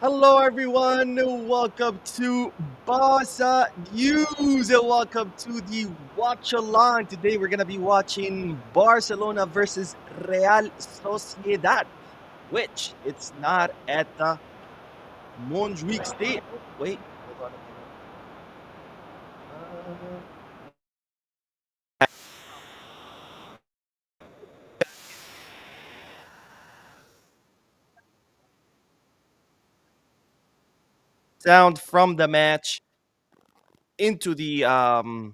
Hello, everyone. Welcome to Barca News and welcome to the Watch Along. Today, we're going to be watching Barcelona versus Real Sociedad, which it's not at the Montjuic Stadium. Wait, hold on a minute. Sound from the match into the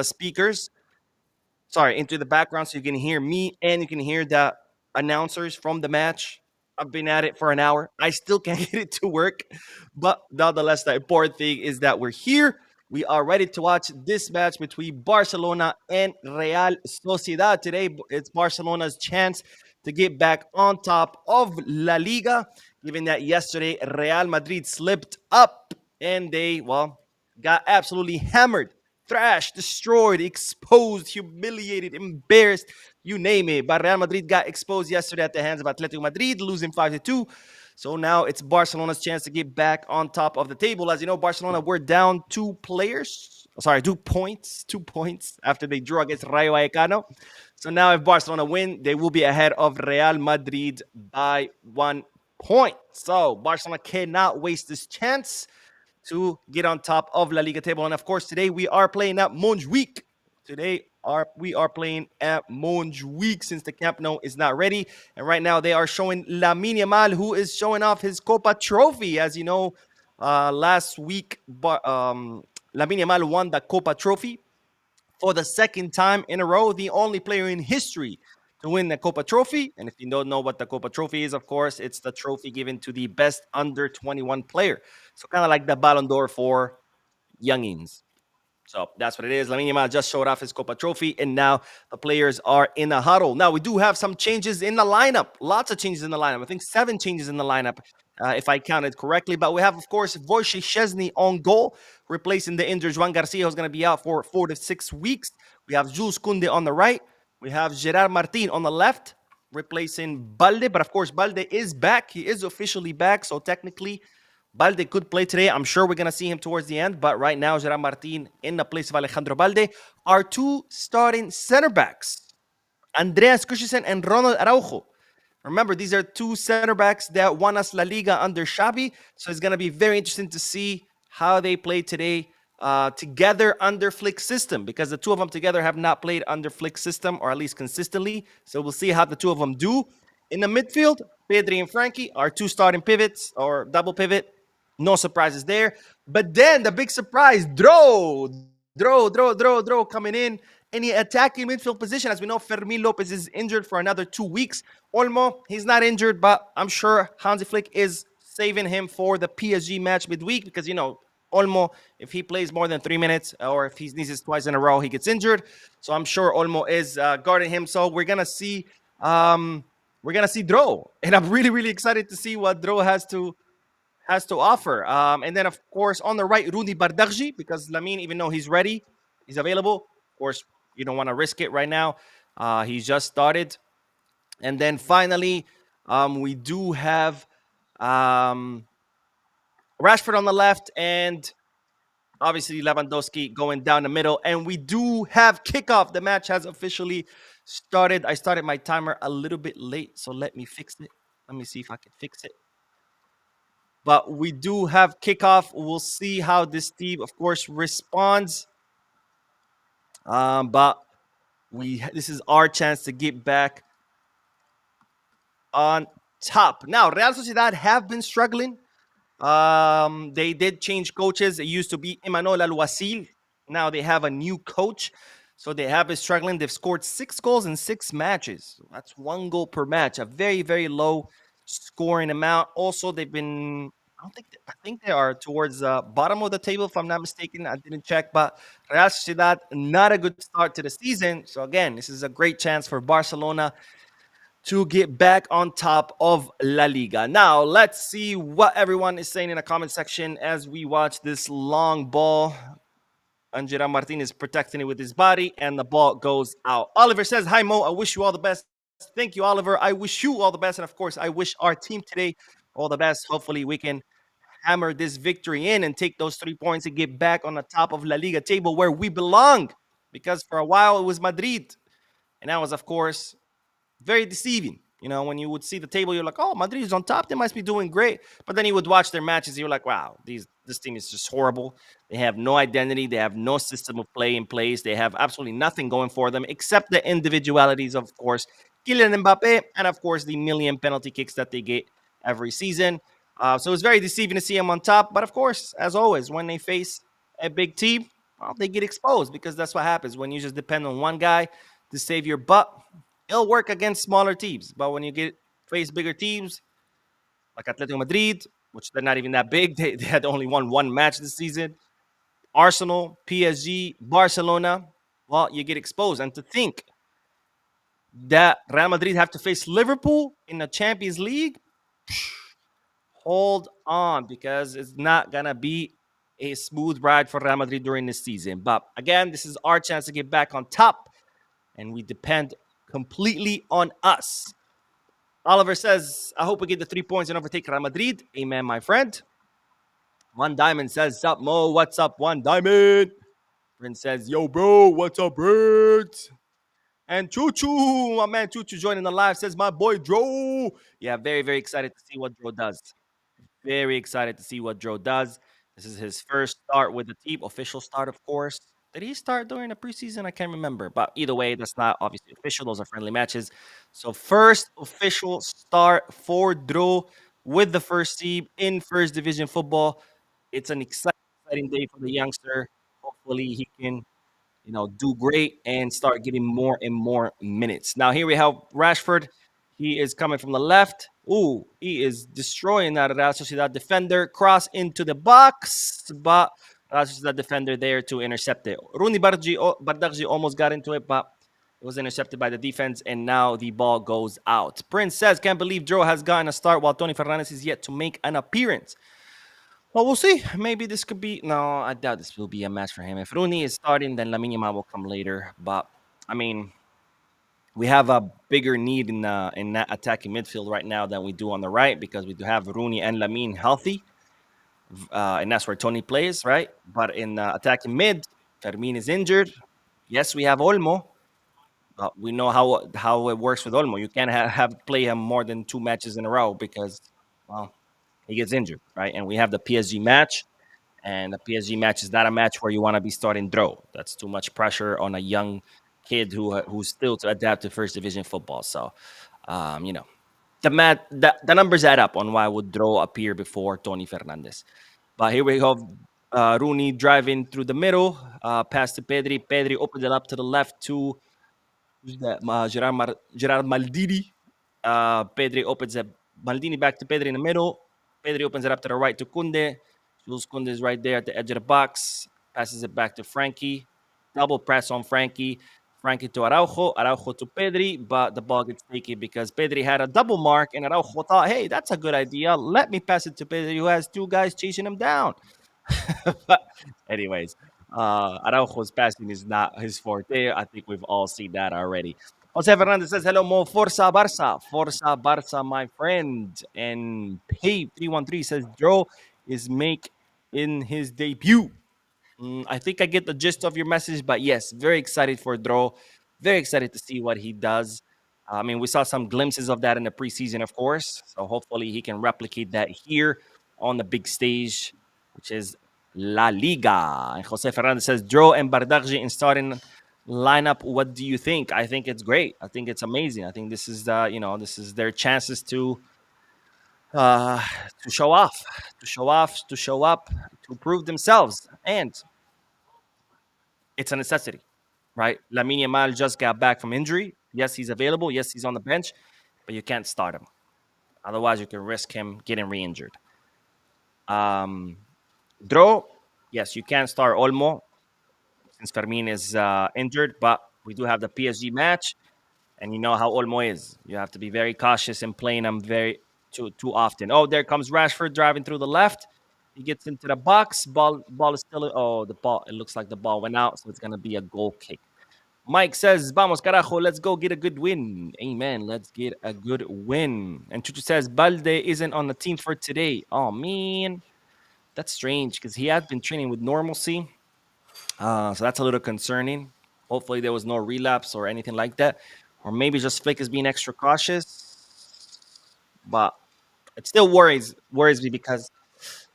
speakers. Sorry, into the background so you can hear me and you can hear the announcers from the match. I've been at it for an hour. I still can't get it to work. But nonetheless, the important thing is that we're here. We are ready to watch this match between Barcelona and Real Sociedad. Today, it's Barcelona's chance to get back on top of La Liga, given that yesterday Real Madrid slipped up and they, well, got absolutely hammered, thrashed, destroyed, exposed, humiliated, embarrassed, you name it. But Real Madrid got exposed yesterday at the hands of Atletico Madrid, losing 5-2. So now it's Barcelona's chance to get back on top of the table. As you know, Barcelona were down 2 players. Sorry, 2 points. 2 points after they drew against Rayo Vallecano. So now if Barcelona win, they will be ahead of Real Madrid by 1 point. So Barcelona cannot waste this chance to get on top of La Liga table. And of course, today we are playing at Montjuic. We are playing at Montjuic since the Camp Nou is not ready. And right now they are showing Lamine Yamal, who is showing off his Copa trophy. As you know, last week, Lamine Yamal won the Copa trophy for the second time in a row, the only player in history to win the Copa Trophy. And if you don't know what the Copa Trophy is, of course, it's the trophy given to the best under 21 player. So kind of like the Ballon d'Or for youngins. So that's what it is. Lamine Yamal just showed off his Copa Trophy, and now the players are in a huddle. Now, we do have some changes in the lineup. Lots of changes in the lineup. I think 7 changes in the lineup, if I counted correctly. But we have, of course, Wojciech Szczesny on goal, replacing the injured Juan Garcia, who's going to be out for 4 to 6 weeks. We have Jules Koundé on the right. We have Gerard Martin on the left, replacing Balde. But, of course, Balde is back. He is officially back, so technically Balde could play today. I'm sure we're going to see him towards the end. But right now, Gerard Martin in the place of Alejandro Balde. Our 2 starting center backs, Andreas Christensen and Ronald Araujo. Remember, these are 2 center backs that won us La Liga under Xavi. So it's going to be very interesting to see how they play today together under Flick's system, because the 2 of them together have not played under Flick's system, or at least consistently. So we'll see how the 2 of them do. In the midfield, Pedri and Frankie are 2 starting pivots or double pivot. No surprises there. But then the big surprise, Dro coming in the attacking midfield position. As we know, Fermin Lopez is injured for another 2 weeks. Olmo, he's not injured, but I'm sure Hansi Flick is saving him for the PSG match midweek because, you know, Olmo, if he plays more than 3 minutes or if he sneezes twice in a row, he gets injured. So I'm sure Olmo is guarding him. So we're gonna see Dro, and I'm really, really excited to see what Dro has to offer. And then, of course, on the right, Rudy Bardagji, because Lamine, even though he's ready, he's available. Of course, you don't want to risk it right now. He's just started. And then finally, we do have Rashford on the left and obviously Lewandowski going down the middle. And we do have kickoff. The match has officially started. I started my timer a little bit late, so let me fix it. Let me see if I can fix it. But we do have kickoff. We'll see how this team, of course, responds. But this is our chance to get back on top. Now, Real Sociedad have been struggling. They did change coaches. It used to be Emmanuel Alguacil. Now they have a new coach. So they have been struggling. They've scored 6 goals in 6 matches. That's 1 goal per match. A very, very low scoring amount. Also, they've been, I think they are towards the bottom of the table, if I'm not mistaken. I didn't check, but Real Sociedad, not a good start to the season. So again, this is a great chance for Barcelona to get back on top of La Liga. Now, let's see what everyone is saying in the comment section as we watch this long ball. Angela Martin is protecting it with his body, and the ball goes out. Oliver says, "Hi, Mo. I wish you all the best." Thank you, Oliver. I wish you all the best. And, of course, I wish our team today All the best. Hopefully, we can hammer this victory in and take those 3 points and get back on the top of La Liga table where we belong. Because for a while it was Madrid, and that was, of course, very deceiving. When you would see the table, you're like, "Oh, Madrid is on top; they must be doing great." But then you would watch their matches, you're like, "Wow, this team is just horrible. They have no identity. They have no system of play in place. They have absolutely nothing going for them except the individualities, of course, Kylian Mbappe, and of course the million penalty kicks that they get every season." So it's very deceiving to see them on top. But of course, as always, when they face a big team, well, they get exposed because that's what happens when you just depend on one guy to save your butt. It'll work against smaller teams, but when you get face bigger teams like Atletico Madrid, which they're not even that big, they had only won one match this season. Arsenal, PSG, Barcelona, well, you get exposed. And to think that Real Madrid have to face Liverpool in the Champions League, hold on, because it's not gonna be a smooth ride for Real Madrid during this season. But again, this is our chance to get back on top, and we depend completely on us. Oliver says, I hope we get the 3 points and overtake Real Madrid. Amen, my friend. One Diamond says, Sup, Mo? What's up, One Diamond? Prince says, Yo, bro, what's up, Brent? And Choo Choo, my man Choo Choo joining the live, says, My boy Dro. Yeah, very, very excited to see what Dro does. Very excited to see what Dro does. This is his first start with the team, official start, of course. Did he start during the preseason? I can't remember. But either way, that's not obviously official. Those are friendly matches. So first official start for Dro with the first team in first division football. It's an exciting day for the youngster. Hopefully he can do great and start getting more and more minutes. Now here we have Rashford. He is coming from the left. Ooh, he is destroying that Real Sociedad defender. Cross into the box, but Real Sociedad defender there to intercept it. Rooney Bardagji almost got into it, but it was intercepted by the defense, and now the ball goes out. Prince says, can't believe Joe has gotten a start while Tony Fernandez is yet to make an appearance. Well, we'll see. Maybe this could be. No, I doubt this will be a match for him. If Rooney is starting, then Lamine Yamal will come later. But I mean, we have a bigger need in that attacking midfield right now than we do on the right because we do have Rooney and Lamine healthy, and that's where Tony plays, right? But in attacking mid, Fermin is injured. Yes, we have Olmo. We know how it works with Olmo. You can't have play him more than 2 matches in a row because, well, he gets injured, right? And we have the PSG match, and the PSG match is not a match where you want to be starting Dro. That's too much pressure on a young kid who's still to adapt to first division football. So, you know, the numbers add up on why would Dro appear before Tony Fernandez. But here we have Rooney driving through the middle, pass to Pedri. Pedri opens it up to the left to who's that? Gerard Maldini. Pedri opens it. Maldini back to Pedri in the middle. Pedri opens it up to the right to Kunde. Jules Kunde is right there at the edge of the box. Passes it back to Frankie. Double press on Frankie. Frankie to Araujo. Araujo to Pedri. But the ball gets taken because Pedri had a double mark. And Araujo thought, hey, that's a good idea. Let me pass it to Pedri, who has 2 guys chasing him down. But anyways, Araujo's passing is not his forte. I think we've all seen that already. Jose Fernandez says, hello, Mo. Forza Barca. Forza Barca, my friend. And Pave313 says, Joe is making his debut. I think I get the gist of your message, but yes, very excited for Dro. Very excited to see what he does. I mean, we saw some glimpses of that in the preseason, of course. So hopefully he can replicate that here on the big stage, which is La Liga. And Jose Fernandez says, Dro and Bardagji in starting lineup. What do you think? I think it's great. I think it's amazing. I think this is this is their chances uh, to show off, to show up, to prove themselves. And it's a necessity, right? Lamine Yamal just got back from injury. Yes, he's available. Yes, he's on the bench, but you can't start him. Otherwise, you can risk him getting re-injured. Dro, yes, you can start Olmo since Fermin is injured, but we do have the PSG match, and you know how Olmo is. You have to be very cautious in playing him very too often. Oh, there comes Rashford driving through the left. He gets into the box. Ball is still. Oh, the ball. It looks like the ball went out, so it's gonna be a goal kick. Mike says, Vamos, carajo, let's go get a good win. Amen. Let's get a good win. And Chuchu says, Balde isn't on the team for today. Oh, man. That's strange because he had been training with normalcy. So that's a little concerning. Hopefully, there was no relapse or anything like that. Or maybe just Flick is being extra cautious. But it still worries me because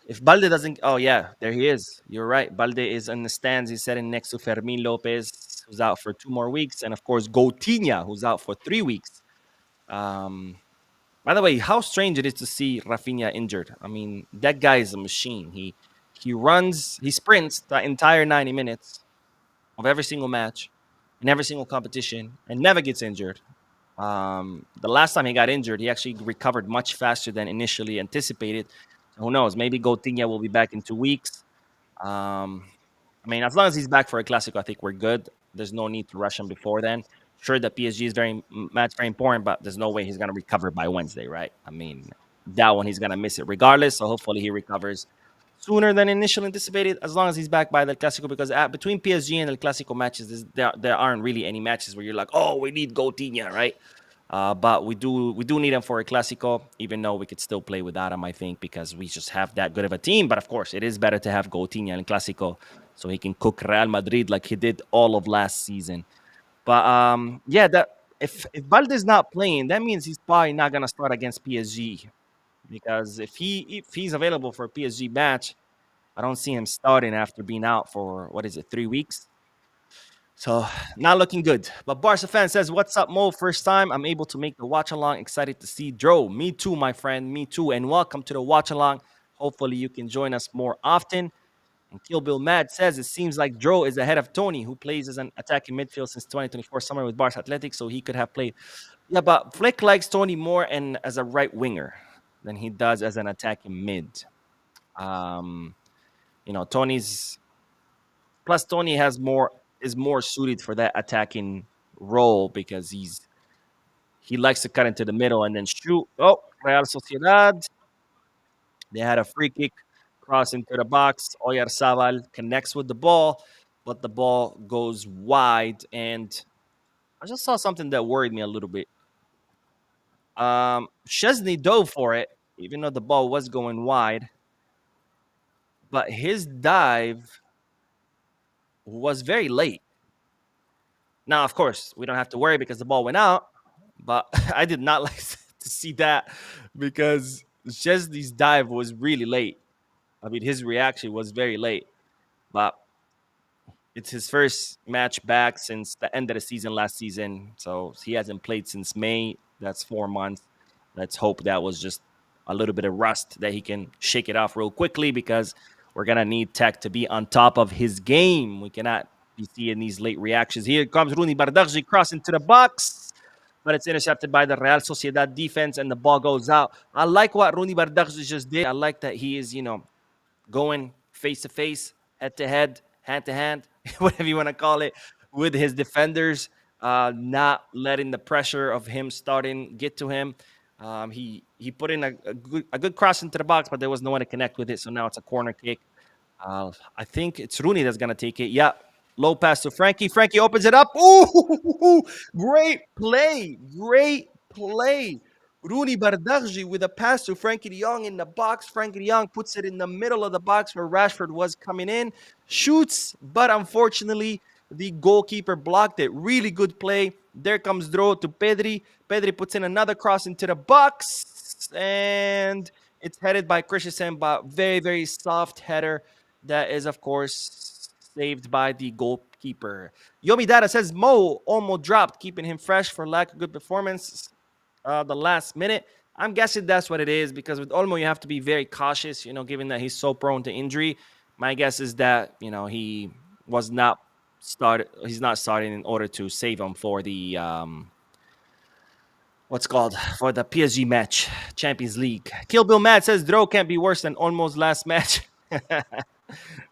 if Balde doesn't, oh yeah, there he is. You're right. Balde is in the stands. He's sitting next to Fermin Lopez, who's out for 2 more weeks, and of course Coutinho, who's out for 3 weeks. Um, by the way, how strange it is to see Rafinha injured. I mean, that guy is a machine. He runs, he sprints the entire 90 minutes of every single match, in every single competition, and never gets injured. The last time he got injured, he actually recovered much faster than initially anticipated. So who knows? Maybe Coutinho will be back in 2 weeks. Um, I mean, as long as he's back for a Classico, I think we're good. There's no need to rush him before then. Sure, the PSG is match very important, but there's no way he's gonna recover by Wednesday, right? I mean, that one he's gonna miss it regardless. So hopefully he recovers sooner than initially anticipated, as long as he's back by the Classico. Because between PSG and the Classico matches, there aren't really any matches where you're like, oh, we need Coutinho, right? But we do need him for a Clasico, even though we could still play without him, I think, because we just have that good of a team. But of course, it is better to have Coutinho in Clasico so he can cook Real Madrid like he did all of last season. But yeah, that if Balde's not playing, that means he's probably not gonna start against PSG because if he's available for a PSG match, I don't see him starting after being out for what is it, 3 weeks. So not looking good. But Barca fan says, "What's up, Mo? First time I'm able to make the watch along. Excited to see Dro. Me too, my friend. Me too. And welcome to the watch along. Hopefully you can join us more often." And Kill Bill Mad says it seems like Dro is ahead of Tony, who plays as an attacking midfield since 2024 summer with Barca Athletic, so he could have played. Yeah, but Flick likes Tony more and as a right winger than he does as an attacking mid. Um, Tony's plus Tony has more is more suited for that attacking role because he likes to cut into the middle and then shoot. Oh, Real Sociedad. They had a free kick cross into the box. Oyarzabal connects with the ball, but the ball goes wide. And I just saw something that worried me a little bit. Chesney dove for it, even though the ball was going wide, but his dive was very late. Now, of course, we don't have to worry because the ball went out, but I did not like to see that because Chesney's dive was really late. I mean, his reaction was very late, but it's his first match back since the end of the season last season. So he hasn't played since May. That's 4 months. Let's hope that was just a little bit of rust that he can shake it off real quickly because we're going to need Tech to be on top of his game. We cannot be seeing these late reactions. Here comes Rooney Bardghji crossing to the box, but it's intercepted by the Real Sociedad defense and the ball goes out. I like what Rooney Bardghji just did. I like that he is, going face to face, head to head, hand to hand, whatever you want to call it, with his defenders, not letting the pressure of him starting get to him. He put in a good cross into the box, but there was no one to connect with it. So now it's a corner kick. I think it's Rooney that's gonna take it. Yeah, low pass to Frankie. Frankie opens it up. Ooh, great play, great play. Rooney Bardghji with a pass to Frankie de Jong in the box. Frankie de Jong puts it in the middle of the box where Rashford was coming in, shoots, but unfortunately the goalkeeper blocked it. Really good play. There comes Dro to Pedri. Pedri puts in another cross into the box, and it's headed by Christensen, but very, very soft header that is, of course, saved by the goalkeeper. Yomi Data says Mo almost dropped, keeping him fresh for lack of good performance the last minute. I'm guessing that's what it is because with Olmo, you have to be very cautious, given that he's so prone to injury. My guess is that, he was not started. He's not starting in order to save him for the for the PSG match, Champions League. Kill Bill Matt says Dro can't be worse than Olmo's last match.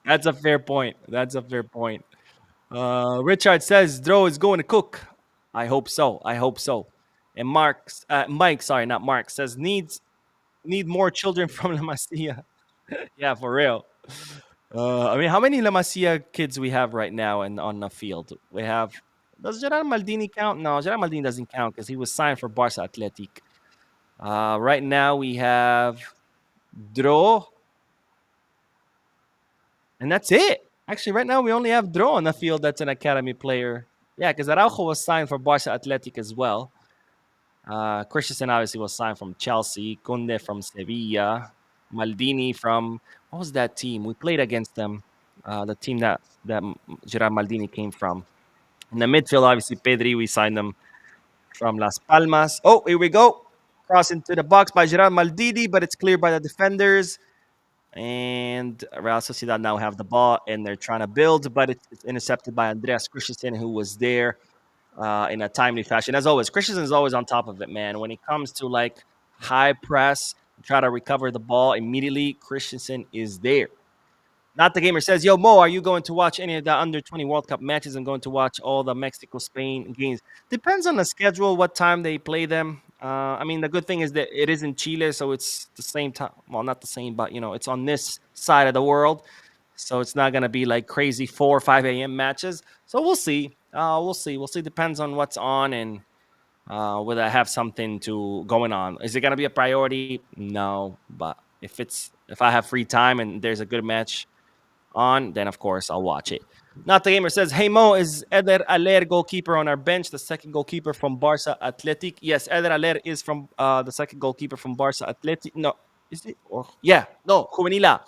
That's a fair point. That's a fair point. Richard says Dro is going to cook. I hope so. I hope so. And Mike, sorry, not Mark, says need more children from La Masia. Yeah, for real. I mean, how many La Masia kids we have right now and on the field? We have Does Gerard Maldini count? No, Gerard Maldini doesn't count because he was signed for Barca Athletic. Right now we have Dro, and that's it. Actually, right now we only have Dro on the field that's an academy player. Yeah, because Araujo was signed for Barca Athletic as well. Christensen obviously was signed from Chelsea. Kunde from Sevilla. Maldini from what was that team? We played against them. The team that Gerard Maldini came from. In the midfield, obviously Pedri. We signed them from Las Palmas. Oh, here we go. Cross into the box by Gerard Maldini, but it's cleared by the defenders. And Real Sociedad now have the ball and they're trying to build, but it's intercepted by Andreas Christensen, who was there in a timely fashion. As always, Christensen is always on top of it, man. When it comes to like high press, try to recover the ball immediately, Christensen is there. Not the gamer says, "Yo, Mo, are you going to watch any of the under 20 World Cup matches and going to watch all the Mexico Spain games?" Depends on the schedule, what time they play them. I mean, the good thing is that it is in Chile, so it's the same time. Well, not the same, but it's on this side of the world, so it's not gonna be like crazy 4 or 5 a.m. matches. So we'll see. We'll see. We'll see. Depends on what's on and whether I have something to going on. Is it gonna be a priority? No, but if I have free time and there's a good match on, then of course I'll watch it. Not the gamer says, "Hey Mo, is Eder Aller goalkeeper on our bench? The second goalkeeper from Barca Athletic." Yes, Eder Aller is from the second goalkeeper from Barca Athletic. No, is it? Or yeah, no, Juvenila.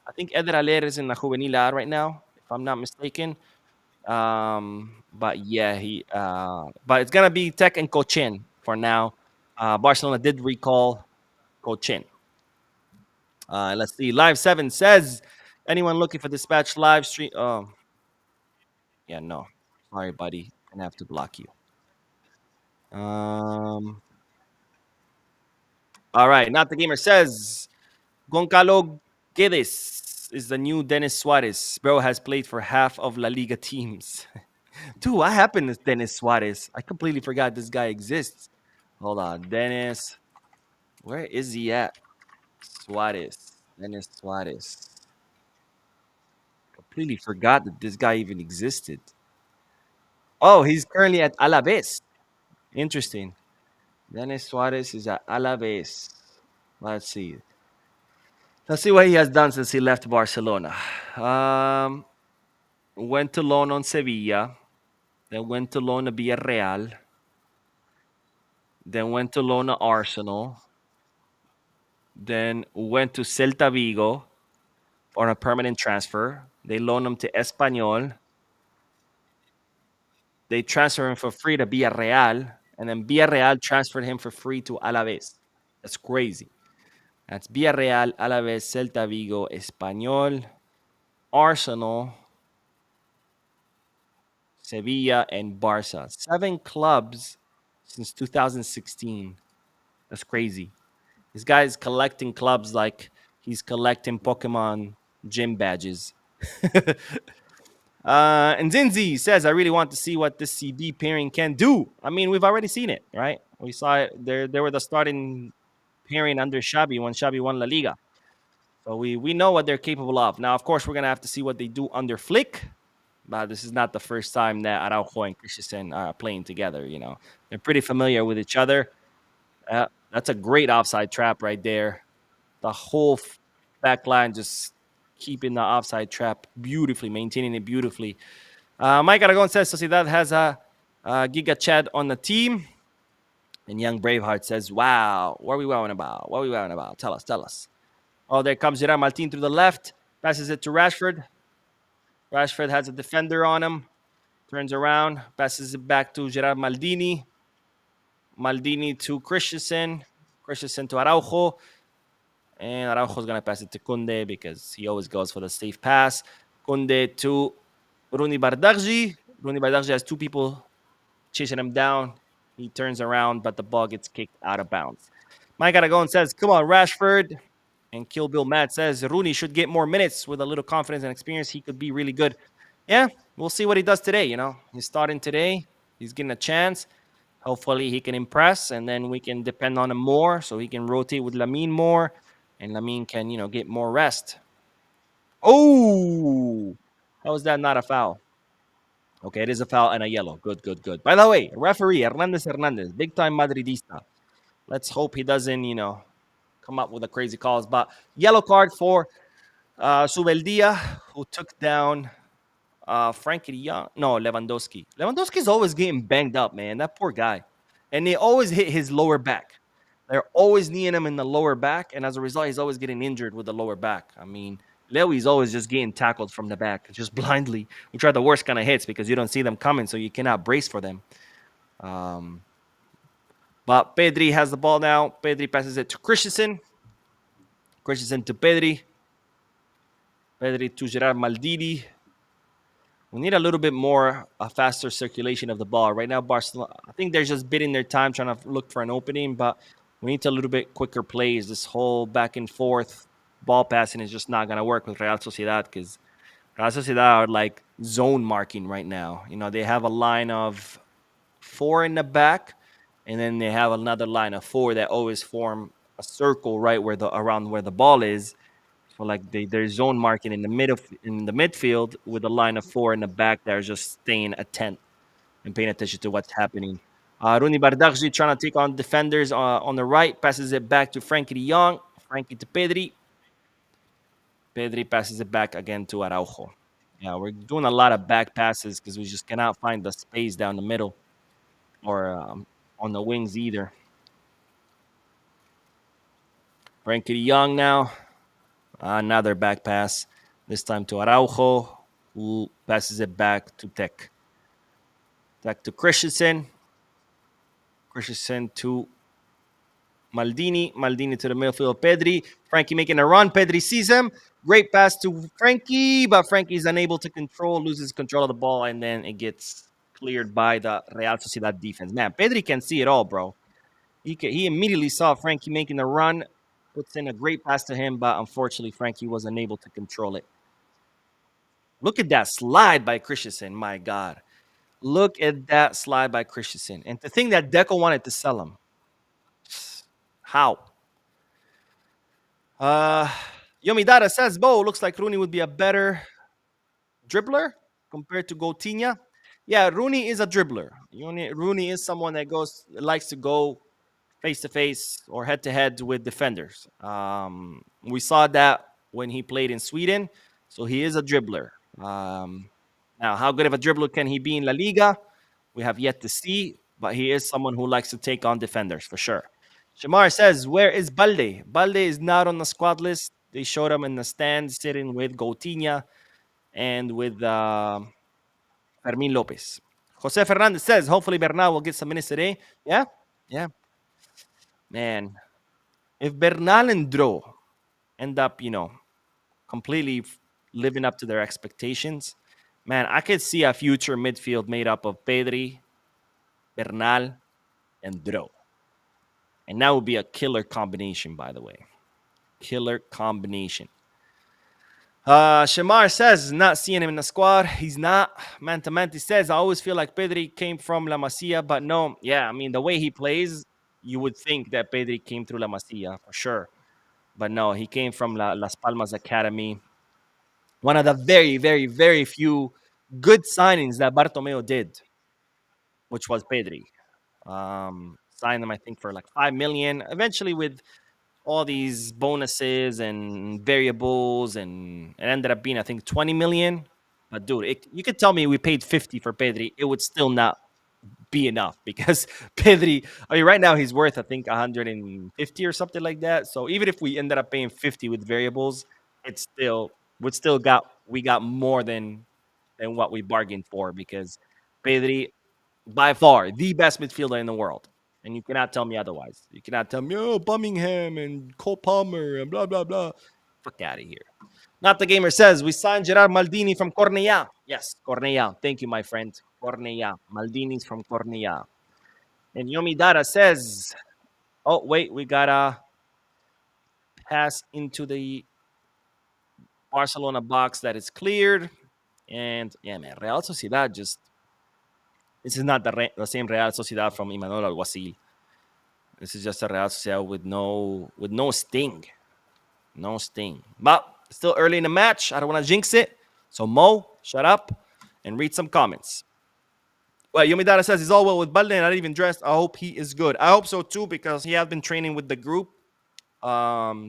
I think Eder Aller is in the Juvenila right now, if I'm not mistaken. But yeah, but it's gonna be Tech and Cochin for now. Barcelona did recall Cochin. Let's see. Live 7 says, anyone looking for Dispatch live stream? Oh, yeah, no. Sorry, buddy. Gonna have to block you. Um. All right. Not the gamer says, Goncalo Guedes is the new Dennis Suarez. Bro has played for half of La Liga teams. Dude, what happened to Dennis Suarez? I completely forgot this guy exists. Hold on. Dennis. Where is he at? Suarez. Dennis Suarez. Completely forgot that this guy even existed. Oh, he's currently at Alaves. Interesting. Denis Suarez is at Alaves. Let's see. Let's see what he has done since he left Barcelona. Um, Went to loan on Sevilla, then went to loan to Villarreal, then went to loan to Arsenal, then went to Celta Vigo on a permanent transfer. They loaned him to Espanyol. They transferred him for free to Villarreal, and then Villarreal transferred him for free to Alaves. That's crazy. That's Villarreal, Alaves, Celta Vigo, Espanyol, Arsenal, Sevilla, and Barca. 7 clubs since 2016. That's crazy. This guy's collecting clubs like he's collecting Pokemon gym badges. And Zinzi says, I really want to see what this CD pairing can do. I mean, we've already seen it, right? We saw it. They were the starting pairing under Xabi when Xabi won La Liga. So we know what they're capable of. Now, of course, we're going to have to see what they do under Flick. But this is not the first time that Araujo and Christensen are playing together. They're pretty familiar with each other. That's a great offside trap right there. The whole back line just keeping the offside trap beautifully, maintaining it beautifully. Mike Aragon says Sociedad has a Giga Chad on the team. And Young Braveheart says, wow, what are we wowing about? What are we wowing about? Tell us. Oh, there comes Gerard Martin through the left. Passes it to Rashford. Rashford has a defender on him. Turns around. Passes it back to Gerard Maldini. Maldini to Christensen. Christensen to Araujo. And Araujo's going to pass it to Kunde because he always goes for the safe pass. Kunde to Rooney Bardghji. Rooney Bardghji has 2 people chasing him down. He turns around, but the ball gets kicked out of bounds. Mike Aragon says, come on, Rashford. And Kill Bill Matt says, Rooney should get more minutes with a little confidence and experience. He could be really good. Yeah, we'll see what he does today, He's starting today. He's getting a chance. Hopefully he can impress, and then we can depend on him more so he can rotate with Lamine more, and Lamine can, get more rest. Oh! How is that not a foul? Okay, it is a foul and a yellow. Good, good, good. By the way, referee Hernandez, big time Madridista. Let's hope he doesn't, come up with the crazy calls. But yellow card for Subeldia, who took down Frankie de Jong. No, Lewandowski. Lewandowski's always getting banged up, man. That poor guy. And they always hit his lower back. They're always kneeing him in the lower back. And as a result, he's always getting injured with the lower back. I mean, Lewy's always just getting tackled from the back, just blindly, which are the worst kind of hits because you don't see them coming, so you cannot brace for them. Um, but Pedri has the ball now. Pedri passes it to Christensen. Christensen to Pedri. Pedri to Gerard Maldini. We need a little bit more, a faster circulation of the ball. Right now, Barcelona, I think they're just bidding their time trying to look for an opening, but we need a little bit quicker plays. This whole back and forth ball passing is just not going to work with Real Sociedad because Real Sociedad are like zone marking right now. They have a line of four in the back, and then they have another line of four that always form a circle right around where the ball is. So like they're zone marking in the midfield with a line of four in the back that are just staying attent and paying attention to what's happening. Rooney Bardakji trying to take on defenders on the right, passes it back to Frankie de Jong. Frankie to Pedri. Pedri passes it back again to Araujo. Yeah, we're doing a lot of back passes because we just cannot find the space down the middle or on the wings either. Frankie de Jong now. Another back pass, this time to Araujo, who passes it back to Tech. Tech to Christensen. Christensen to Maldini. Maldini to the midfield, Pedri. Frankie making a run. Pedri sees him. Great pass to Frankie, but Frankie's unable to loses control of the ball, and then it gets cleared by the Real Sociedad defense. Man, Pedri can see it all, bro. He immediately saw Frankie making a run, puts in a great pass to him, but unfortunately, Frankie was unable to control it. Look at that slide by Christensen. My God. Look at that slide by Christensen. And to think that Deco wanted to sell him. How? Yomidara says, Bo, looks like Rooney would be a better dribbler compared to Coutinho. Yeah, Rooney is a dribbler. Rooney is someone that likes to go face to face or head to head with defenders. We saw that when he played in Sweden. So he is a dribbler. Now, how good of a dribbler can he be in La Liga? We have yet to see, but he is someone who likes to take on defenders for sure. Shamar says, where is Balde? Balde is not on the squad list. They showed him in the stands sitting with Coutinho and with Fermin Lopez. Jose Fernandez says, hopefully Bernal will get some minutes today. Yeah, yeah. Man, if Bernal and Dro end up, completely living up to their expectations, man, I could see a future midfield made up of Pedri, Bernal, and Dro. And that would be a killer combination, by the way. Killer combination. Shamar says, not seeing him in the squad. He's not. Mantamanti says, I always feel like Pedri came from La Masia, but no. Yeah, I mean, the way he plays, you would think that Pedri came through La Masia for sure. But no, he came from Las Palmas Academy. One of the very, very, very few good signings that Bartomeu did, which was Pedri. Signed him, I think, for like 5 million. Eventually, with all these bonuses and variables, and it ended up being, I think, 20 million. But dude, you could tell me we paid 50 for Pedri, it would still not be enough because Pedri, I mean, right now he's worth, I think, 150 or something like that. So even if we ended up paying 50 with variables, we got more than what we bargained for because Pedri, by far, the best midfielder in the world. And you cannot tell me otherwise. You cannot tell me, oh, Birmingham and Cole Palmer and blah, blah, blah. Fuck out of here. Not the Gamer says, we signed Gerard Maldini from Cornellà. Yes, Cornellà. Thank you, my friend. Cornellà. Maldini's from Cornellà. And Yomi Dara says, oh, wait, we got to pass into the Barcelona box that is cleared. And, yeah, man, Real Sociedad just... This is not the same Real Sociedad from Imanol Alguacil. This is just a Real Sociedad with no sting. No sting. But still early in the match. I don't want to jinx it. So, Mo, shut up and read some comments. Well, Yomidara says he's all well with Balde and not even dressed. I hope he is good. I hope so too because he has been training with the group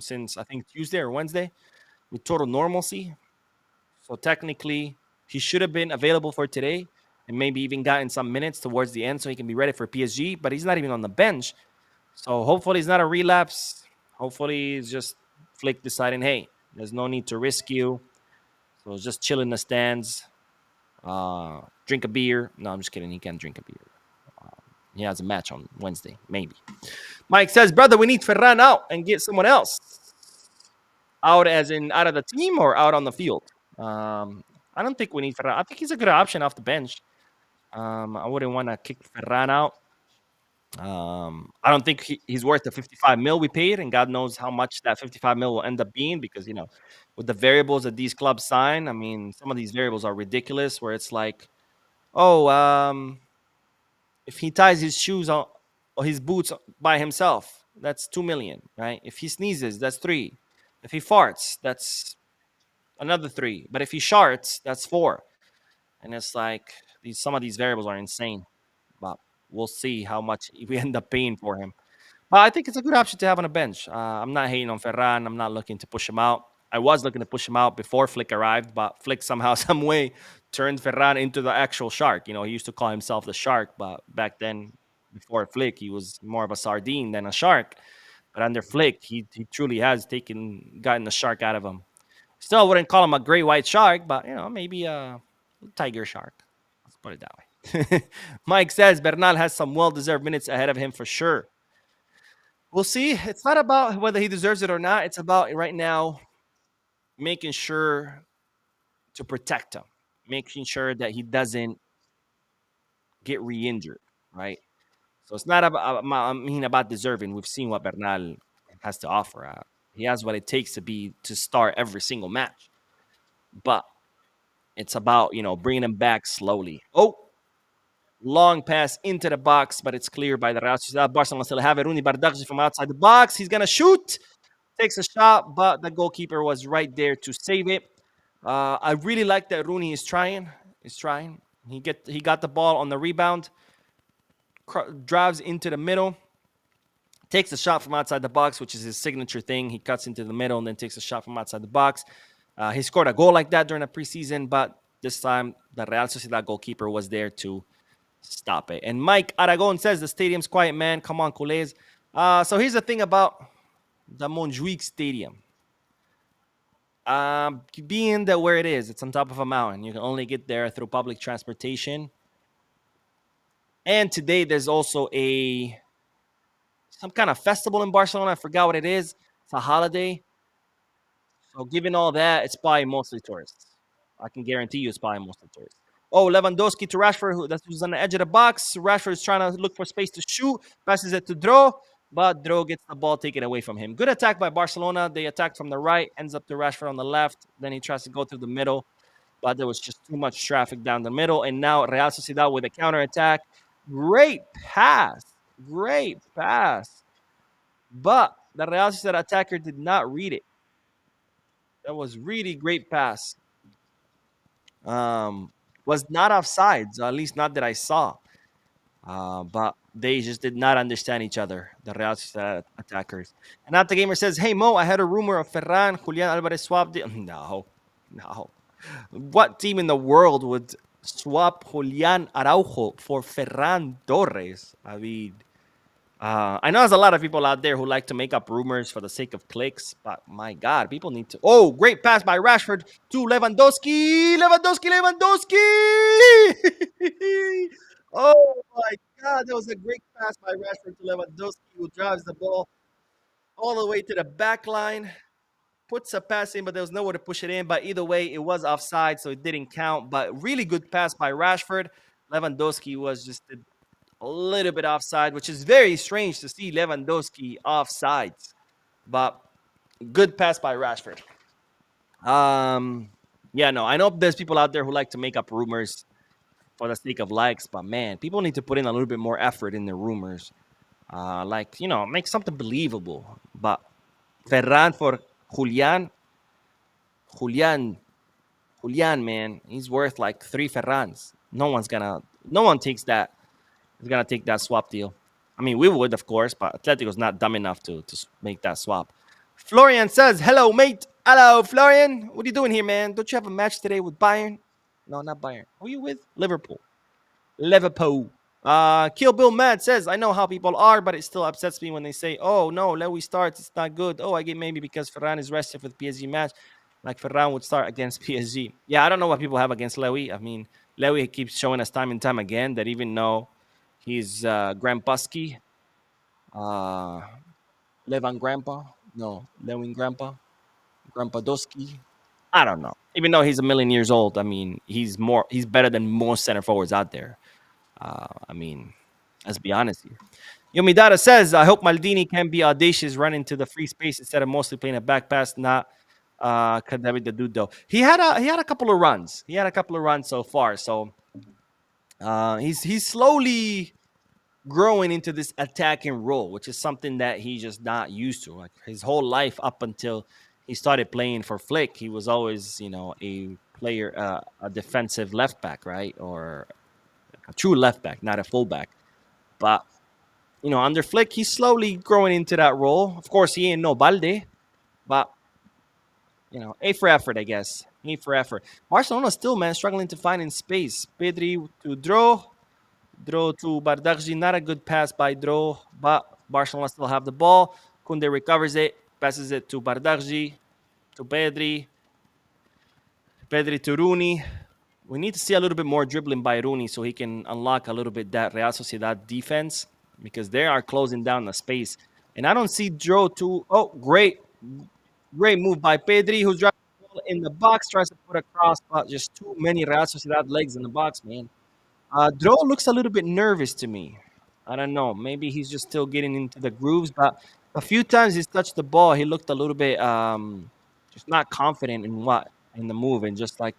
since I think Tuesday or Wednesday with total normalcy. So technically, he should have been available for today and maybe even gotten some minutes towards the end so he can be ready for PSG. But he's not even on the bench. So hopefully, it's not a relapse. Hopefully, it's just Flick deciding, hey, there's no need to risk you. So just chill in the stands, drink a beer. No, I'm just kidding. He can't drink a beer. He has a match on Wednesday, maybe. Mike says, brother, we need Ferran out and get someone else. Out as in out of the team or out on the field? I don't think we need Ferran. I think he's a good option off the bench. I wouldn't want to kick Ferran out. I don't think he's worth the 55 mil we paid, and God knows how much that 55 mil will end up being because, with the variables that these clubs sign, I mean, some of these variables are ridiculous where it's like, oh, if he ties his shoes on or his boots by himself, that's 2 million, right? If he sneezes, that's 3. If he farts, that's another 3. But if he sharts, that's 4. And it's like some of these variables are insane. But we'll see how much we end up paying for him. But I think it's a good option to have on a bench. I'm not hating on Ferran. I'm not looking to push him out. I was looking to push him out before Flick arrived, but Flick somehow, some way turned Ferran into the actual shark. He used to call himself the shark, but back then, before Flick, he was more of a sardine than a shark. But under Flick, he truly has gotten the shark out of him. Still, I wouldn't call him a great white shark, but maybe a tiger shark. Let's put it that way. Mike says Bernal has some well-deserved minutes ahead of him for sure. We'll see. It's not about whether he deserves it or not. It's about right now making sure to protect him, making sure that he doesn't get re-injured, right? So it's not about deserving. We've seen what Bernal has to offer. He has what it takes to start every single match, but it's about bringing him back slowly. Oh, long pass into the box, but it's cleared by the Real Sociedad. Barcelona still have it. Rooney Bardakji from outside the box. He's gonna shoot. Takes a shot, but the goalkeeper was right there to save it. I really like that Rooney is trying. He's trying. He got the ball on the rebound, drives into the middle, takes a shot from outside the box, which is his signature thing. He cuts into the middle and then takes a shot from outside the box. He scored a goal like that during the preseason, but this time the Real Sociedad goalkeeper was there to stop it. And Mike Aragon says the stadium's quiet, man. Come on, Culés. So here's the thing about the Montjuic Stadium. Being that where it is, it's on top of a mountain. You can only get there through public transportation. And today there's also some kind of festival in Barcelona. I forgot what it is. It's a holiday. So given all that, it's probably mostly tourists. I can guarantee you it's probably mostly tourists. Oh, Lewandowski to Rashford, who's on the edge of the box. Rashford is trying to look for space to shoot. Passes it to Dro, but Dro gets the ball taken away from him. Good attack by Barcelona. They attacked from the right, ends up to Rashford on the left. Then he tries to go through the middle, but there was just too much traffic down the middle. And now Real Sociedad with a counterattack. Great pass. Great pass. But the Real Sociedad attacker did not read it. That was really great pass. Was not offsides, at least not that I saw. But they just did not understand each other, the Real Sociedad attackers. And Not the Gamer says, hey, Mo, I had a rumor of Ferran, Julian Alvarez swap. No. What team in the world would swap Julian Araujo for Ferran Torres? I mean, I know there's a lot of people out there who like to make up rumors for the sake of clicks, but my God, people need to. Oh, great pass by Rashford to Lewandowski. Lewandowski. Oh my God, that was a great pass by Rashford to Lewandowski, who drives the ball all the way to the back line, puts a pass in, but there was nowhere to push it in. But either way, it was offside, so it didn't count. But really good pass by Rashford. Lewandowski was just a little bit offside, which is very strange to see Lewandowski offside. But good pass by Rashford. Yeah, no, I know there's people out there who like to make up rumors for the sake of likes, but man, people need to put in a little bit more effort in their rumors. Make something believable. But Ferran for Julian, man, he's worth like 3 Ferrans. No one's gonna No one takes that. Is gonna take that swap deal. I mean, we would, of course, but Atletico's not dumb enough to make that swap. Florian says, "Hello, mate. Hello, Florian. What are you doing here, man? Don't you have a match today with Bayern? No, not Bayern. Who are you with? Liverpool. Liverpool. Kill Bill Mad says, I know how people are, but it still upsets me when they say, oh, no, Lewy starts. It's not good. Oh, I get maybe because Ferran is rested for the PSG match. Like Ferran would start against PSG. Yeah, I don't know what people have against Lewy. I mean, Lewy keeps showing us time and time again that even though he's Grandpaski, uh, Levan Grandpa, no, Lewin Grandpa, Grandpa Doski. I don't know. Even though he's a million years old, I mean, he's better than most center forwards out there. I mean, let's be honest here. Yomidara says, I hope Maldini can be audacious, run into the free space instead of mostly playing a back pass, not David the dude though. He had a couple of runs. He had a couple of runs so far. So he's slowly growing into this attacking role, which is something that he's just not used to. Like his whole life up until he started playing for Flick, he was always, a player, a defensive left back, right? Or a true left back, not a fullback. But under Flick, he's slowly growing into that role. Of course, he ain't no Balde, but A for effort, I guess. A for effort. Barcelona still, man, struggling to find in space. Pedri to Draw to Bardakji. Not a good pass by Draw, but Barcelona still have the ball. Kunde recovers it, passes it to Bardakji, to Pedri. Pedri to Rooney. We need to see a little bit more dribbling by Rooney so he can unlock a little bit that Real Sociedad defense because they are closing down the space. And I don't see Joe too. Oh, great move by Pedri, who's driving the ball in the box, tries to put a cross, but just too many Real Sociedad legs in the box, man. Dro looks a little bit nervous to me. I don't know. Maybe he's just still getting into the grooves, but a few times he's touched the ball, he looked a little bit just not confident in the move, and just like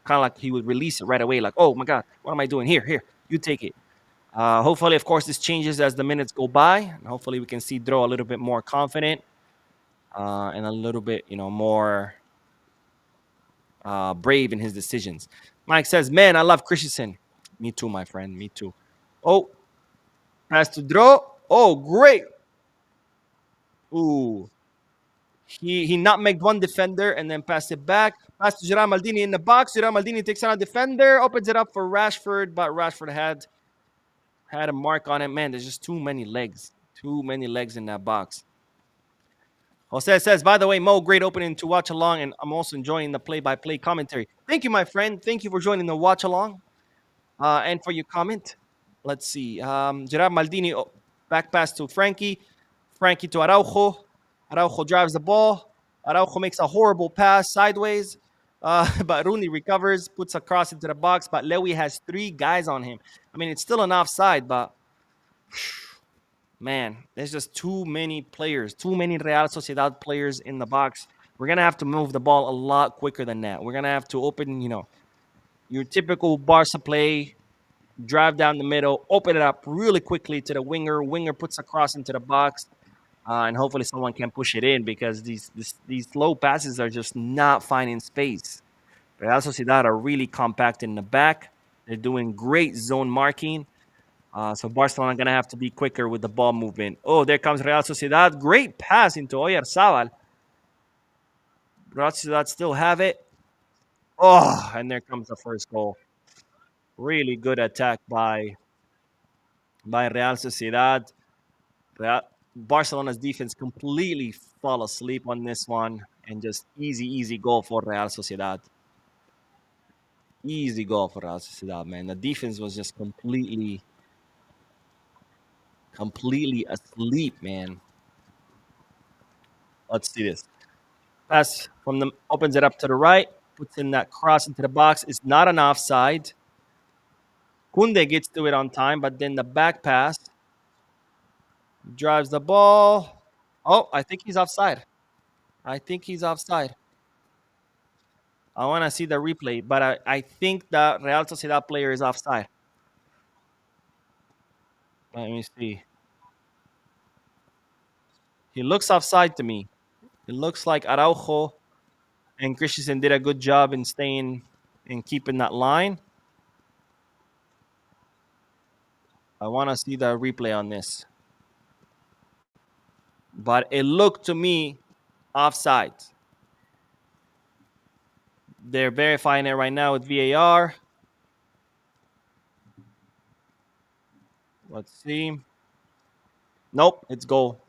kind of like he would release it right away, like, oh my god, what am I doing here? Here, you take it. Hopefully, of course, this changes as the minutes go by, and hopefully we can see Dro a little bit more confident and a little bit, more brave in his decisions. Mike says, "Man, I love Christensen." Me too, my friend. Me too. Oh, pass to Dro. Oh, great. Ooh. He nutmegged one defender and then passed it back. Pass to Gerard Maldini in the box. Gerard Maldini takes on a defender, opens it up for Rashford, but Rashford had a mark on it. Man, there's just too many legs. Too many legs in that box. Jose says, by the way, Mo, great opening to watch along, and I'm also enjoying the play-by-play commentary. Thank you, my friend. Thank you for joining the watch along and for your comment. Let's see. Gerard Maldini, back pass to Frankie. Frankie to Araujo. Araujo drives the ball. Araujo makes a horrible pass sideways. But Rooney recovers, puts a cross into the box. But Lewy has three guys on him. I mean, it's still an offside, but man, there's just too many players, too many Real Sociedad players in the box. We're going to have to move the ball a lot quicker than that. We're going to have to open, your typical Barca play, drive down the middle, open it up really quickly to the winger. Winger puts a cross into the box, and hopefully someone can push it in because these slow passes are just not finding space. Real Sociedad are really compact in the back. They're doing great zone marking. So Barcelona going to have to be quicker with the ball movement. Oh, there comes Real Sociedad. Great pass into Oyarzabal. Real Sociedad still have it. Oh, and there comes the first goal. Really good attack by Real Sociedad. Barcelona's defense completely fall asleep on this one, and just easy goal for Real Sociedad. Easy goal for Real Sociedad, man. The defense was just completely asleep, man. Let's see this. Pass from them, opens it up to the right, puts in that cross into the box. It's not an offside. Kunde gets to it on time, but then the back pass drives the ball. Oh, I think he's offside. I think he's offside. I want to see the replay, but I think the Real Sociedad player is offside. Let me see. He looks offside to me. It looks like Araujo and Christensen did a good job in staying and keeping that line. I want to see the replay on this. But it looked to me offside. They're verifying it right now with VAR. Let's see. Nope, it's goal.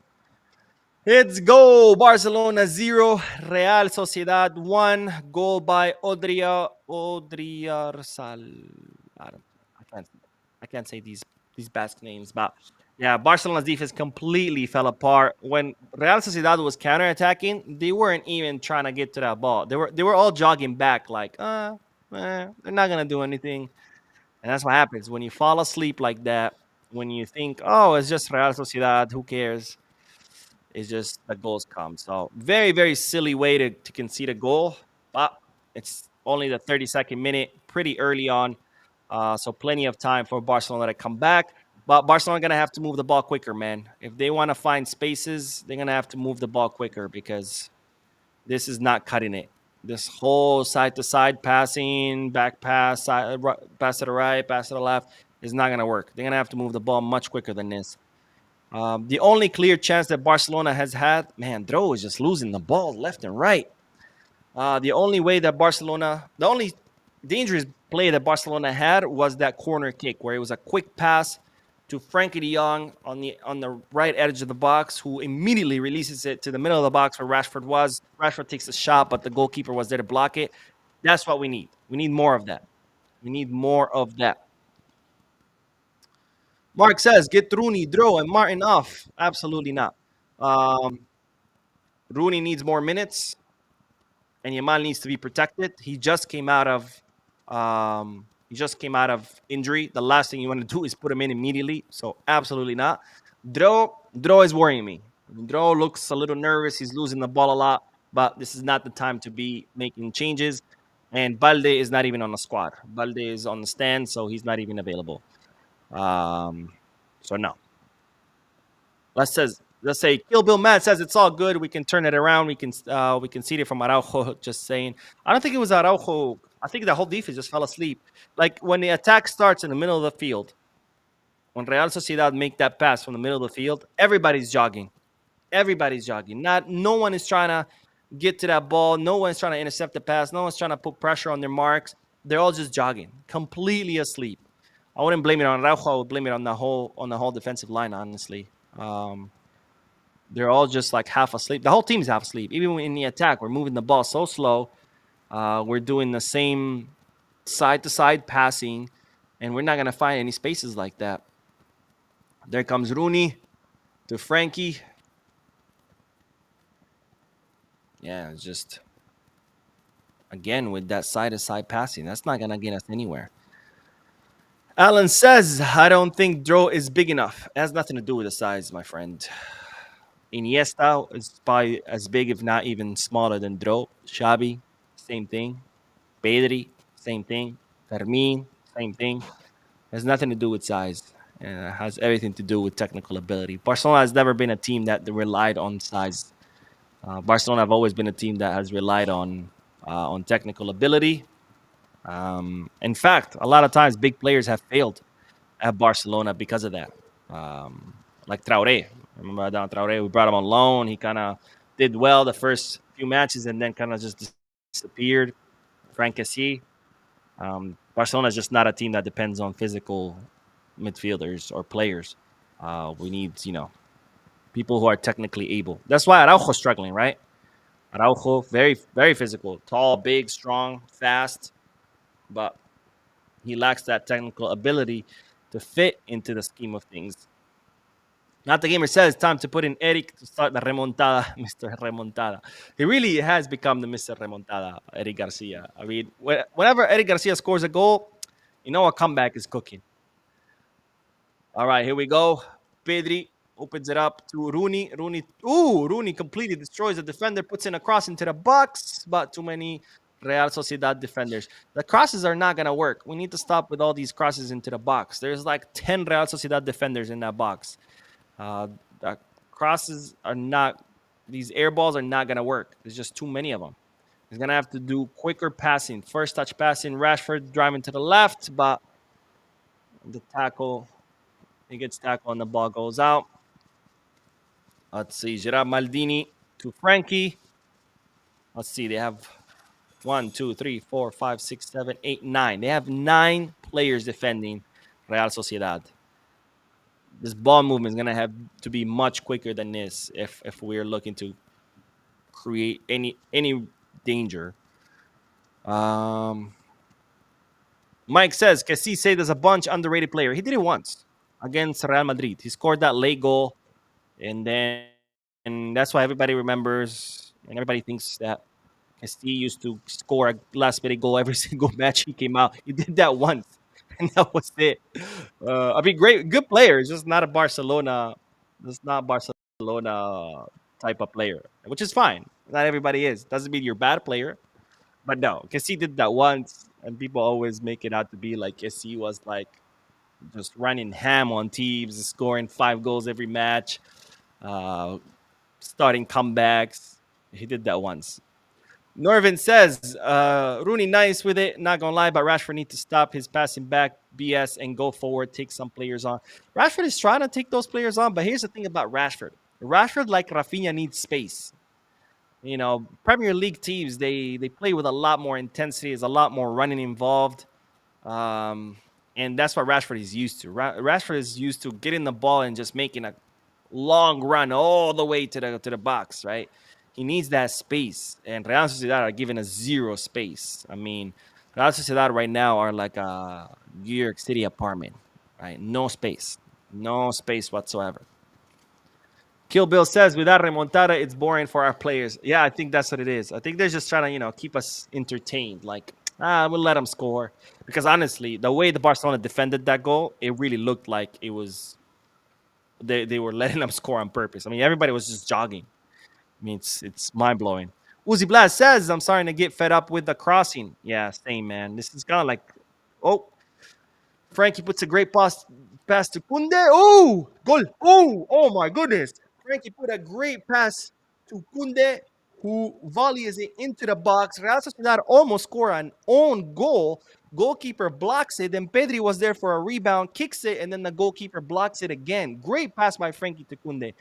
It's goal. Barcelona 0, Real Sociedad 1. Goal by Odriozola. I don't. I can't. I can't say these Basque names, but yeah, Barcelona's defense completely fell apart when Real Sociedad was counterattacking. They weren't even trying to get to that ball. They were all jogging back, like, they're not gonna do anything. And that's what happens when you fall asleep like that. When you think, oh, it's just Real Sociedad, who cares? It's just the goals come. So very, very silly way to concede a goal. But it's only the 32nd minute, pretty early on. So plenty of time for Barcelona to come back. But Barcelona going to have to move the ball quicker, man. If they want to find spaces, they're going to have to move the ball quicker because this is not cutting it. This whole side-to-side passing, back pass, pass to the right, pass to the left is not going to work. They're going to have to move the ball much quicker than this. The only clear chance that Barcelona has had, man, Dro is just losing the ball left and right. The only way that the only dangerous play that Barcelona had was that corner kick where it was a quick pass to Frankie de Jong on the right edge of the box, who immediately releases it to the middle of the box where Rashford was. Rashford takes a shot, but the goalkeeper was there to block it. That's what we need. We need more of that. We need more of that. Mark says, get Rooney, Dro, and Martin off. Absolutely not. Um, Rooney needs more minutes, and Yamal needs to be protected. He just came out of injury. The last thing you want to do is put him in immediately. So absolutely not. Dro is worrying me. Dro looks a little nervous. He's losing the ball a lot, but this is not the time to be making changes. And Balde is not even on the squad. Balde is on the stand, so he's not even available. So no. Let's say Kill Bill Matt says it's all good. We can turn it around. We can see it from Araujo. Just saying. I don't think it was Araujo. I think the whole defense just fell asleep. Like when the attack starts in the middle of the field, when Real Sociedad make that pass from the middle of the field, everybody's jogging. Everybody's jogging. No one is trying to get to that ball. No one's trying to intercept the pass. No one's trying to put pressure on their marks. They're all just jogging, completely asleep. I wouldn't blame it on Araujo. I would blame it on the whole defensive line, honestly. They're all just like half asleep. The whole team's half asleep. Even in the attack, we're moving the ball so slow. We're doing the same side-to-side passing, and we're not going to find any spaces like that. There comes Rooney to Frankie. Yeah, it's just, again, with that side-to-side passing, that's not going to get us anywhere. Alan says, I don't think Dro is big enough. It has nothing to do with the size, my friend. Iniesta is probably as big, if not even smaller than Dro. Xavi, same thing. Pedri, same thing. Fermin, same thing. It has nothing to do with size. And it has everything to do with technical ability. Barcelona has never been a team that relied on size. Barcelona have always been a team that has relied on technical ability. In fact, a lot of times big players have failed at Barcelona because of that. Like Traoré. Remember Adama Traoré? We brought him on loan. He kind of did well the first few matches and then kind of just disappeared. Frank Kessie. Barcelona is just not a team that depends on physical midfielders or players. We need, people who are technically able. That's why Araujo's struggling, right? Araujo, very, very physical, tall, big, strong, fast, but he lacks that technical ability to fit into the scheme of things. Not the gamer says time to put in Eric to start the remontada, Mr. Remontada. He really has become the Mr. Remontada, Eric Garcia. I mean, whenever Eric Garcia scores a goal, a comeback is cooking. All right, here we go. Pedri opens it up to Rooney. Rooney completely destroys the defender, puts in a cross into the box, but too many Real Sociedad defenders. The crosses are not going to work. We need to stop with all these crosses into the box. There's like 10 Real Sociedad defenders in that box. The crosses are not, these air balls are not going to work. There's just too many of them. He's going to have to do quicker passing. First touch passing, Rashford driving to the left, but the tackle He gets tackled and the ball goes out. Let's see. Gerard Maldini to Frankie. Let's see. They have one, two, three, four, five, six, seven, eight, nine. They have 9 players defending Real Sociedad. This ball movement is gonna have to be much quicker than this if we're looking to create any danger. Um, Mike says Cassis say there's a bunch underrated player. He did it once against Real Madrid. He scored that late goal, and then and that's why everybody remembers and everybody thinks that Castillo used to score a last minute goal every single match he came out. He did that once, and that was it. I mean, great, good player. It's just not a Barcelona. It's not Barcelona type of player, which is fine. Not everybody is. Doesn't mean you're a bad player, but no, because he did that once, and people always make it out to be like he was like just running ham on teams, scoring 5 goals every match, uh, starting comebacks. He did that once. Norvin says, Rooney nice with it, not gonna lie, but Rashford need to stop his passing back BS and go forward, take some players on. Rashford is trying to take those players on, but here's the thing about Rashford. Rashford, like Rafinha, needs space. You know, Premier League teams, they play with a lot more intensity, there's a lot more running involved. Um, and that's what Rashford is used to. Rashford is used to getting the ball and just making a long run all the way to the box, right? He needs that space, and Real Sociedad are given a zero space. I mean, Real Sociedad right now are like a New York City apartment, right? No space whatsoever. Kill Bill says, without remontada, it's boring for our players. Yeah, I think that's what it is. I think they're just trying to, keep us entertained. Like, we'll let them score. Because honestly, the way the Barcelona defended that goal, it really looked like it was they were letting them score on purpose. I mean, everybody was just jogging. I mean, it's mind blowing. Uzi Blast says, I'm starting to get fed up with the crossing. Yeah, same, man. This is kind of like, oh, Frankie puts a great pass to Kunde. Oh, goal. Oh my goodness. Frankie put a great pass to Kunde, who volleys it into the box. Real Sociedad almost score an own goal. Goalkeeper blocks it. Then Pedri was there for a rebound, kicks it, and then the goalkeeper blocks it again. Great pass by Frankie to Kunde.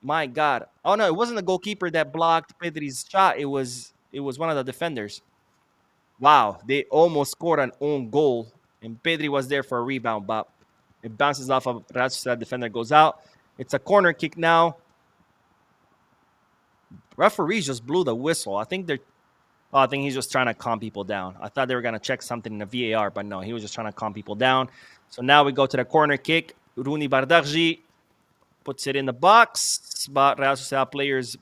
My God. Oh no, it wasn't the goalkeeper that blocked Pedri's shot. It was one of the defenders. Wow, they almost scored an own goal, and Pedri was there for a rebound, but it bounces off of Real Sociedad defender, goes out. It's a corner kick now. Referee just blew the whistle. I think he's just trying to calm people down. I thought they were gonna check something in the VAR, but no, he was just trying to calm people down. So now we go to the corner kick. Rooney Bardarji puts it in the box, but Real Sociedad players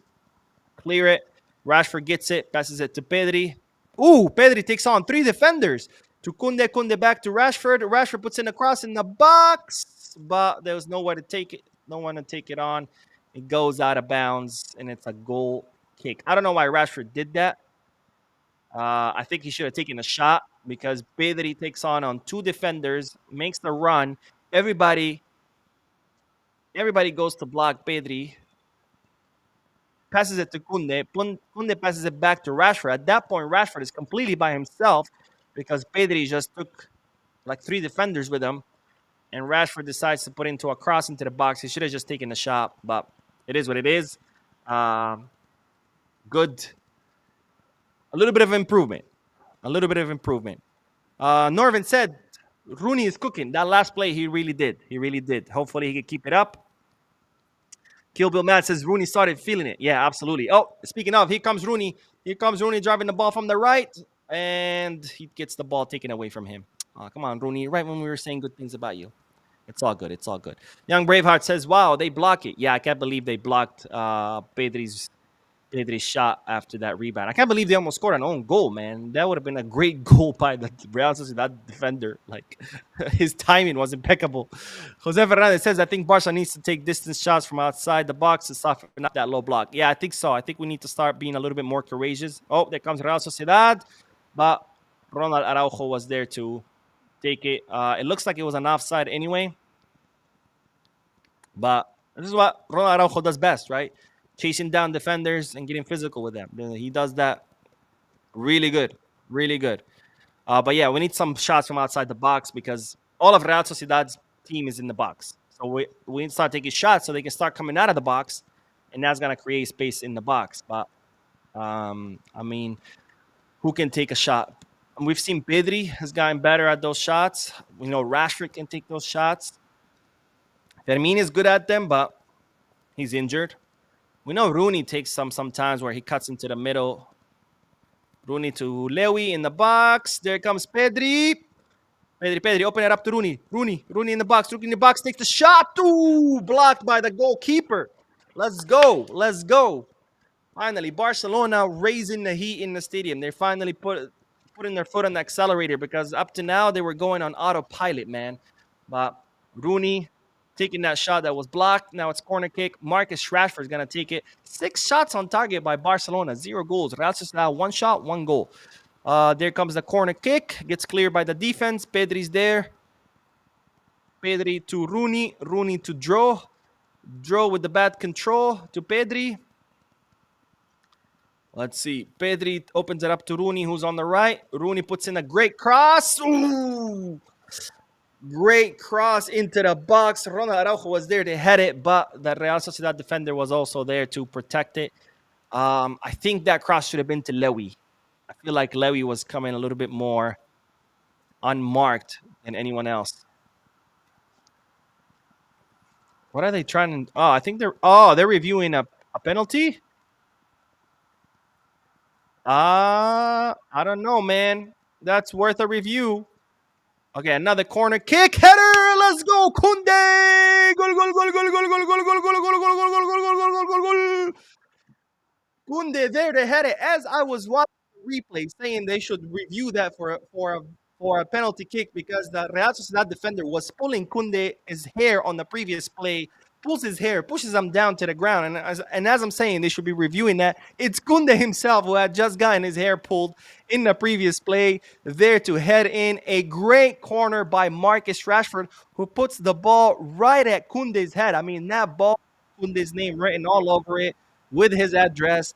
clear it. Rashford gets it, passes it to Pedri. Ooh, Pedri takes on 3 defenders. To Kunde, Kunde back to Rashford. Rashford puts in a cross in the box, but there was nowhere to take it. No one to take it on. It goes out of bounds, and it's a goal kick. I don't know why Rashford did that. I think he should have taken a shot because Pedri takes on 2 defenders, makes the run. Everybody goes to block Pedri. Passes it to Kunde. Kunde passes it back to Rashford. At that point, Rashford is completely by himself because Pedri just took like 3 defenders with him, and Rashford decides to put into a cross into the box. He should have just taken the shot, but it is what it is. Good. A little bit of improvement. Norvin said Rooney is cooking. That last play, he really did. Hopefully, he can keep it up. Kill Bill Matt says Rooney started feeling it. Yeah, absolutely. Oh, speaking of, here comes Rooney. Driving the ball from the right, and he gets the ball taken away from him. Oh, come on, Rooney. Right when we were saying good things about you. It's all good. Young Braveheart says, wow, they block it. Yeah, I can't believe they blocked Pedri's shot after that rebound. I can't believe they almost scored an own goal, man. That would have been a great goal by the Real Sociedad defender. Like, his timing was impeccable. Jose Fernandez says, I think Barca needs to take distance shots from outside the box to soften up that low block. Yeah, I think so. I think we need to start being a little bit more courageous. Oh, there comes Real Sociedad. But Ronald Araujo was there to take it. It looks like it was an offside anyway. But this is what Ronald Araujo does best, right? Chasing down defenders and getting physical with them. He does that really good. But yeah, we need some shots from outside the box because all of Real Sociedad's team is in the box. So we need to start taking shots so they can start coming out of the box, and that's gonna create space in the box. But I mean, who can take a shot? And we've seen Pedri has gotten better at those shots. We know Rashford can take those shots. Fermin is good at them, but he's injured. We know Rooney takes some sometimes where he cuts into the middle. Rooney to Lewy in the box. There comes Pedri. Pedri, open it up to Rooney. Rooney in the box. Rooney in the box takes the shot. Ooh, blocked by the goalkeeper. Let's go. Finally, Barcelona raising the heat in the stadium. They finally putting their foot on the accelerator because up to now they were going on autopilot, man. But Rooney taking that shot that was blocked. Now it's corner kick. Marcus Rashford is gonna take it. 6 shots on target by Barcelona, 0 goals. Real Sociedad, 1 shot, 1 goal. There comes the corner kick. Gets cleared by the defense. Pedri's there. Pedri to Rooney. Rooney to Dro. Dro with the bad control to Pedri. Let's see. Pedri opens it up to Rooney, who's on the right. Rooney puts in a great cross. Ooh! Great cross into the box. Ronald Araujo was there to head it, but the Real Sociedad defender was also there to protect it. I think that cross should have been to Lewy. I feel like Lewy was coming a little bit more unmarked than anyone else. What are they trying to? Oh, I think they're reviewing a penalty. I don't know, man. That's worth a review. Okay, another corner kick header. Let's go, Kunde. Goal, goal, goal, goal, goal, goal, goal, goal, goal, goal, goal, goal, goal, goal, goal, goal, goal, goal. Kunde there to head it. As I was watching the replay, saying they should review that for a penalty kick because the Real Sociedad defender was pulling Kunde his hair on the previous play, pulls his hair, pushes him down to the ground. And as I'm saying, they should be reviewing that. It's Kunde himself who had just gotten his hair pulled in the previous play, there to head in a great corner by Marcus Rashford, who puts the ball right at Kunde's head. I mean, that ball, Kunde's name written all over it with his address,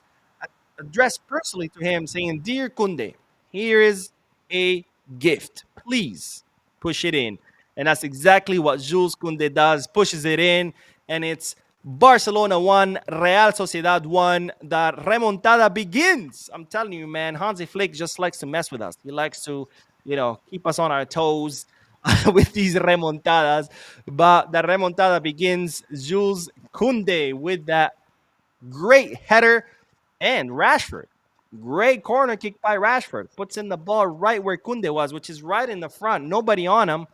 addressed personally to him, saying, "Dear Kunde, here is a gift. Please push it in." And that's exactly what Jules Koundé does, pushes it in, and it's Barcelona 1, Real Sociedad 1. The remontada begins. I'm telling you, man, Hansi Flick just likes to mess with us. He likes to, keep us on our toes with these remontadas. But the remontada begins. Jules Koundé with that great header, and Rashford. Great corner kick by Rashford. Puts in the ball right where Koundé was, which is right in the front. Nobody on him.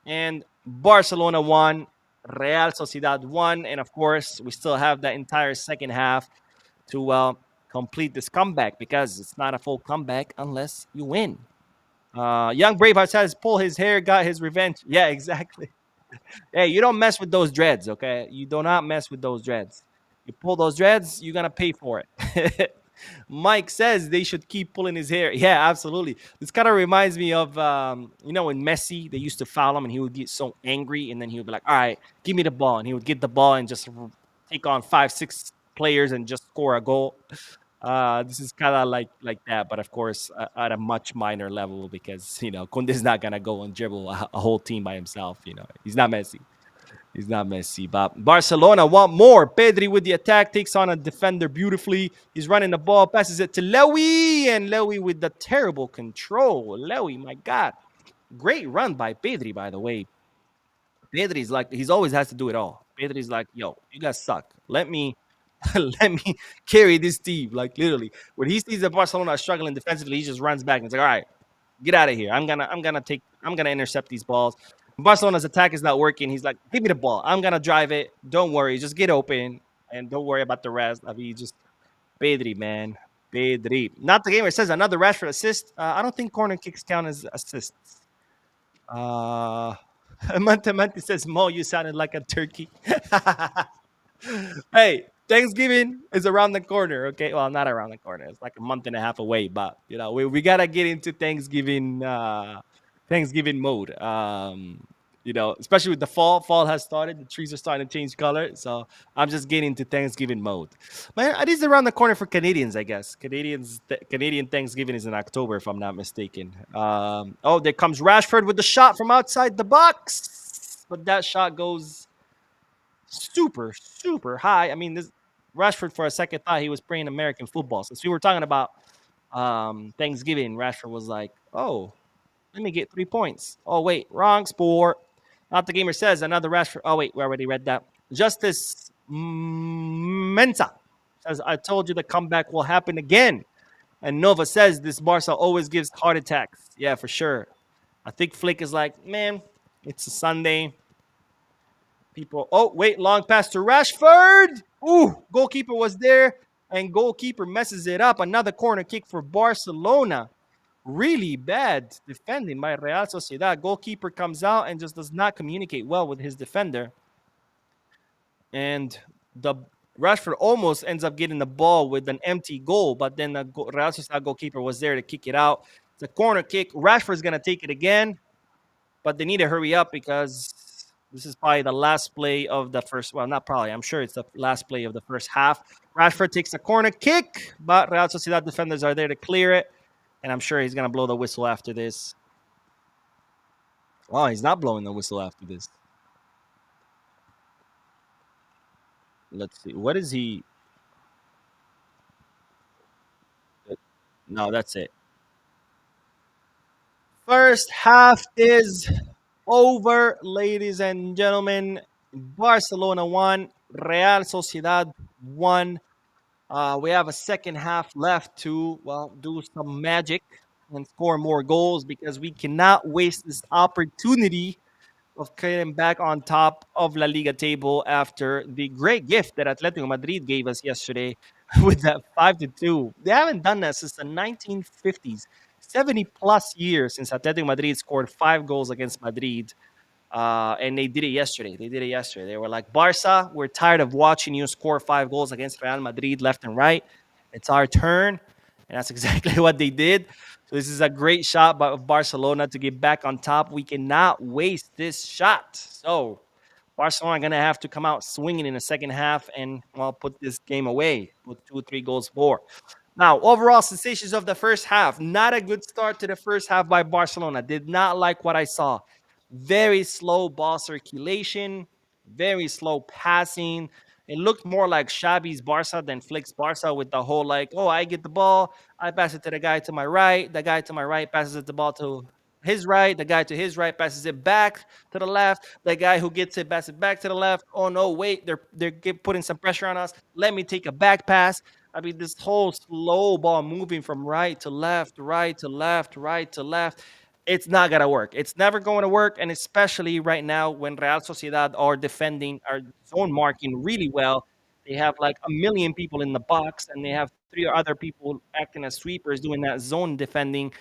And Barcelona won, Real Sociedad won. And of course, we still have that entire second half to complete this comeback because it's not a full comeback unless you win. Young Braveheart says, pull his hair, got his revenge. Yeah, exactly. Hey, you don't mess with those dreads, okay? You do not mess with those dreads. You pull those dreads, you're going to pay for it. Mike says they should keep pulling his hair. Yeah, absolutely. This kind of reminds me of, when Messi, they used to foul him and he would get so angry and then he would be like, all right, give me the ball. And he would get the ball and just take on 5-6 players and just score a goal. This is kind of like that, but of course at a much minor level because, Kunde's not going to go and dribble a whole team by himself. He's not Messi. He's not Messi, but Barcelona want more. Pedri with the attack takes on a defender beautifully. He's running the ball, passes it to Lewy, and Lewy with the terrible control. Lewy, my God. Great run by Pedri, by the way. Pedri's like, he's always has to do it all. Pedri's like, yo, you guys suck. Let me carry this team. Like, literally. When he sees that Barcelona is struggling defensively, he just runs back and he's like, all right, get out of here. I'm gonna intercept these balls. Barcelona's attack is not working. He's like, give me the ball. I'm gonna drive it. Don't worry, just get open and don't worry about the rest. I mean, just Pedri, man, Pedri. Not the gamer. It says another Rashford assist. I don't think corner kicks count as assists. Mante says, Mo, you sounded like a turkey. Hey, Thanksgiving is around the corner, okay? Well, not around the corner. It's like a month and a half away, but we gotta get into Thanksgiving mode. Especially with the fall. Fall has started. The trees are starting to change color, so I'm just getting into Thanksgiving mode. Man, it is around the corner for Canadians, I guess. Canadian Thanksgiving is in October, if I'm not mistaken. There comes Rashford with the shot from outside the box. but that shot goes super, super high. I mean, this Rashford for a second thought he was playing American football. Since we were talking about Thanksgiving, Rashford was like, "Oh, let me get 3 points." Oh wait, wrong sport. Not the gamer says another Rashford. Oh wait, we already read that. Justice Mensa says, "I told you the comeback will happen again." And Nova says this Barca always gives heart attacks. Yeah, for sure. I think Flick is like, man, it's a Sunday. People, oh, wait, long pass to Rashford. Ooh, goalkeeper was there, and goalkeeper messes it up. Another corner kick for Barcelona. Really bad defending by Real Sociedad. Goalkeeper comes out and just does not communicate well with his defender. And the Rashford almost ends up getting the ball with an empty goal, but then the Real Sociedad goalkeeper was there to kick it out. It's a corner kick. Rashford's going to take it again, but they need to hurry up because this is probably the last play of the first. Well, not probably. I'm sure it's the last play of the first half. Rashford takes a corner kick, but Real Sociedad defenders are there to clear it, and I'm sure he's going to blow the whistle after this. Oh, he's not blowing the whistle after this. Let's see. What is he? No, that's it. First half is over, ladies and gentlemen. Barcelona won, Real Sociedad won. We have a second half left to, well, do some magic and score more goals because we cannot waste this opportunity of getting back on top of La Liga table after the great gift that Atletico Madrid gave us yesterday with that 5-2. They haven't done that since the 1950s. 70 plus years since Atletico Madrid scored 5 goals against Madrid. And they did it yesterday. They did it yesterday. They were like, Barca, we're tired of watching you score 5 goals against Real Madrid left and right. It's our turn. And that's exactly what they did. So this is a great shot by Barcelona to get back on top. We cannot waste this shot. So Barcelona going to have to come out swinging in the second half and, well, put this game away, put 2 or 3 goals more. Now, overall sensations of the first half. Not a good start to the first half by Barcelona. Did not like what I saw. Very slow ball circulation, very slow passing. It looked more like Xavi's Barca than Flick's Barca with the whole like, oh, I get the ball, I pass it to the guy to my right, the guy to my right passes it the ball to his right, the guy to his right passes it back to the left, the guy who gets it passes it back to the left. Oh no, wait, they're putting some pressure on us. Let me take a back pass. I mean, this whole slow ball moving from right to left, right to left, right to left, it's not gonna work. It's never going to work, and especially right now when Real Sociedad are defending our zone marking really well. They have like a million people in the box, and they have 3 other people acting as sweepers doing that zone defending.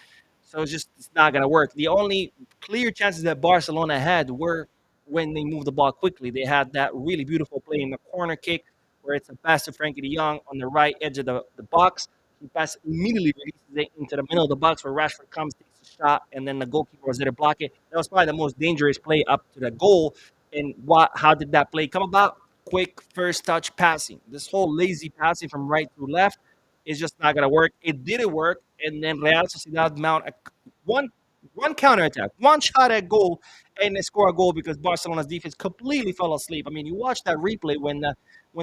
So it's not gonna work. The only clear chances that Barcelona had were when they moved the ball quickly. They had that really beautiful play in the corner kick where it's a pass to Frankie de Jong on the right edge of the box. He passes immediately releases it into the middle of the box where Rashford comes, takes a shot, and then the goalkeeper was there to block it. That was probably the most dangerous play up to the goal. And how did that play come about? Quick first touch passing. This whole lazy passing from right to left is just not gonna work. It didn't work, and then Real Sociedad mount one one counter attack, one shot at goal, and they score a goal because Barcelona's defense completely fell asleep. I mean, you watch that replay when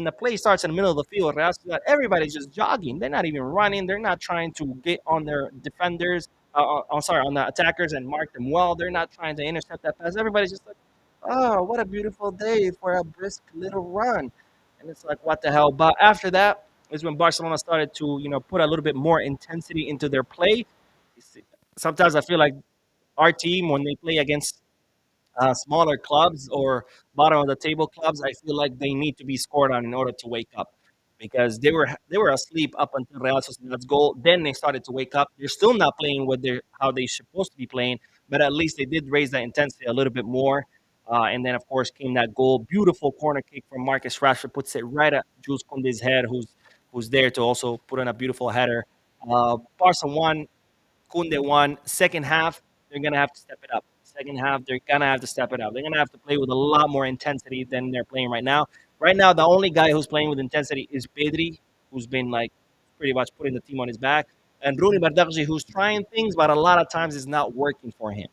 the play starts in the middle of the field, Real Sociedad, everybody's just jogging. They're not even running. They're not trying to get on their defenders. On the attackers and mark them well. They're not trying to intercept that pass. Everybody's just like, oh, what a beautiful day for a brisk little run. And it's like, what the hell? But after that is when Barcelona started to, put a little bit more intensity into their play. Sometimes I feel like our team, when they play against smaller clubs or bottom of the table clubs, I feel like they need to be scored on in order to wake up because they were asleep up until Real Sociedad's goal. Then they started to wake up. They're still not playing how they're supposed to be playing, but at least they did raise that intensity a little bit more. And then, of course, came that goal. Beautiful corner kick from Marcus Rashford, puts it right at Jules Koundé's head, who's there to also put in a beautiful header. Barca won, Koundé won. Second half, they're gonna have to step it up. Second half, they're gonna have to step it up. They're gonna have to play with a lot more intensity than they're playing right now. Right now, the only guy who's playing with intensity is Pedri, who's been like pretty much putting the team on his back, and Rooney Bardghji, who's trying things, but a lot of times it's not working for him.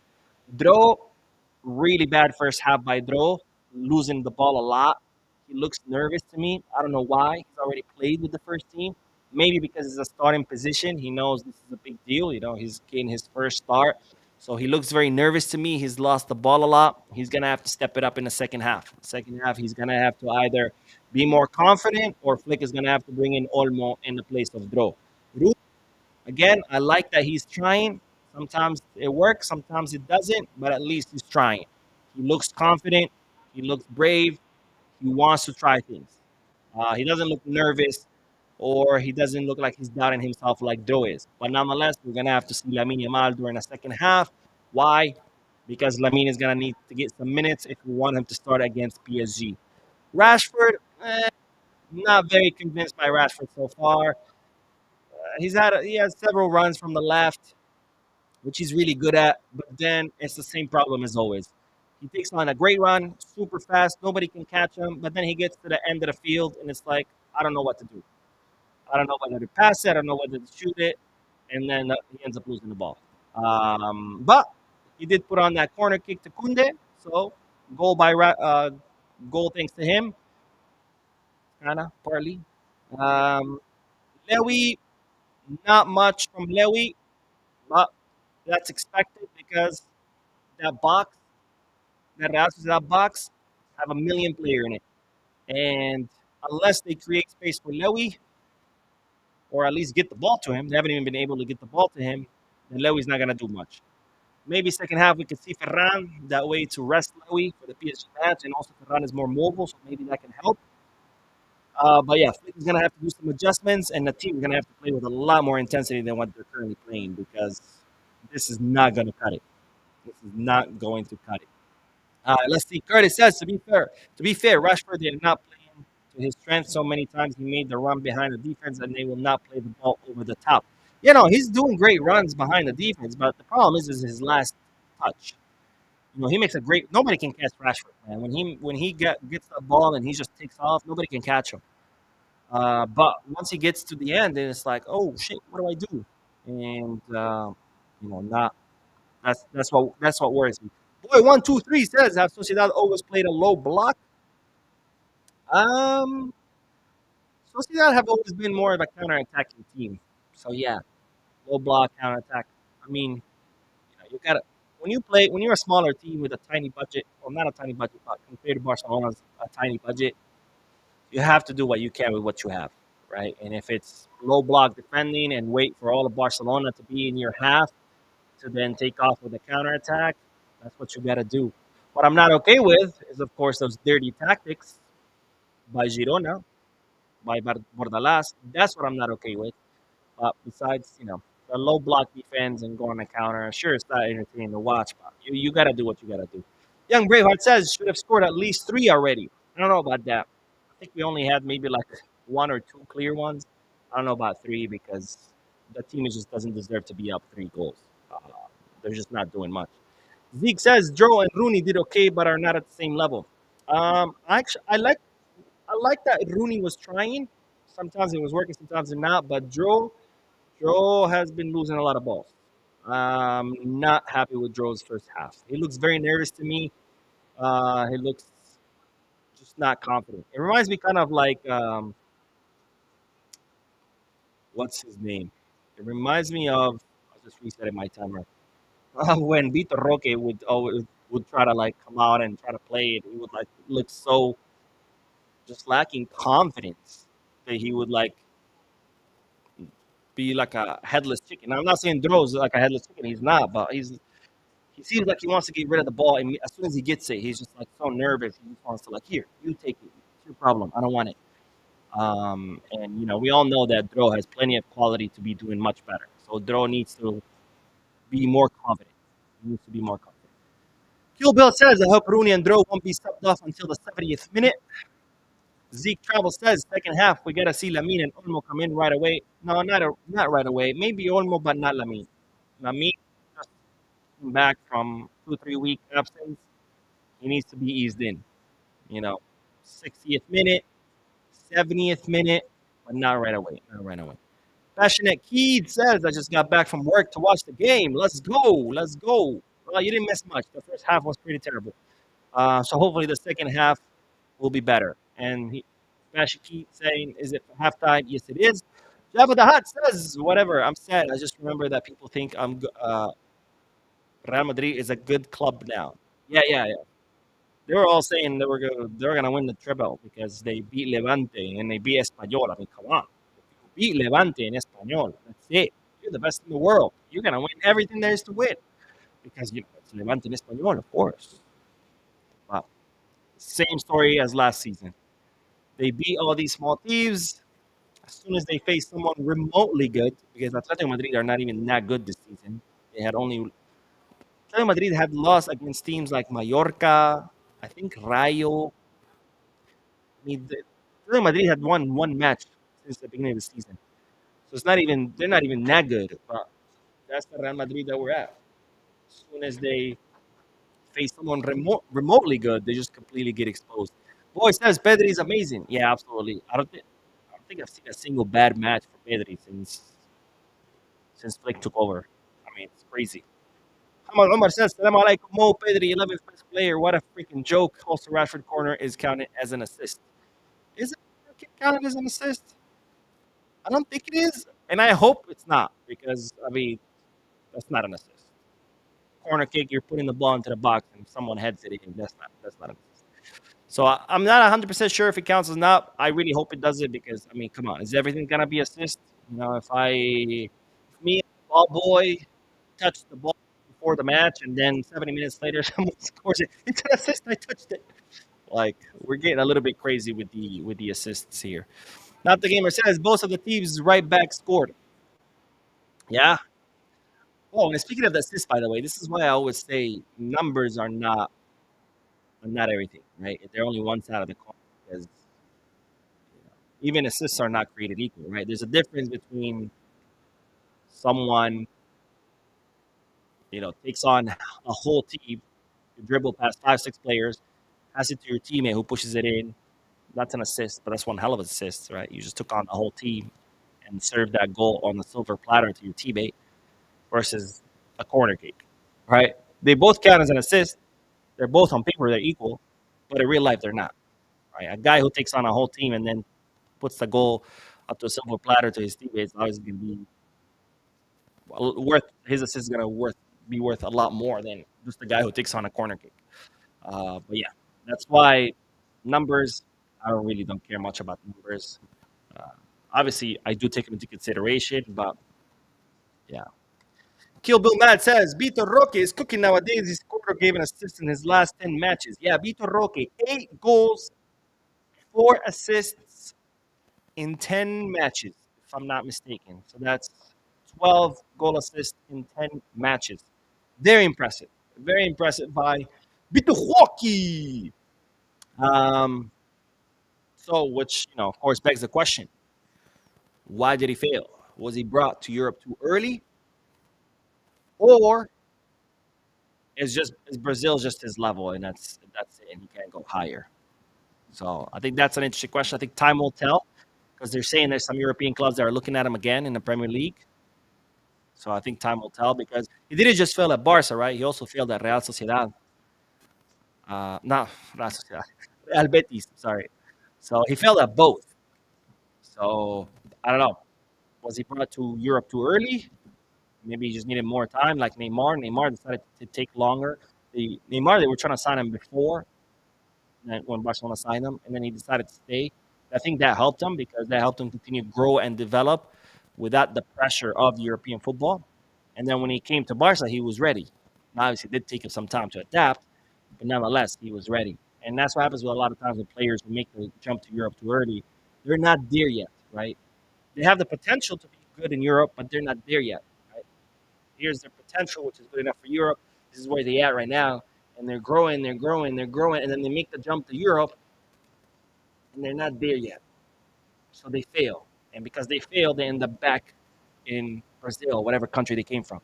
Bro, Really bad first half by Dro, losing the ball a lot. He looks nervous to me. I don't know why. He's already played with the first team. Maybe because it's a starting position. He knows this is a big deal. He's getting his first start. So he looks very nervous to me. He's lost the ball a lot. He's going to have to step it up in the second half. Second half, he's going to have to either be more confident or Flick is going to have to bring in Olmo in the place of Dro. Again, I like that he's trying. Sometimes it works, sometimes it doesn't, but at least he's trying. He looks confident. He looks brave. He wants to try things. He doesn't look nervous or he doesn't look like he's doubting himself like Joe is. But nonetheless, we're going to have to see Lamine Yamal during the second half. Why? Because Lamine is going to need to get some minutes if we want him to start against PSG. Rashford, not very convinced by Rashford so far. He has several runs from the left, which he's really good at. But then it's the same problem as always. He takes on a great run, super fast. Nobody can catch him. But then he gets to the end of the field, and it's like, I don't know what to do. I don't know whether to pass it. I don't know whether to shoot it. And then he ends up losing the ball. But he did put on that corner kick to Kunde. So goal thanks to him, kind of, partly. Um, Lewy, not much from Lewy, but that's expected because that box that Real Sociedad box have a million player in it. And unless they create space for Lewy or at least get the ball to him, they haven't even been able to get the ball to him, then Lewy's not going to do much. Maybe second half we could see Ferran that way to rest Lewy for the PSG match, and also Ferran is more mobile, so maybe that can help. But yeah, Flick is going to have to do some adjustments, and the team is going to have to play with a lot more intensity than what they're currently playing because this is not going to cut it. This is not going to cut it. Let's see. Curtis says, to be fair, Rashford did not play to his strength so many times. He made the run behind the defense, and they will not play the ball over the top. He's doing great runs behind the defense, but the problem is his last touch. He makes a great. Nobody can catch Rashford, man. When he gets the ball and he just takes off, nobody can catch him. But once he gets to the end, then it's like, oh shit, what do I do? And not that's what worries me. Boy, 123 says have Sociedad always played a low block. Um, Sociedad have always been more of a counter-attacking team. So yeah, low block counter-attack. I mean, you gotta when you're a smaller team with a tiny budget, well, not a tiny budget, but compared to Barcelona's a tiny budget, you have to do what you can with what you have, right? And if it's low block defending and wait for all of Barcelona to be in your half to then take off with a counterattack, that's what you got to do. What I'm not okay with is, of course, those dirty tactics by Girona, by Bordalas. That's what I'm not okay with. Besides, the low block defense and going to counter, sure, it's not entertaining to watch, but you got to do what you got to do. Young Braveheart says should have scored at least three already. I don't know about that. I think we only had maybe like one or two clear ones. I don't know about three because the team just doesn't deserve to be up 3 goals. Uh, they're just not doing much. Zeke says Joe and Rooney did okay, but are not at the same level. Actually, I like that Rooney was trying. Sometimes it was working, sometimes it not. But Joe has been losing a lot of balls. Not happy with Joe's first half. He looks very nervous to me. He looks just not confident. It reminds me kind of like what's his name? It reminds me of. I'll just reset my timer. When Vitor Roque would try to like come out and try to play it, he would like look so just lacking confidence that he would like be like a headless chicken. Now, I'm not saying Dro's like a headless chicken. He's not, but he seems like he wants to get rid of the ball, and as soon as he gets it, he's just like so nervous. He just wants to like, here, you take it. It's your problem. I don't want it. And we all know that Dro has plenty of quality to be doing much better. So Dro needs to be more confident. He needs to be more confident. Kill Bill says, I hope Rooney and Dro won't be subbed off until the 70th minute. Zeke Travel says, second half, we got to see Lamine and Olmo come in right away. No, not right away. Maybe Olmo, but not Lamine. Lamine just came back from 2 3 week absence. He needs to be eased in. You know, 60th minute, 70th minute, but not right away. Not right away. Passionate Keed says, I just got back from work to watch the game. Let's go. Let's go. Well, you didn't miss much. The first half was pretty terrible. So hopefully the second half will be better. And Bashi keeps saying, "Is it for halftime?" Yes, it is. Jabba the Hutt says, "Whatever." I'm sad. I just remember that people think Real Madrid is a good club now. Yeah, yeah, yeah. They were all saying they were gonna win the treble because they beat Levante and they beat Espanyol. I mean, come on, beat Levante and Espanyol. That's it. You're the best in the world. You're gonna win everything there is to win because it's Levante and Espanyol, of course. Wow. Same story as last season. They beat all these small teams. As soon as they face someone remotely good, because Atletico Madrid are not even that good this season. They had only Atletico Madrid had lost against teams like Mallorca, I think Rayo. I mean, Atletico Madrid had won one match since the beginning of the season, so they're not even that good. But that's the Real Madrid that we're at. As soon as they face someone remotely good, they just completely get exposed. Boy says Pedri is amazing. Yeah, absolutely. I don't think I've seen a single bad match for Pedri since Flick took over. I mean, it's crazy. Hamad Omar says, Salam alaikum, Mo Pedri, 11th best player. What a freaking joke. Also, Rashford corner is counted as an assist. Is it counted as an assist? I don't think it is. And I hope it's not because, I mean, that's not an assist. Corner kick, you're putting the ball into the box and someone heads it in. That's not an assist. So I'm not 100% sure if it counts or not. I really hope it does it because, I mean, come on. Is everything going to be assist? If me, ball boy, touched the ball before the match, and then 70 minutes later, someone scores it. It's an assist. I touched it. Like we're getting a little bit crazy with the assists here. Not the gamer says both of the teams right back scored. Yeah. Oh, and speaking of the assists, by the way, this is why I always say numbers are not everything, right? They're only one side of the coin because even assists are not created equal, right? There's a difference between someone takes on a whole team, you dribble past five, six players, pass it to your teammate who pushes it in. That's an assist, but that's one hell of an assist, right? You just took on the whole team and served that goal on the silver platter to your teammate versus a corner kick, right? They both count as an assist. They're both on paper, they're equal, but in real life, they're not, right? A guy who takes on a whole team and then puts the goal up to a silver platter to his teammates, obviously going to be worth his assist is going to be worth a lot more than just the guy who takes on a corner kick. But yeah, that's why numbers. I don't care much about numbers. Uh, Obviously, I do take them into consideration, but yeah. Kill Bill Mad says Vitor Roque is cooking nowadays. He scored or gave an assist in his last 10 matches. Yeah, Vitor Roque, 8 goals, 4 assists in 10 matches, if I'm not mistaken. So that's 12 goal assists in 10 matches. Very impressive. Very impressive by Vitor Roque. Um, which, of course, begs the question: why did he fail? Was he brought to Europe too early, or is Brazil just his level, and that's it, and he can't go higher? So I think that's an interesting question. I think time will tell because they're saying there's some European clubs that are looking at him again in the Premier League. So I think time will tell because he didn't just fail at Barca, right? He also failed at Real Sociedad. No, Real Sociedad, Real Betis. Sorry. So he failed at both. So I don't know. Was he brought to Europe too early? Maybe he just needed more time, like Neymar. Neymar decided to take longer. Neymar, they were trying to sign him before when Barcelona signed him, and then he decided to stay. I think that helped him because that helped him continue to grow and develop without the pressure of European football. And then when he came to Barca, he was ready. Now, obviously, it did take him some time to adapt, but nonetheless, he was ready. And that's what happens with a lot of times with players who make the jump to Europe too early. They're not there yet, right? They have the potential to be good in Europe, but they're not there yet. Right? Here's their potential, which is good enough for Europe. This is where they're at right now, and they're growing, they're growing, they're growing, and then they make the jump to Europe, and they're not there yet. So they fail, and because they fail, they end up back in Brazil, whatever country they came from.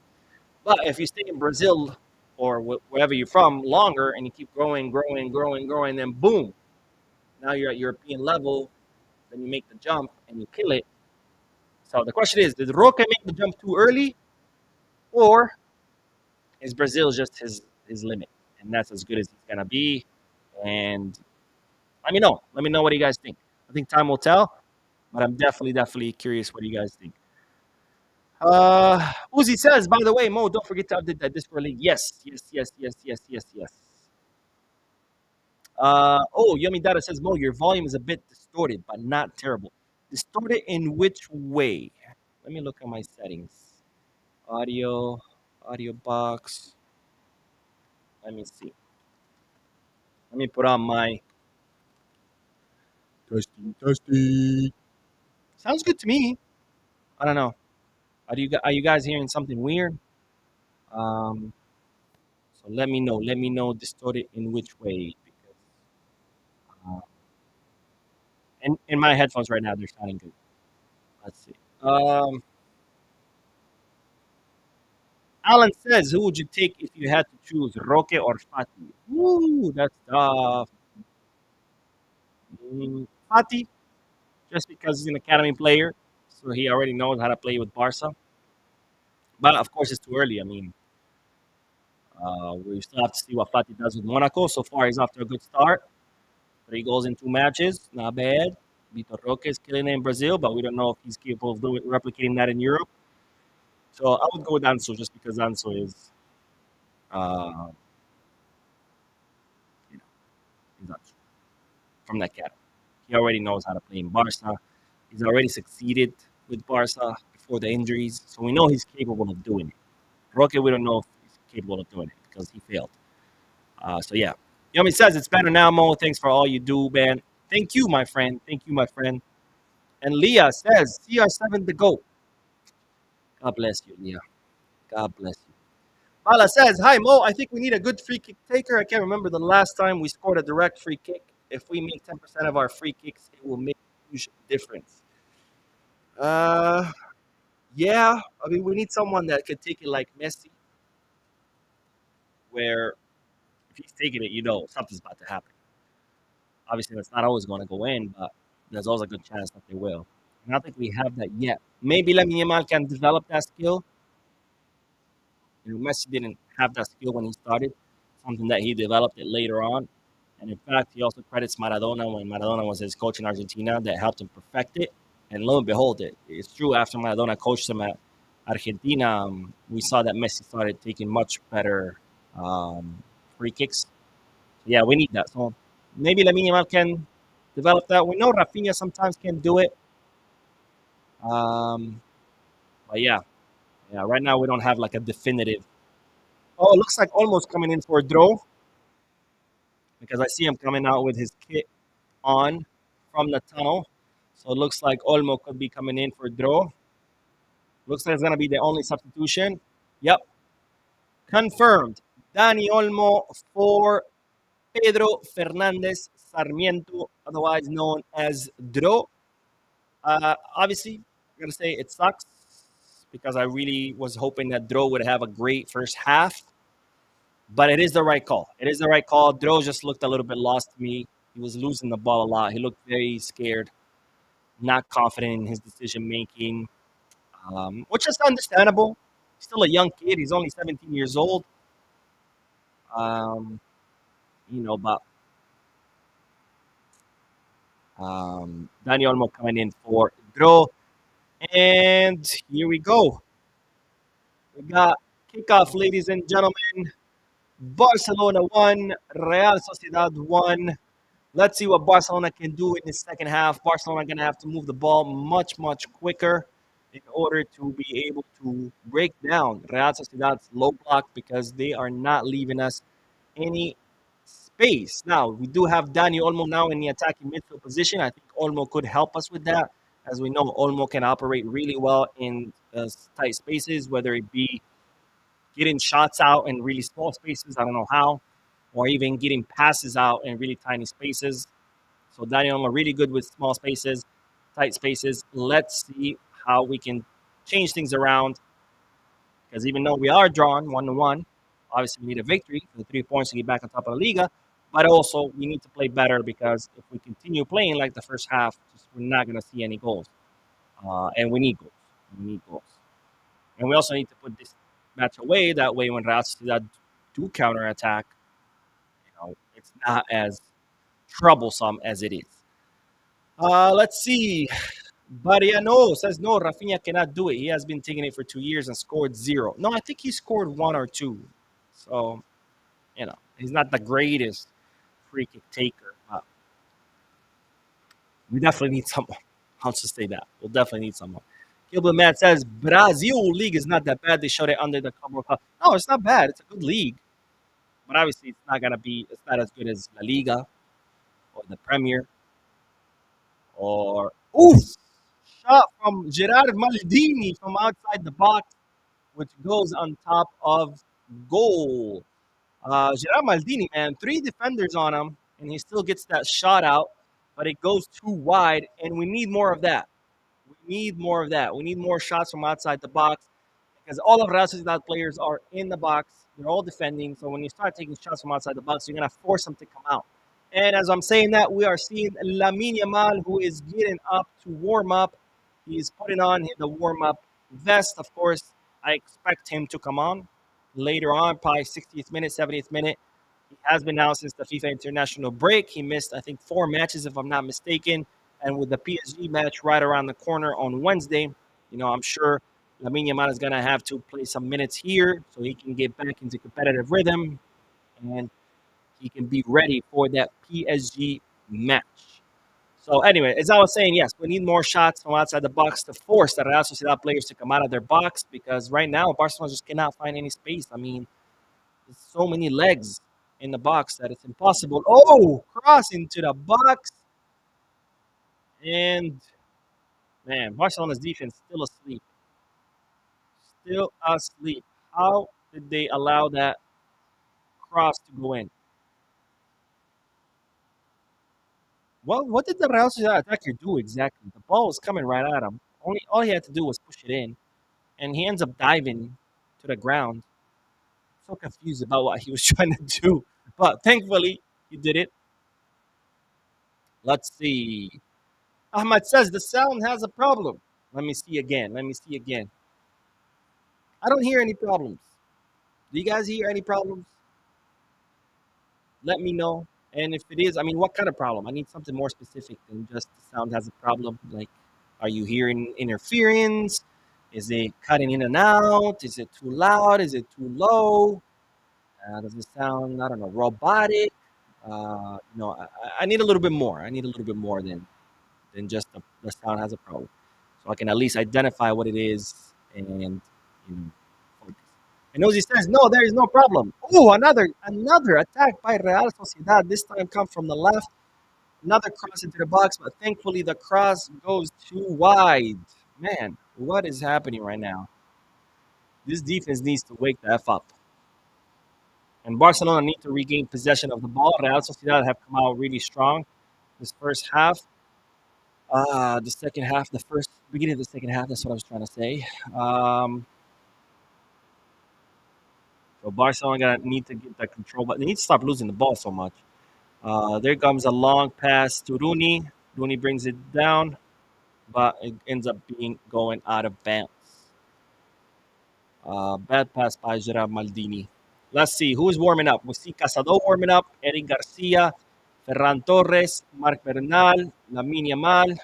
But if you stay in Brazil or wherever you're from longer, and you keep growing, growing, growing, growing, then boom, now you're at European level. Then you make the jump and you kill it. So the question is, did Roque make the jump too early, or is Brazil just his limit, and that's as good as he's gonna be. And let me know. Let me know what you guys think. I think time will tell, but I'm definitely curious what you guys think. Uzi says, by the way, Mo, don't forget to update that Discord link. Yes. Oh, Yummy Data says, Mo, your volume is a bit distorted, but not terrible. Distorted in which way? Let me look at my settings. Audio, audio box. Let me see. Let me put on my testing. Sounds good to me. I don't know. Are you guys hearing something weird? Um, so let me know. Let me know distorted in which way. Because in my headphones right now, they're sounding good. Let's see. Alan says, who would you take if you had to choose, Roque or Fati? Ooh, that's tough. Fati, just because he's an academy player, so he already knows how to play with Barca. But of course, it's too early. I mean, we still have to see what Fati does with Monaco. So far, he's off to a good start. 3 goals in 2 matches, not bad. Vitor Roque is killing it in Brazil, but we don't know if he's capable of replicating that in Europe. So I would go with Anso just because Anso is, uh, you know, he's not from that academy. He already knows how to play in Barca. He's already succeeded with Barca before the injuries, so we know he's capable of doing it. Roque, we don't know if he's capable of doing it because he failed. So yeah, Yomi says it's better now, Mo. Thanks for all you do, man. Thank you, my friend. Thank you, my friend. And Leah says CR7 the GOAT. God bless you, Leah. God bless you. Bala says, hi, Mo. I think we need a good free kick taker. I can't remember the last time we scored a direct free kick. If we make 10% of our free kicks, it will make a huge difference. Uh, yeah. I mean, we need someone that could take it like Messi, where if he's taking it, you know something's about to happen. Obviously, that's not always going to go in, but there's always a good chance that they will. And I don't think we have that yet. Maybe Lamine Yamal can develop that skill. You know, Messi didn't have that skill when he started, something that he developed it later on. And in fact, he also credits Maradona when Maradona was his coach in Argentina that helped him perfect it. And lo and behold, it's true. After Maradona coached him at Argentina, we saw that Messi started taking much better free kicks. So yeah, we need that. So maybe Lamine Yamal can develop that. We know Rafinha sometimes can do it. Um, but yeah. Right now we don't have like a definitive. Oh, it looks like almost coming in for a draw because I see him coming out with his kit on from the tunnel. So it looks like Olmo could be coming in for a draw. Looks like it's going to be the only substitution. Yep, confirmed. Dani Olmo for Pedro Fernandez Sarmiento, otherwise known as Dro. Obviously, I'm going to say it sucks because I really was hoping that Dro would have a great first half, but it is the right call. It is the right call. Dro just looked a little bit lost to me. He was losing the ball a lot. He looked very scared, not confident in his decision making, which is understandable. He's still a young kid. He's only 17 years old. Um, but Daniel Olmo coming in for Dro. And here we go. We got kickoff, ladies and gentlemen. Barcelona 1, Real Sociedad 1. Let's see what Barcelona can do in the second half. Barcelona going to have to move the ball much quicker in order to be able to break down Real Sociedad's low block because they are not leaving us any space. Now, we do have Dani Olmo now in the attacking midfield position. I think Olmo could help us with that. As we know, Olmo can operate really well in tight spaces, whether it be getting shots out in really small spaces. I don't know how, or even getting passes out in really tiny spaces. So Daniel are really good with small spaces, tight spaces. Let's see how we can change things around. Because even though we are drawn 1-1, obviously we need a victory for the 3 points to get back on top of the Liga. But also we need to play better because if we continue playing like the first half, we're not going to see any goals. And we need goals. We need goals. And we also need to put this match away. That way, when Real Sociedad do counterattack, it's not as troublesome as it is. Let's see. Bariano says no, Rafinha cannot do it. He has been taking it for 2 years and scored zero. No, I think he scored one or two. So, he's not the greatest free kick taker. We definitely need someone. I'll just say that. We'll definitely need someone. Gilbert Matt says Brazil league is not that bad. They showed it under the Club World Cup. No, it's not bad. It's a good league. But obviously it's not gonna be it's not as good as La Liga or the Premier or oof shot from Gerard Maldini from outside the box, which goes on top of goal. Gerard Maldini, man, three defenders on him, and he still gets that shot out, but it goes too wide, and we need more of that. We need more of that. We need more shots from outside the box because all of Real Sociedad players are in the box. They're all defending. So when you start taking shots from outside the box, you're going to force them to come out. And as I'm saying that, we are seeing Lamine Yamal, who is getting up to warm up. He's putting on the warm up vest. Of course, I expect him to come on later on, probably 60th minute, 70th minute. He has been out since the FIFA international break. He missed, I think, 4 matches, if I'm not mistaken. And with the PSG match right around the corner on Wednesday, I'm sure Lamine Yamal is going to have to play some minutes here so he can get back into competitive rhythm and he can be ready for that PSG match. So anyway, as I was saying, yes, we need more shots from outside the box to force the Real Sociedad players to come out of their box because right now Barcelona just cannot find any space. I mean, there's so many legs in the box that it's impossible. Oh, cross into the box. And man, Barcelona's defense still asleep. Still asleep. How did they allow that cross to go in? Well, what did the Real Sociedad attacker do exactly? The ball was coming right at him. All he had to do was push it in, and he ends up diving to the ground. So confused about what he was trying to do, but thankfully he did it. Let's see. Ahmad says the sound has a problem. Let me see again. Let me see again. I don't hear any problems. Do you guys hear any problems? Let me know. And if it is, I mean, what kind of problem? I need something more specific than just the sound has a problem. Like, are you hearing interference? Is it cutting in and out? Is it too loud? Is it too low? Does it sound, I don't know, robotic? I need a little bit more. I need a little bit more than just the sound has a problem. So I can at least identify what it is and focus. And Ozzy says, no, there is no problem. Oh, another attack by Real Sociedad. This time comes from the left. Another cross into the box, but thankfully the cross goes too wide. Man, what is happening right now? This defense needs to wake the F up. And Barcelona need to regain possession of the ball. Real Sociedad have come out really strong this first half. The second half, the first beginning of the second half, that's what I was trying to say. So Barcelona gonna need to get that control, but they need to stop losing the ball so much. There comes a long pass to Rooney. Rooney brings it down, but it ends up going out of bounds. Bad pass by Gerard Maldini. Let's see who's warming up. We see Casado warming up, Eric Garcia, Ferran Torres, Marc Bernal, Lamine Yamal.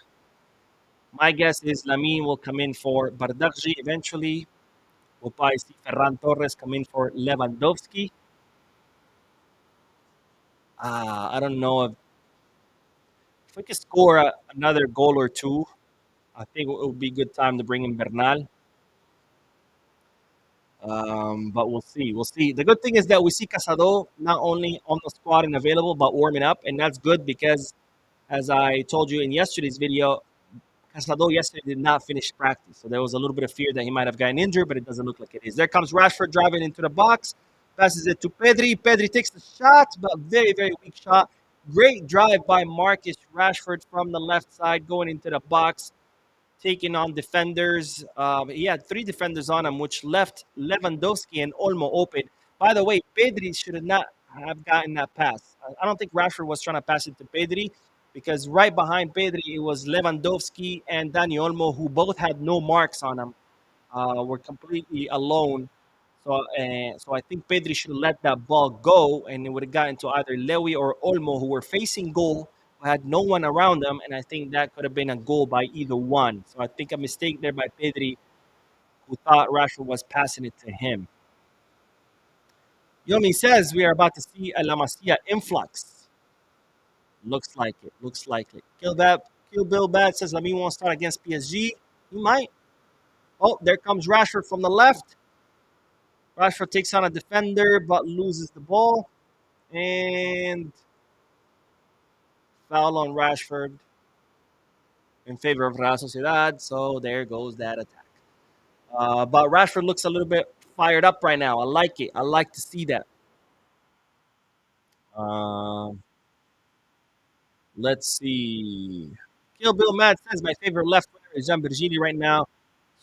My guess is Lamine will come in for Bardakji eventually. We'll probably see Ferran Torres come in for Lewandowski. I don't know if we can score another goal or two. I think it would be a good time to bring in Bernal. But we'll see. We'll see. The good thing is that we see Casado not only on the squad and available, but warming up. And that's good because, as I told you in yesterday's video, Casado yesterday did not finish practice. So there was a little bit of fear that he might have gotten injured, but it doesn't look like it is. There comes Rashford driving into the box, passes it to Pedri. Pedri takes the shot, but very, very weak shot. Great drive by Marcus Rashford from the left side, going into the box, taking on defenders. He had three defenders on him, which left Lewandowski and Olmo open. By the way, Pedri should have not have gotten that pass. I don't think Rashford was trying to pass it to Pedri because right behind Pedri, it was Lewandowski and Dani Olmo, who both had no marks on them, were completely alone. So I think Pedri should have let that ball go, and it would have gotten to either Lewy or Olmo, who were facing goal, who had no one around them, and I think that could have been a goal by either one. So I think a mistake there by Pedri, who thought Rashford was passing it to him. Yomi says we are about to see a La Masia influx. Looks like it. Looks like it. Kill Bill Bad says Lamine won't start against PSG. He might. Oh, there comes Rashford from the left. Rashford takes on a defender but loses the ball. And foul on Rashford in favor of Real Sociedad. So there goes that attack. But Rashford looks a little bit fired up right now. I like it. I like to see that. Um, let's see. Kill Bill Mad says my favorite left winger is Jean Virgili right now.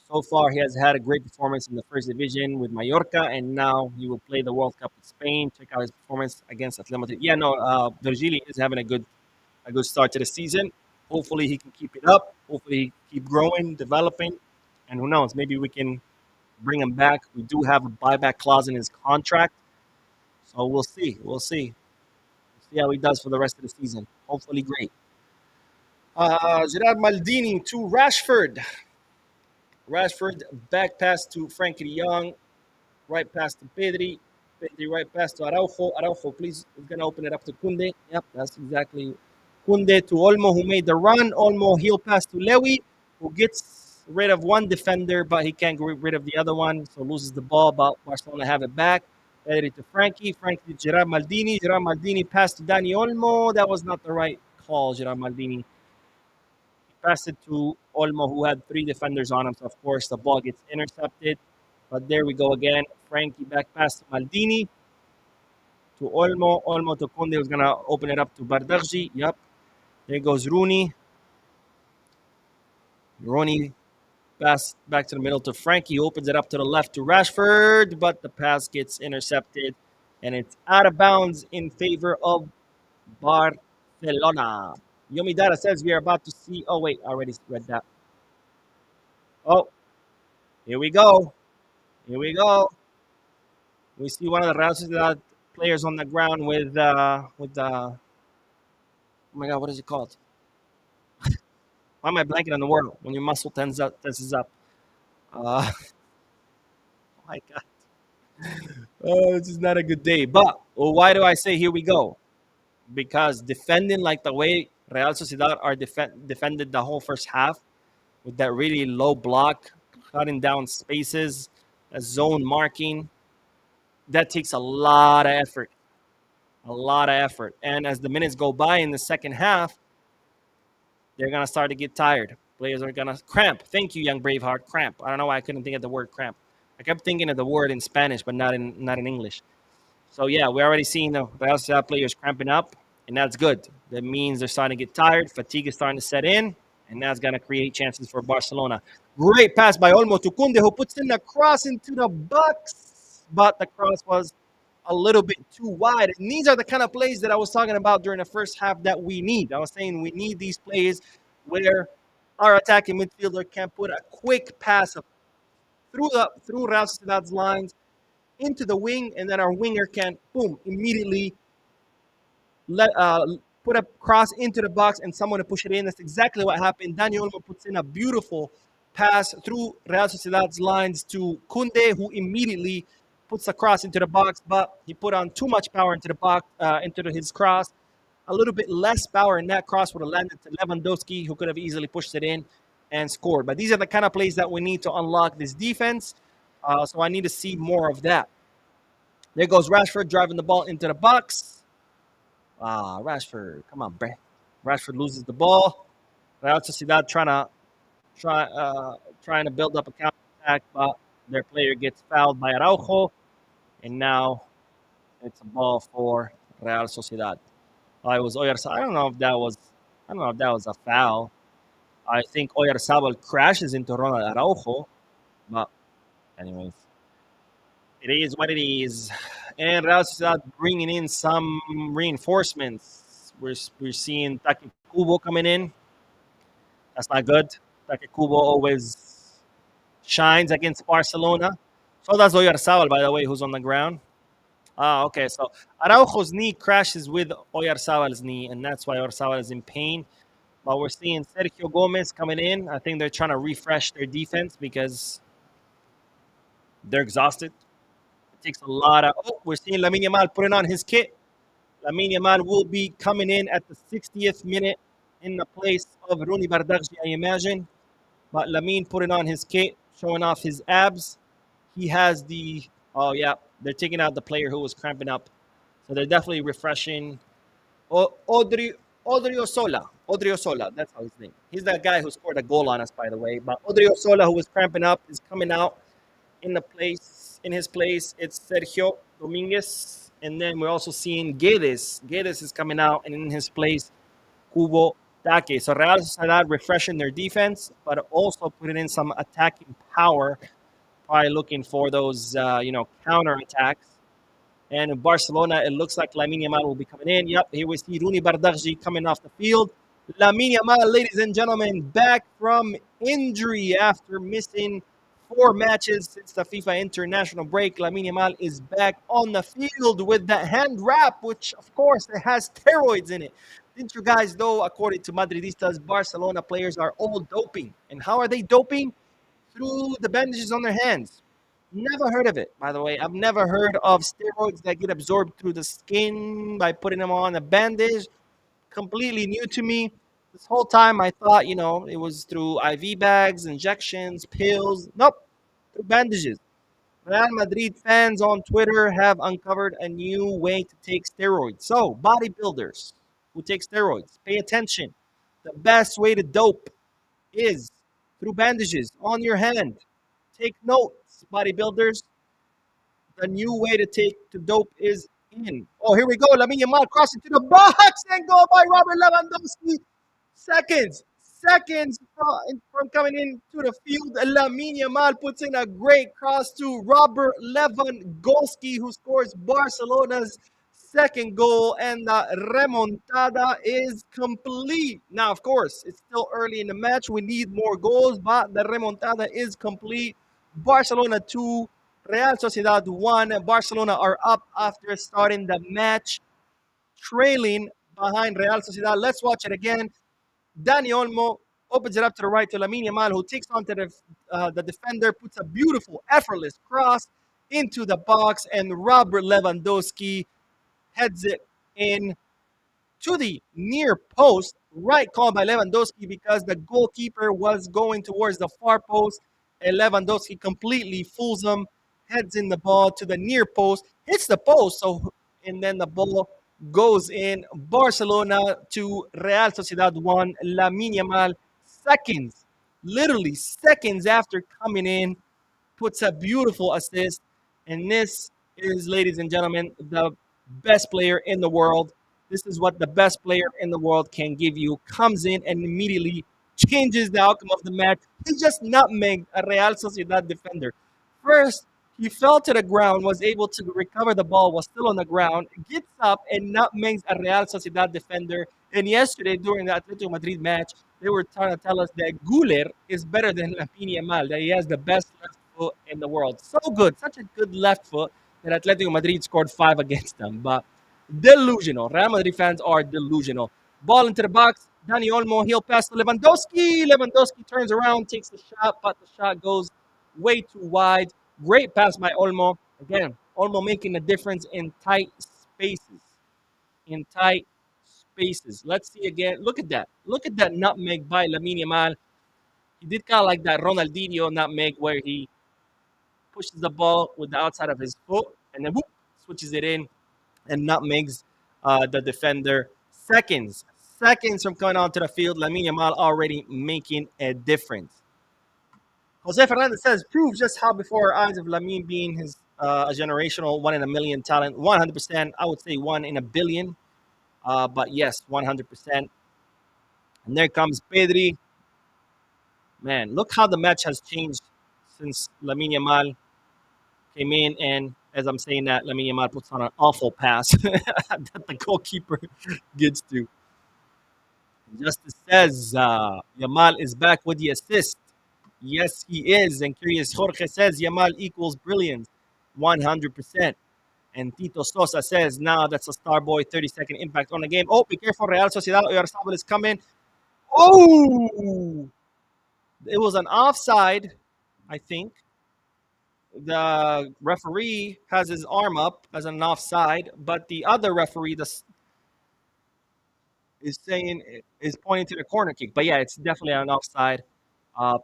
So far, he has had a great performance in the first division with Mallorca, and now he will play the World Cup with Spain. Check out his performance against Atletico Madrid. Yeah, no, Virgili is having a good start to the season. Hopefully, he can keep it up. Hopefully, he keep growing, developing, and who knows? Maybe we can bring him back. We do have a buyback clause in his contract, so we'll see. We'll see how he does for the rest of the season. Hopefully, great. Gerard Maldini to Rashford. Rashford back pass to Frankie de Jong. Right pass to Pedri. Pedri right pass to Araujo. Araujo, please, is going to open it up to Kunde. Yep, that's exactly Kunde to Olmo, who made the run. Olmo heel pass to Lewy, who gets rid of one defender, but he can't get rid of the other one, so loses the ball. But Barcelona have it back. Pedri to Frankie. Frankie to Gerard Maldini. Gerard Maldini pass to Dani Olmo. That was not the right call, Gerard Maldini. Passed it to Olmo, who had three defenders on him. So, of course, the ball gets intercepted. But there we go again. Frankie back pass to Maldini, to Olmo. Olmo to Conde, who's going to open it up to Bardarji. Yep. There goes Rooney. Rooney pass back to the middle to Frankie. Opens it up to the left to Rashford, but the pass gets intercepted. And it's out of bounds in favor of Barcelona. Yomi Dara says we are about to see. Oh, wait, I already read that. Oh, here we go. Here we go. We see one of the Real Sociedad players on the ground with oh my god, what is it called? Why am I blanking on the word when your muscle tenses up? Oh my god, this is not a good day. But well, why do I say here we go? Because defending like the way Real Sociedad are defended the whole first half with that really low block, cutting down spaces, a zone marking, that takes a lot of effort. A lot of effort. And as the minutes go by in the second half, they're gonna start to get tired. Players are gonna cramp. Thank you, young Braveheart. Cramp. I don't know why I couldn't think of the word cramp. I kept thinking of the word in Spanish, but not in English. So yeah, we're already seeing the Real Sociedad players cramping up, and that's good. That means they're starting to get tired. Fatigue is starting to set in, and that's gonna create chances for Barcelona. Great pass by Olmo to Kunde, who puts in the cross into the box, but the cross was a little bit too wide. And these are the kind of plays that I was talking about during the first half that we need. I was saying we need these plays where our attacking midfielder can put a quick pass through Real Sociedad's lines into the wing, and then our winger can boom immediately let put a cross into the box and someone to push it in. That's exactly what happened. Daniel Olmo puts in a beautiful pass through Real Sociedad's lines to Kunde, who immediately puts the cross into the box, but he put on too much power into the box, his cross. A little bit less power in that cross would have landed to Lewandowski, who could have easily pushed it in and scored. But these are the kind of plays that we need to unlock this defense. So I need to see more of that. There goes Rashford driving the ball into the box. Rashford, come on, Brett. Rashford loses the ball. Real Sociedad trying to build up a counter attack, but their player gets fouled by Araujo, and now it's a ball for Real Sociedad. It was Oyarzabal. I don't know if that was a foul. I think Oyarzabal crashes into Ronald Araujo, but anyways, it is what it is. And Real Sociedad bringing in some reinforcements. We're seeing Take Kubo coming in. That's not good. Take Kubo always shines against Barcelona. So that's Oyarzabal, by the way, who's on the ground. Ah, okay. So Araujo's knee crashes with Oyarzabal's knee, and that's why Oyarzabal is in pain. But we're seeing Sergio Gomez coming in. I think they're trying to refresh their defense because they're exhausted. It takes a lot of. Oh, we're seeing Lamine Yamal putting on his kit. Lamine Yamal will be coming in at the 60th minute in the place of Rooney Bardghji, I imagine. But Lamine putting on his kit, showing off his abs. He has the. Oh, yeah. They're taking out the player who was cramping up. So they're definitely refreshing. Audrey Odriozola. Odriozola, that's how his name. He's that guy who scored a goal on us, by the way. But Odriozola, who was cramping up, is coming out in the place. In his place, it's Sergio Dominguez, and then we're also seeing Guedes. Guedes is coming out, and in his place, Kubo Take. So Real Sociedad refreshing their defense, but also putting in some attacking power, probably looking for those counter attacks. And in Barcelona, it looks like Lamine Yamal will be coming in. Yep, here we see Rooney Bardghji coming off the field. Lamine Yamal, ladies and gentlemen, back from injury after missing 4 matches since the FIFA international break. Lamine Yamal is back on the field with that hand wrap, which, of course, it has steroids in it. Didn't you guys know, according to Madridistas, Barcelona players are all doping? And how are they doping? Through the bandages on their hands. Never heard of it, by the way. I've never heard of steroids that get absorbed through the skin by putting them on a bandage. Completely new to me. This whole time I thought, it was through IV bags, injections, pills. Nope, through bandages. Real Madrid fans on Twitter have uncovered a new way to take steroids. So, bodybuilders who take steroids, pay attention. The best way to dope is through bandages on your hand. Take notes, bodybuilders. The new way to take to dope is in. Oh, here we go. Lamine Yamal crossing to the box and goal by Robert Lewandowski. Seconds from coming into the field. Lamine Yamal puts in a great cross to Robert Lewandowski, who scores Barcelona's second goal, and the remontada is complete. Now, of course, it's still early in the match. We need more goals, but the remontada is complete. Barcelona 2, Real Sociedad 1. Barcelona are up after starting the match, trailing behind Real Sociedad. Let's watch it again. Dani Olmo opens it up to the right to Lamine Yamal, who takes on to the defender, puts a beautiful, effortless cross into the box, and Robert Lewandowski heads it in to the near post. Right call by Lewandowski because the goalkeeper was going towards the far post, and Lewandowski completely fools him, heads in the ball to the near post, hits the post, and then the ball goes in. Barcelona to Real Sociedad 1. Lamine Yamal, literally seconds after coming in, puts a beautiful assist. And this is, ladies and gentlemen, the best player in the world. This is what the best player in the world can give you. Comes in and immediately changes the outcome of the match. He just nutmegged a Real Sociedad defender. First, he fell to the ground, was able to recover the ball, was still on the ground, gets up and nutmegs a Real Sociedad defender. And yesterday, during the Atletico Madrid match, they were trying to tell us that Guler is better than Lamine Yamal, that he has the best left foot in the world. So good, such a good left foot that Atletico Madrid scored 5 against them. But delusional. Real Madrid fans are delusional. Ball into the box. Dani Olmo, he'll pass to Lewandowski. Lewandowski turns around, takes the shot, but the shot goes way too wide. Great pass by Olmo. Again, Olmo making a difference in tight spaces. In tight spaces. Let's see again. Look at that. Look at that nutmeg by Lamine Yamal. He did kind of like that Ronaldinho nutmeg where he pushes the ball with the outside of his foot and then whoop, switches it in and nutmegs the defender. Seconds from coming onto the field. Lamine Yamal already making a difference. Jose Fernandez says, proves just how before our eyes of Lamine being his a generational one in a million talent. 100%. I would say 1 in a billion. But yes, 100%. And there comes Pedri. Man, look how the match has changed since Lamine Yamal came in. And as I'm saying that, Lamine Yamal puts on an awful pass that the goalkeeper gets to. Justice says Yamal is back with the assist. Yes, he is. And Curious Jorge says Yamal equals brilliance, 100%. And Tito Sosa says, nah, that's a star boy, 30-second impact on the game. Oh, be careful, Real Sociedad. Oyarzabal is coming. Oh, it was an offside, I think. The referee has his arm up as an offside, but the other referee is saying is pointing to the corner kick. But yeah, it's definitely an offside.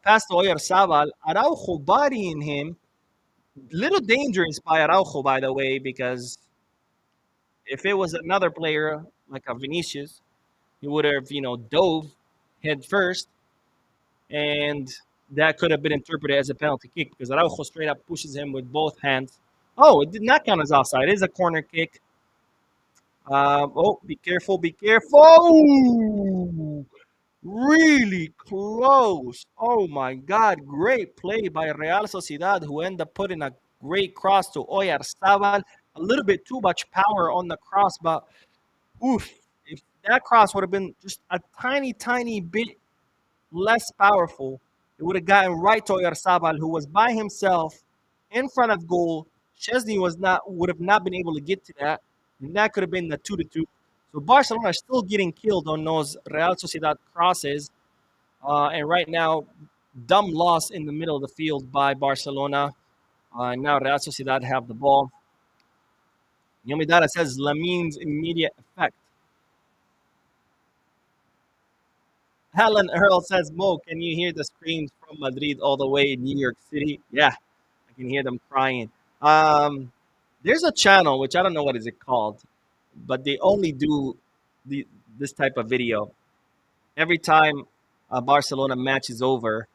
Pass to Oyarzabal. Araujo bodying him. Little dangerous by Araujo, by the way, because if it was another player like a Vinicius, he would have, dove head first, and that could have been interpreted as a penalty kick because Araujo straight up pushes him with both hands. Oh, it did not count as offside. It is a corner kick. Oh, be careful, be careful. Really close. Oh my God. Great play by Real Sociedad, who end up putting a great cross to Oyarzabal. A little bit too much power on the cross, but oof. If that cross would have been just a tiny, tiny bit less powerful, it would have gotten right to Oyarzabal, who was by himself in front of goal. Chesney would have not been able to get to that, and that could have been the 2-2. So Barcelona is still getting killed on those Real Sociedad crosses, and right now, dumb loss in the middle of the field by Barcelona. Now Real Sociedad have the ball. Yomidara says Lamin's immediate effect. Helen Earl says, Mo, can you hear the screams from Madrid all the way in New York City? Yeah, I can hear them crying. Um, there's a channel, which I don't know what is it called, but they only do the, this type of video. Every time a Barcelona match is over,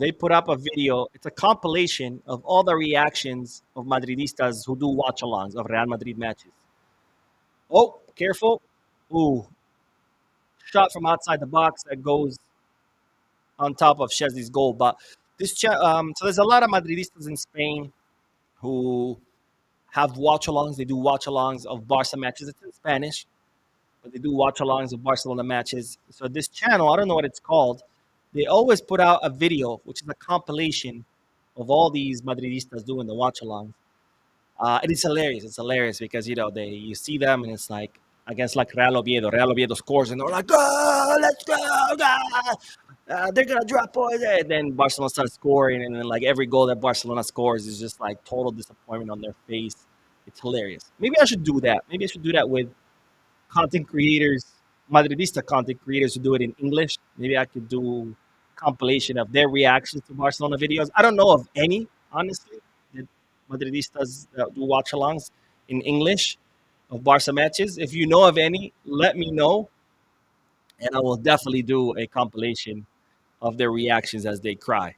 they put up a video. It's a compilation of all the reactions of Madridistas who do watch-alongs of Real Madrid matches. Oh, careful. Ooh, shot from outside the box that goes on top of Chesney's goal. But so there's a lot of Madridistas in Spain who have watch-alongs. They do watch-alongs of Barca matches. It's in Spanish, but they do watch-alongs of Barcelona matches. So this channel, I don't know what it's called. They always put out a video, which is a compilation of all these Madridistas doing the watch-alongs. And it's hilarious. It's hilarious because you see them and it's like against like Real Oviedo. Real Oviedo scores and they're like, "Oh, let's go! They're gonna drop points." And then Barcelona starts scoring, and then like every goal that Barcelona scores is just like total disappointment on their face. It's hilarious. Maybe I should do that. Maybe I should do that with content creators, Madridista content creators who do it in English. Maybe I could do compilation of their reactions to Barcelona videos. I don't know of any, honestly, that Madridistas do watch-alongs in English of Barca matches. If you know of any, let me know, and I will definitely do a compilation of their reactions as they cry.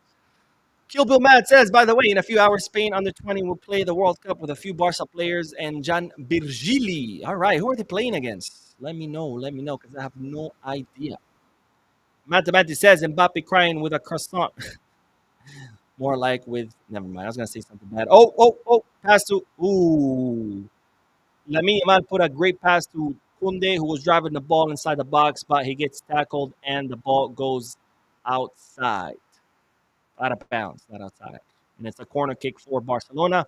Kill Bill Matt says, by the way, in a few hours, Spain under 20 will play the World Cup with a few Barca players and Jan Birgili. All right, who are they playing against? Let me know, because I have no idea. Mathematics says, Mbappe crying with a croissant. More like with, never mind, I was going to say something bad. Oh, pass to, ooh. Lamine Yamal put a great pass to Kunde, who was driving the ball inside the box, but he gets tackled and the ball goes outside. Out of bounds, not outside. And it's a corner kick for Barcelona.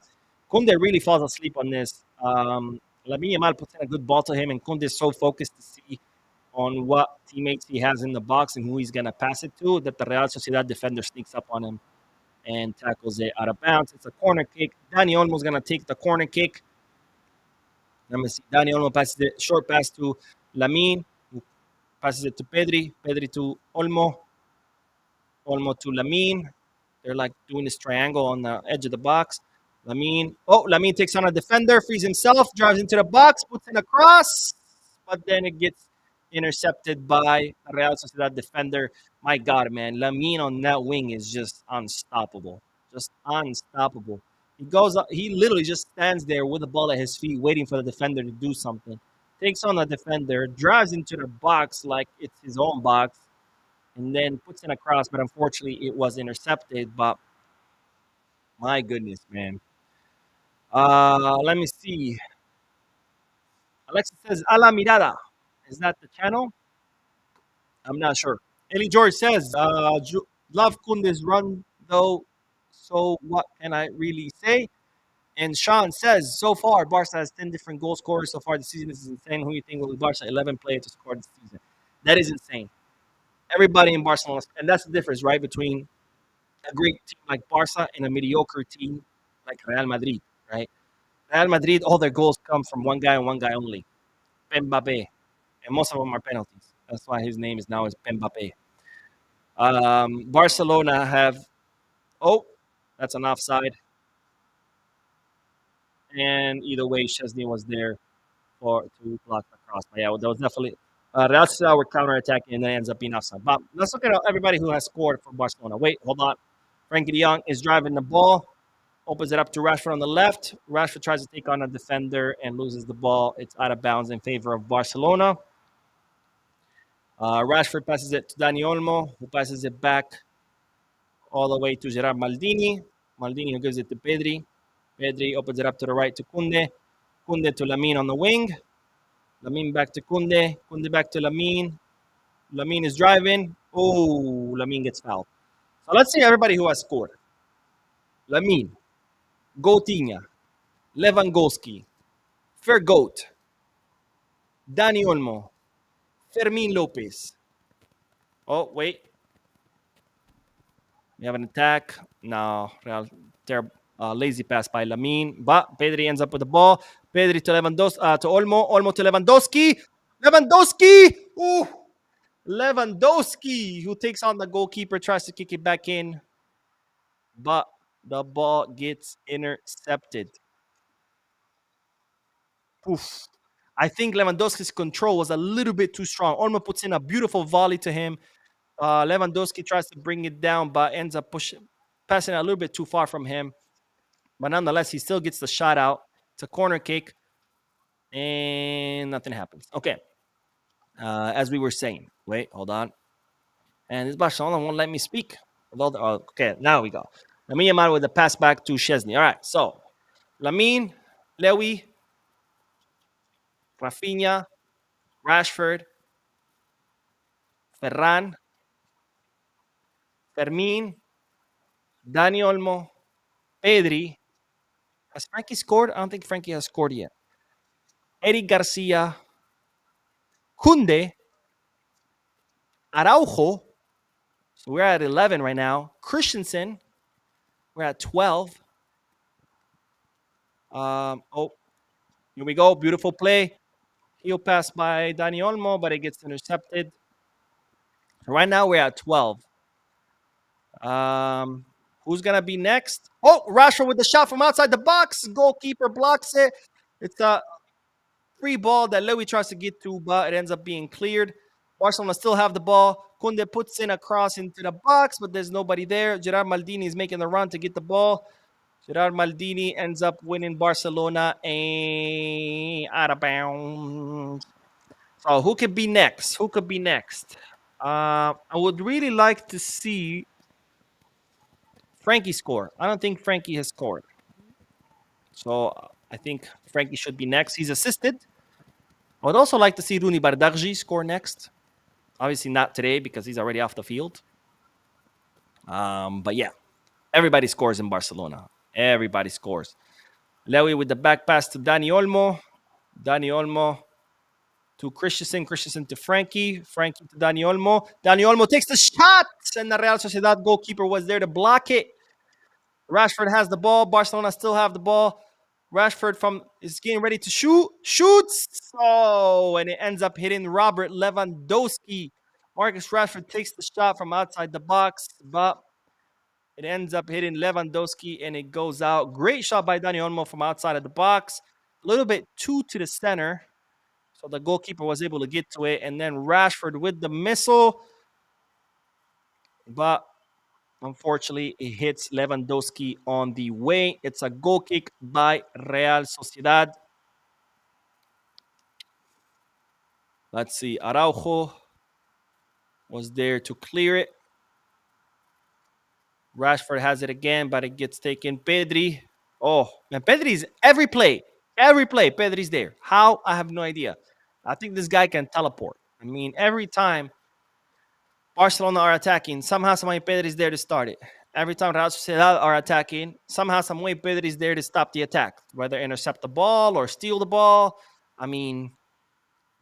Kunde really falls asleep on this. Lamine Yamal puts in a good ball to him, and Kunde is so focused to see on what teammates he has in the box and who he's going to pass it to that the Real Sociedad defender sneaks up on him and tackles it out of bounds. It's a corner kick. Dani Olmo's going to take the corner kick. Let me see. Dani Olmo passes it, short pass to Lamine, who passes it to Pedri. Pedri to Olmo. Olmo to Lamine. They're like doing this triangle on the edge of the box. Lamine takes on a defender, frees himself, drives into the box, puts in a cross, but then it gets intercepted by a Real Sociedad defender. My God, man, Lamine on that wing is just unstoppable. Just unstoppable. He literally just stands there with the ball at his feet, waiting for the defender to do something. Takes on the defender, drives into the box like it's his own box, and then puts in a cross, but unfortunately it was intercepted. But my goodness, man. Let me see. Alexa says, A la Mirada. Is that the channel? I'm not sure. Ellie George says, Love Kunde's run, though. So what can I really say? And Sean says, so far, Barca has 10 different goal scorers so far this season. This is insane. Who do you think will be Barca 11 players to score this season? That is insane. Everybody in Barcelona, and that's the difference, right, between a great team like Barca and a mediocre team like Real Madrid, right? Real Madrid, all their goals come from one guy and one guy only, Mbappe, and most of them are penalties. That's why his name is now is Mbappe. Barcelona have oh, that's an offside, and either way, Chesney was there for to block the cross. But yeah, well, that was definitely that's our counter attacking, and then ends up being offside. But let's look at everybody who has scored for Barcelona. Wait, hold on. Frankie De Jong is driving the ball, opens it up to Rashford on the left. Rashford tries to take on a defender and loses the ball. It's out of bounds in favor of Barcelona. Rashford passes it to Dani Olmo, who passes it back all the way to Gerard Maldini. Maldini who gives it to Pedri. Pedri opens it up to the right to Kunde. Kunde to Lamine on the wing. Lamine back to Kunde. Kunde back to Lamine. Lamine is driving. Oh, Lamine gets fouled. So let's see everybody who has scored. Lamine, Gotinha, Lewandowski, Fergoat, Dani Olmo, Fermin Lopez. Oh, wait. We have an attack. No, Real, terrible, lazy pass by Lamine. But Pedri ends up with the ball. Pedri to Lewandowski, to Olmo. Olmo to Lewandowski. Lewandowski! Ooh! Lewandowski, who takes on the goalkeeper, tries to kick it back in. But the ball gets intercepted. Oof. I think Lewandowski's control was a little bit too strong. Olmo puts in a beautiful volley to him. Lewandowski tries to bring it down, but ends up passing it a little bit too far from him. But nonetheless, he still gets the shot out. It's a corner kick, and nothing happens. Okay. As we were saying, wait, hold on. And this Barcelona won't let me speak. Okay, now we go. Lamine Yamal with the pass back to Chesney. All right, so Lamine, Lewy, Rafinha, Rashford, Ferran, Fermin, Dani Olmo, Pedri. Has Frankie scored? I don't think Frankie has scored yet. Eric Garcia, Kunde, Araujo. So we're at 11 right now. Christensen, we're at 12. Oh, here we go. Beautiful play. Heel pass by Dani Olmo, but it gets intercepted. Right now we're at 12. Who's gonna be next? Oh, Rashford with the shot from outside the box. Goalkeeper blocks it. It's a free ball that Lewy tries to get to, but it ends up being cleared. Barcelona still have the ball. Kunde puts in a cross into the box, but there's nobody there. Gerard Maldini is making the run to get the ball. Gerard Maldini ends up winning Barcelona and out of bounds. So who could be next? Who could be next? I would really like to see Frankie score. I don't think Frankie has scored. So I think Frankie should be next. He's assisted. I would also like to see Rooney Bardghji score next. Obviously not today because he's already off the field. But yeah, everybody scores in Barcelona. Everybody scores. Lewy with the back pass to Dani Olmo. Dani Olmo to Christensen. Christensen to Frankie. Frankie to Dani Olmo. Dani Olmo takes the shot, and the Real Sociedad goalkeeper was there to block it. Rashford has the ball. Barcelona still have the ball. Rashford is getting ready to shoot. Shoots. Oh, and it ends up hitting Robert Lewandowski. Marcus Rashford takes the shot from outside the box, but it ends up hitting Lewandowski and it goes out. Great shot by Dani Olmo from outside of the box. A little bit too to the center. So the goalkeeper was able to get to it. And then Rashford with the missile. But unfortunately, it hits Lewandowski on the way. It's a goal kick by Real Sociedad. Let's see. Araujo was there to clear it. Rashford has it again, but it gets taken. Pedri. Oh, man, Pedri's every play. Every play, Pedri's there. How? I have no idea. I think this guy can teleport. I mean, every time Barcelona are attacking. Somehow, some way Pedri is there to start it. Every time Real Sociedad are attacking, somehow, some way Pedri is there to stop the attack, whether intercept the ball or steal the ball. I mean,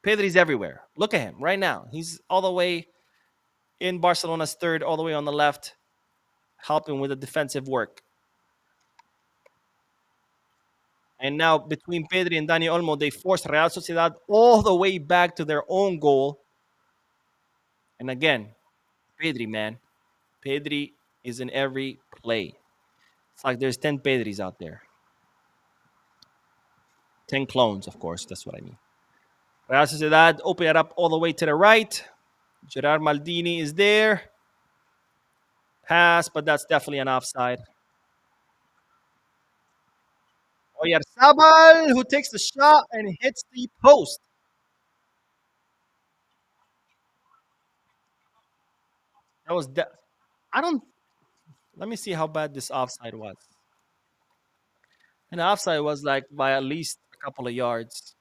Pedri's everywhere. Look at him right now. He's all the way in Barcelona's third, all the way on the left, helping with the defensive work. And now between Pedri and Dani Olmo, they forced Real Sociedad all the way back to their own goal. And again, Pedri, man. Pedri is in every play. It's like there's 10 Pedris out there. 10 clones, of course. That's what I mean. Real Sociedad open it up all the way to the right. Gerard Maldini is there. Pass, but that's definitely an offside. Oyarzabal, who takes the shot and hits the post. That was I don't. Let me see how bad this offside was. And the offside was like by at least a couple of yards,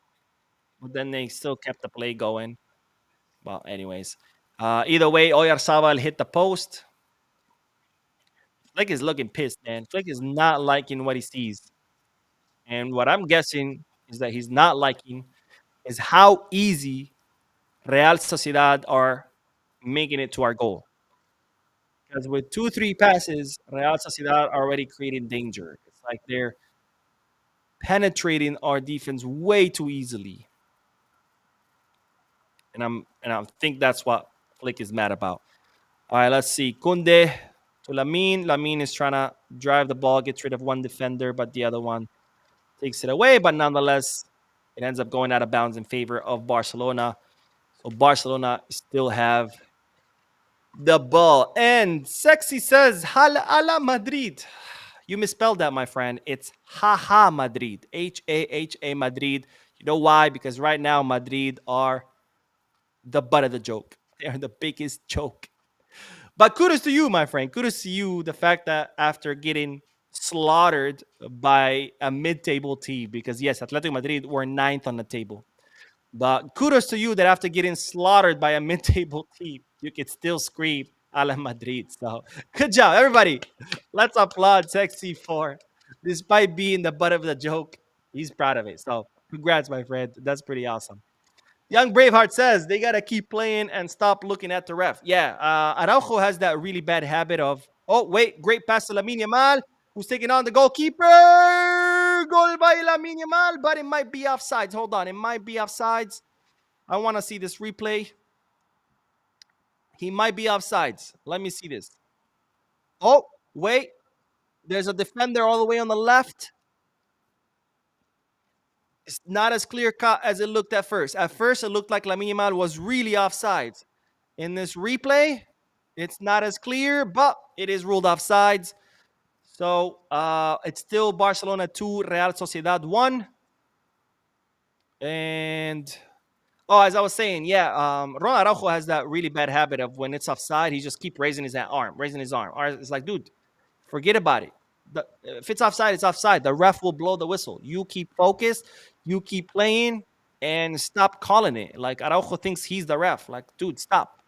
but then they still kept the play going. Well, anyways, either way, Oyarzabal hit the post. Flick is looking pissed, man. Flick is not liking what he sees, and what I'm guessing is that he's not liking is how easy Real Sociedad are making it to our goal. Because with 2, 3 passes, Real Sociedad are already creating danger. It's like they're penetrating our defense way too easily. And I think that's what Flick is mad about. All right, let's see. Kunde to Lamine. Lamine is trying to drive the ball, gets rid of one defender, but the other one takes it away. But nonetheless, it ends up going out of bounds in favor of Barcelona. So Barcelona still have the ball. And Sexy says, Hala ala Madrid. You misspelled that, my friend. It's Haha Madrid. Haha Madrid. You know why? Because right now, Madrid are the butt of the joke. They're the biggest joke. But kudos to you, my friend. Kudos to you. The fact that after getting slaughtered by a mid-table team, because yes, Atletico Madrid were ninth on the table. But kudos to you that after getting slaughtered by a mid-table team, you could still scream a la Madrid. So good job, everybody. Let's applaud Sexy for, despite being the butt of the joke, he's proud of it. So congrats, my friend. That's pretty awesome. Young Braveheart says they gotta keep playing and stop looking at the ref. Yeah, Araujo has that really bad habit of. Oh wait, great pass to Lamine Yamal, who's taking on the goalkeeper. Goal by Lamine Yamal, but it might be offsides. Hold on, it might be offsides. I want to see this replay. He might be offsides. Let me see this. Oh wait, there's a defender all the way on the left. It's not as clear cut as it looked at first. At first, it looked like Lamine Yamal was really offsides. In this replay, it's not as clear, but it is ruled offsides. So it's still Barcelona 2, Real Sociedad 1. And as I was saying, yeah, Ron Araujo has that really bad habit of when it's offside, he just keep raising his arm. It's like, dude, forget about it. If it's offside, it's offside. The ref will blow the whistle. You keep focused, you keep playing, and stop calling it. Like Araujo thinks he's the ref. Like, dude, stop.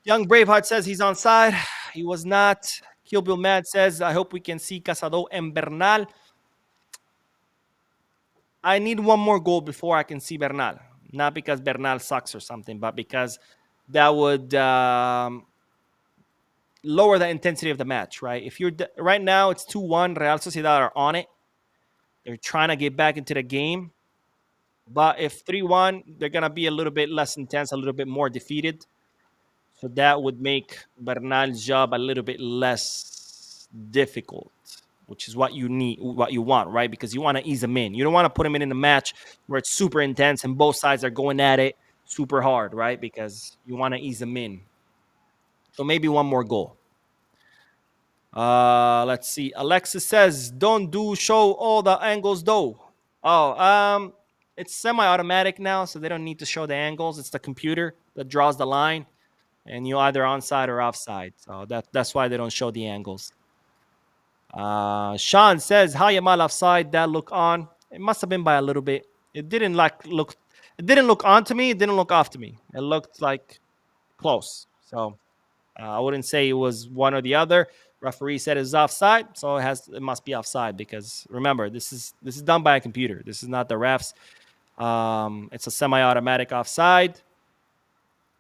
Young Braveheart says he's on side. He was not. Kill Bill Mad says, I hope we can see Casado and Bernal. I need one more goal before I can see Bernal. Not because Bernal sucks or something, but because that would lower the intensity of the match, right? If you're right now, it's 2-1. Real Sociedad are on it. They're trying to get back into the game. But if 3-1, they're going to be a little bit less intense, a little bit more defeated. So that would make Bernal's job a little bit less difficult, which is what you need, what you want, right? Because you want to ease him in. You don't want to put him in a match where it's super intense and both sides are going at it super hard, right? Because you want to ease him in. So maybe one more goal. Let's see. Alexis says, don't show all the angles though. It's semi-automatic now, so they don't need to show the angles. It's the computer that draws the line, and you're either onside or offside. So that's why they don't show the angles. Sean says, how Yamal offside? That look on. It must have been by a little bit. It didn't look on to me. It didn't look off to me. It looked like close. So I wouldn't say it was one or the other. Referee said it's offside, so it must be offside because remember this is done by a computer. This is not the refs. It's a semi-automatic offside.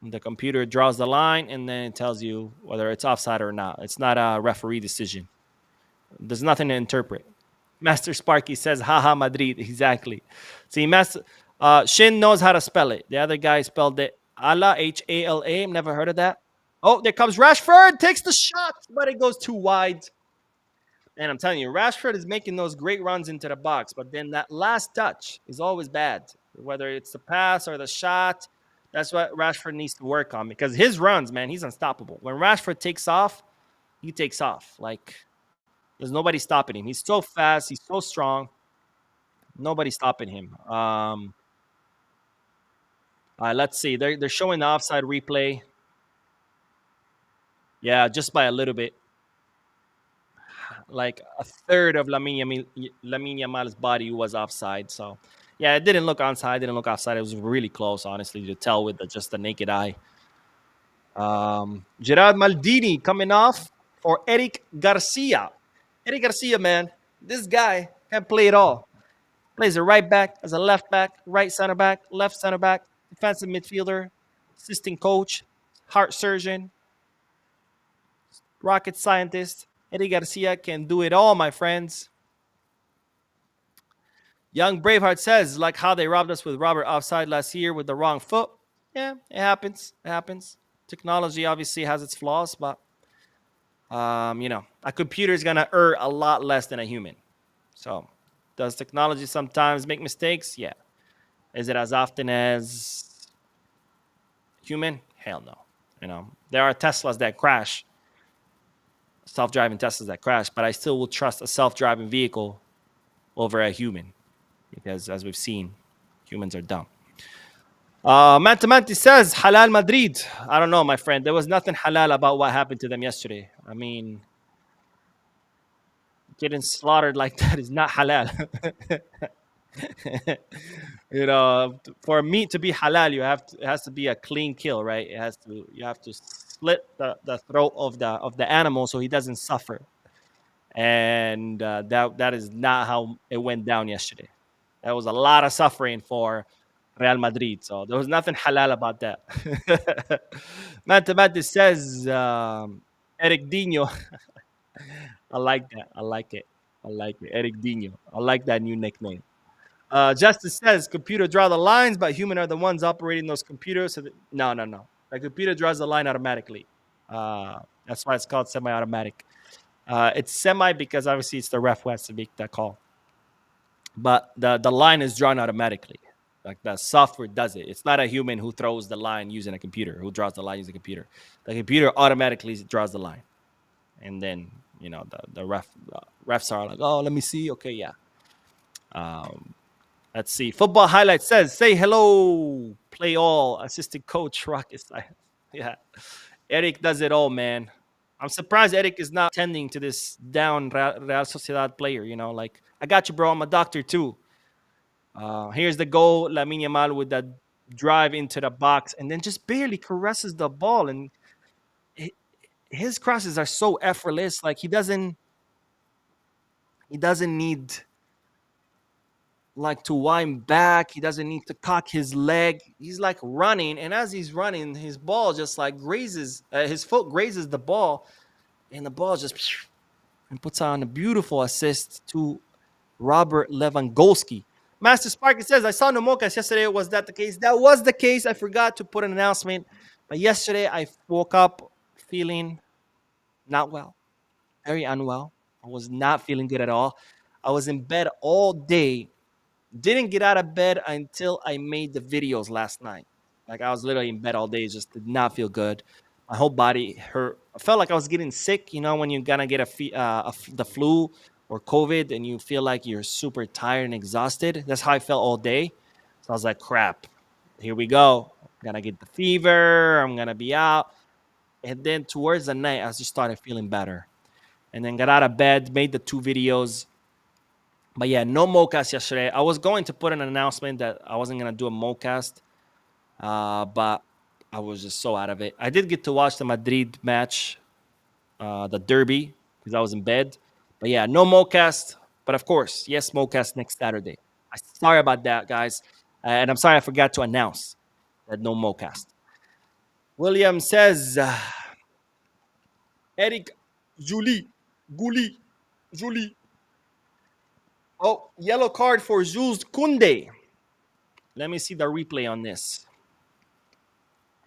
The computer draws the line and then it tells you whether it's offside or not. It's not a referee decision. There's nothing to interpret. Master Sparky says, haha, Madrid. Exactly. See, Shin knows how to spell it. The other guy spelled it Ala, H-A-L-A. Never heard of that. Oh, there comes Rashford. Takes the shot, but it goes too wide. And I'm telling you, Rashford is making those great runs into the box, but then that last touch is always bad. Whether it's the pass or the shot, that's what Rashford needs to work on because his runs, man, he's unstoppable. When Rashford takes off, he takes off. Like, there's nobody stopping him. He's so fast. He's so strong. Nobody stopping him. Let's see. They're showing the offside replay. Yeah, just by a little bit. Like a third of Lamine Yamal's body was offside. So, yeah, it didn't look onside. Didn't look offside. It was really close, honestly, to tell with just the naked eye. Gerard Maldini coming off for Eric Garcia. Eric Garcia, man, this guy can play it all. Plays a right back, as a left back, right center back, left center back, defensive midfielder, assistant coach, heart surgeon, rocket scientist. Eddie Garcia can do it all, my friends. Young Braveheart says, like how they robbed us with Robert offside last year with the wrong foot. Yeah, it happens. It happens. Technology obviously has its flaws, but a computer is gonna err a lot less than a human. So, does technology sometimes make mistakes? Yeah. Is it as often as human? Hell no. There are Teslas that crash, self-driving Teslas that crash, but I still will trust a self-driving vehicle over a human because, as we've seen, humans are dumb. Mantamanti says, Halal Madrid. I don't know, my friend. There was nothing halal about what happened to them yesterday. I mean, getting slaughtered like that is not halal. For meat to be halal, it has to be a clean kill, right? You have to slit the throat of the animal so he doesn't suffer. And that is not how it went down yesterday. There was a lot of suffering for Real Madrid, so there was nothing halal about that. Mathematis says Eric Dino. I like that. I like it. I like it. Eric Dino. I like that new nickname. Justice says computer draw the lines, but human are the ones operating those computers. No. The computer draws the line automatically. That's why it's called semi-automatic. It's semi because obviously it's the ref who has to make that call. But the line is drawn automatically. Like the software does it. It's not a human who throws the line using a computer, who draws the line using a computer. The computer automatically draws the line. And then, the refs are like, oh, let me see. Okay, yeah. Let's see. Football Highlight says, say hello, play all, assistant coach, rocket science. Yeah. Eric does it all, man. I'm surprised Eric is not tending to this down Real Sociedad player. Like, I got you, bro. I'm a doctor, too. Here's the goal. Lamine Yamal with that drive into the box and then just barely caresses the ball. And his crosses are so effortless. Like, he doesn't need like to wind back. He doesn't need to cock his leg. He's like running, and as he's running, his ball just like grazes. His foot grazes the ball, and the ball just and puts on a beautiful assist to Robert Lewandowski. Master Sparky says, I saw no Mocas yesterday. Was that the case? That was the case. I forgot to put an announcement. But yesterday, I woke up feeling not well, very unwell. I was not feeling good at all. I was in bed all day. Didn't get out of bed until I made the videos last night. Like, I was literally in bed all day. Just did not feel good. My whole body hurt. I felt like I was getting sick. When you're going to get the flu or COVID and you feel like you're super tired and exhausted. That's how I felt all day. So I was like, crap, here we go. I'm going to get the fever. I'm going to be out. And then towards the night, I just started feeling better. And then got out of bed, made the 2 videos. But yeah, no mocast yesterday. I was going to put an announcement that I wasn't going to do a mocast. But I was just so out of it. I did get to watch the Madrid match, the derby, because I was in bed. But yeah, no Mocast. But of course, yes, Mocast next Saturday. Sorry about that, guys. And I'm sorry I forgot to announce that no Mocast. William says, Eric Julie, Guli, Julie. Oh, yellow card for Jules Kunde. Let me see the replay on this.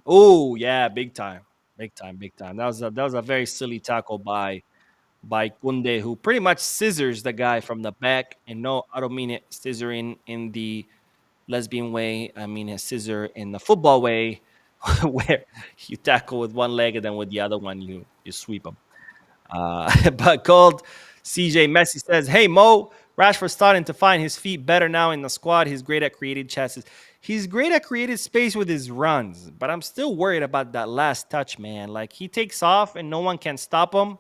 Oh, yeah, big time. Big time, big time. That was a very silly tackle by Kunde, who pretty much scissors the guy from the back. And no, I don't mean it scissoring in the lesbian way. I mean a scissor in the football way, where you tackle with one leg and then with the other one you sweep them. But called CJ Messi says, "Hey Mo, Rashford's starting to find his feet better now in the squad. He's great at creating chances. He's great at creating space with his runs, but I'm still worried about that last touch, man. Like he takes off and no one can stop him.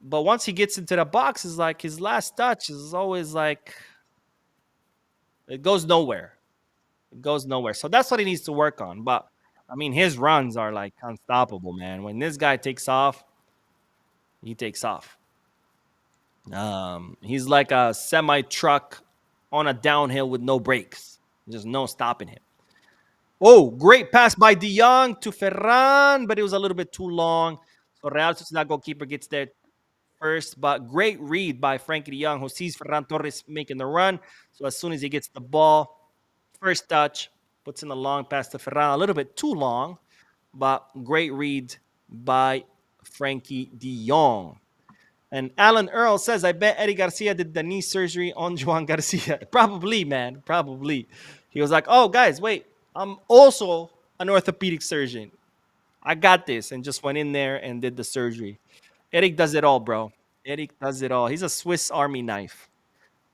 But once he gets into the box, it's like his last touch is always like it goes nowhere. It goes nowhere. So that's what he needs to work on. But I mean, his runs are like unstoppable, man. When this guy takes off, he takes off. He's like a semi truck on a downhill with no brakes. There's no stopping him. Oh, great pass by De Jong to Ferran, but it was a little bit too long. So Real Sociedad goalkeeper gets there first, but great read by Frankie De Jong, who sees Ferran Torres making the run. So as soon as he gets the ball, first touch, puts in a long pass to Ferran, a little bit too long, but great read by Frankie De Jong. And Alan Earl says, I bet Eddie Garcia did the knee surgery on Juan Garcia. Probably, man. Probably. He was like, oh, guys, wait. I'm also an orthopedic surgeon. I got this. And just went in there and did the surgery. Eric does it all, bro. Eric does it all. He's a Swiss Army knife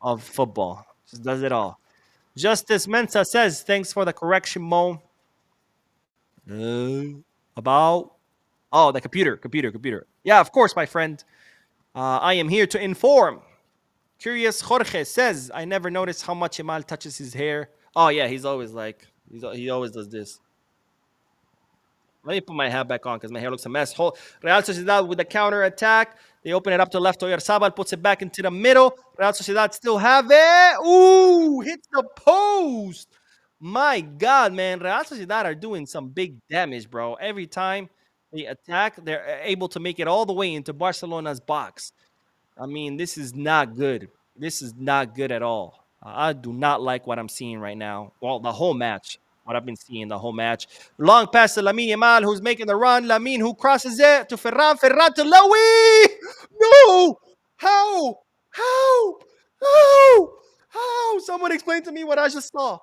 of football. Just does it all. Justice Mensa says, thanks for the correction, Mo. About, oh, the computer. Yeah, of course, my friend. I am here to inform. Curious Jorge says, I never noticed how much Jamal touches his hair. Oh, yeah, he's always like, he always does this. Let me put my hat back on because my hair looks a mess. Real Sociedad with the counter attack. They open it up to left. Oyarzabal puts it back into the middle. Real Sociedad still have it. Ooh, hits the post. My God, man. Real Sociedad are doing some big damage, bro. Every time they attack, they're able to make it all the way into Barcelona's box. I mean, this is not good. This is not good at all. I do not like what I'm seeing right now. Well, the whole match. What I've been seeing the whole match. Long pass to Lamine Yamal, who's making the run. Lamine, who crosses it to Ferran. Ferran to Lowy. No! How? How? How? How? Someone explain to me what I just saw.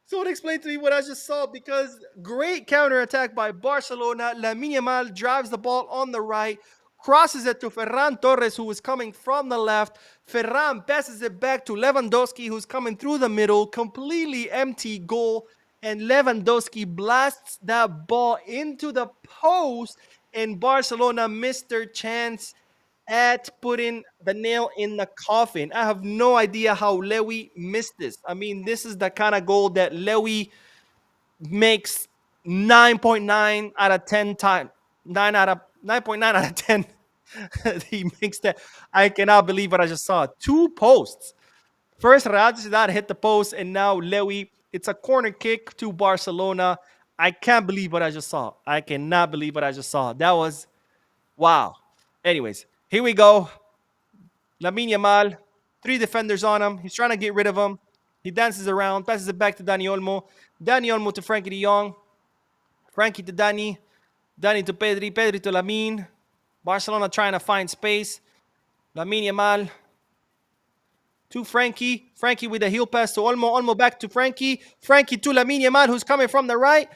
Someone explain to me what I just saw because great counterattack by Barcelona. Lamine Yamal drives the ball on the right, crosses it to Ferran Torres, who is coming from the left. Ferran passes it back to Lewandowski, who's coming through the middle. Completely empty goal. And Lewandowski blasts that ball into the post. And Barcelona missed their chance at putting the nail in the coffin. I have no idea how Lewy missed this. I mean, this is the kind of goal that Lewy makes 9.9 out of 10 times. 9.9 out of 10. He makes that. I cannot believe what I just saw. Two posts. First, Real Sociedad hit the post, and now Lewy. It's a corner kick to Barcelona. I can't believe what I just saw. I cannot believe what I just saw. That was wow. Anyways, here we go. Lamine Yamal, three defenders on him. He's trying to get rid of him. He dances around, passes it back to Dani Olmo. Dani Olmo to Frankie de Jong. Frankie to Dani. Dani to Pedri. Pedri to Lamine. Barcelona trying to find space. Lamine Yamal to Frankie. Frankie with a heel pass to Olmo. Olmo back to Frankie. Frankie to Lamine Yamal, who's coming from the right.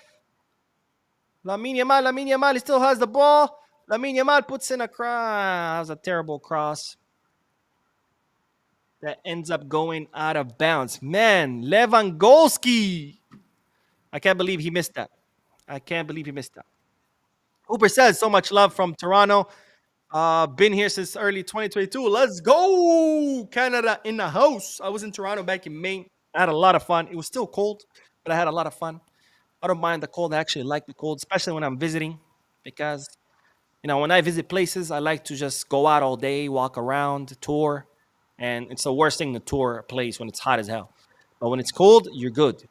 Lamine Yamal, he still has the ball. Lamine Yamal puts in a cross. That was a terrible cross. That ends up going out of bounds. Man, Lewandowski. I can't believe he missed that. Hooper says, so much love from Toronto. Been here since early 2022. Let's go. Canada in the house. I was in Toronto back in May. I had a lot of fun. It was still cold, but I had a lot of fun. I don't mind the cold. I actually like the cold, especially when I'm visiting, because when I visit places, I like to just go out all day, walk around, tour, and it's the worst thing to tour a place when it's hot as hell. But when it's cold, you're good.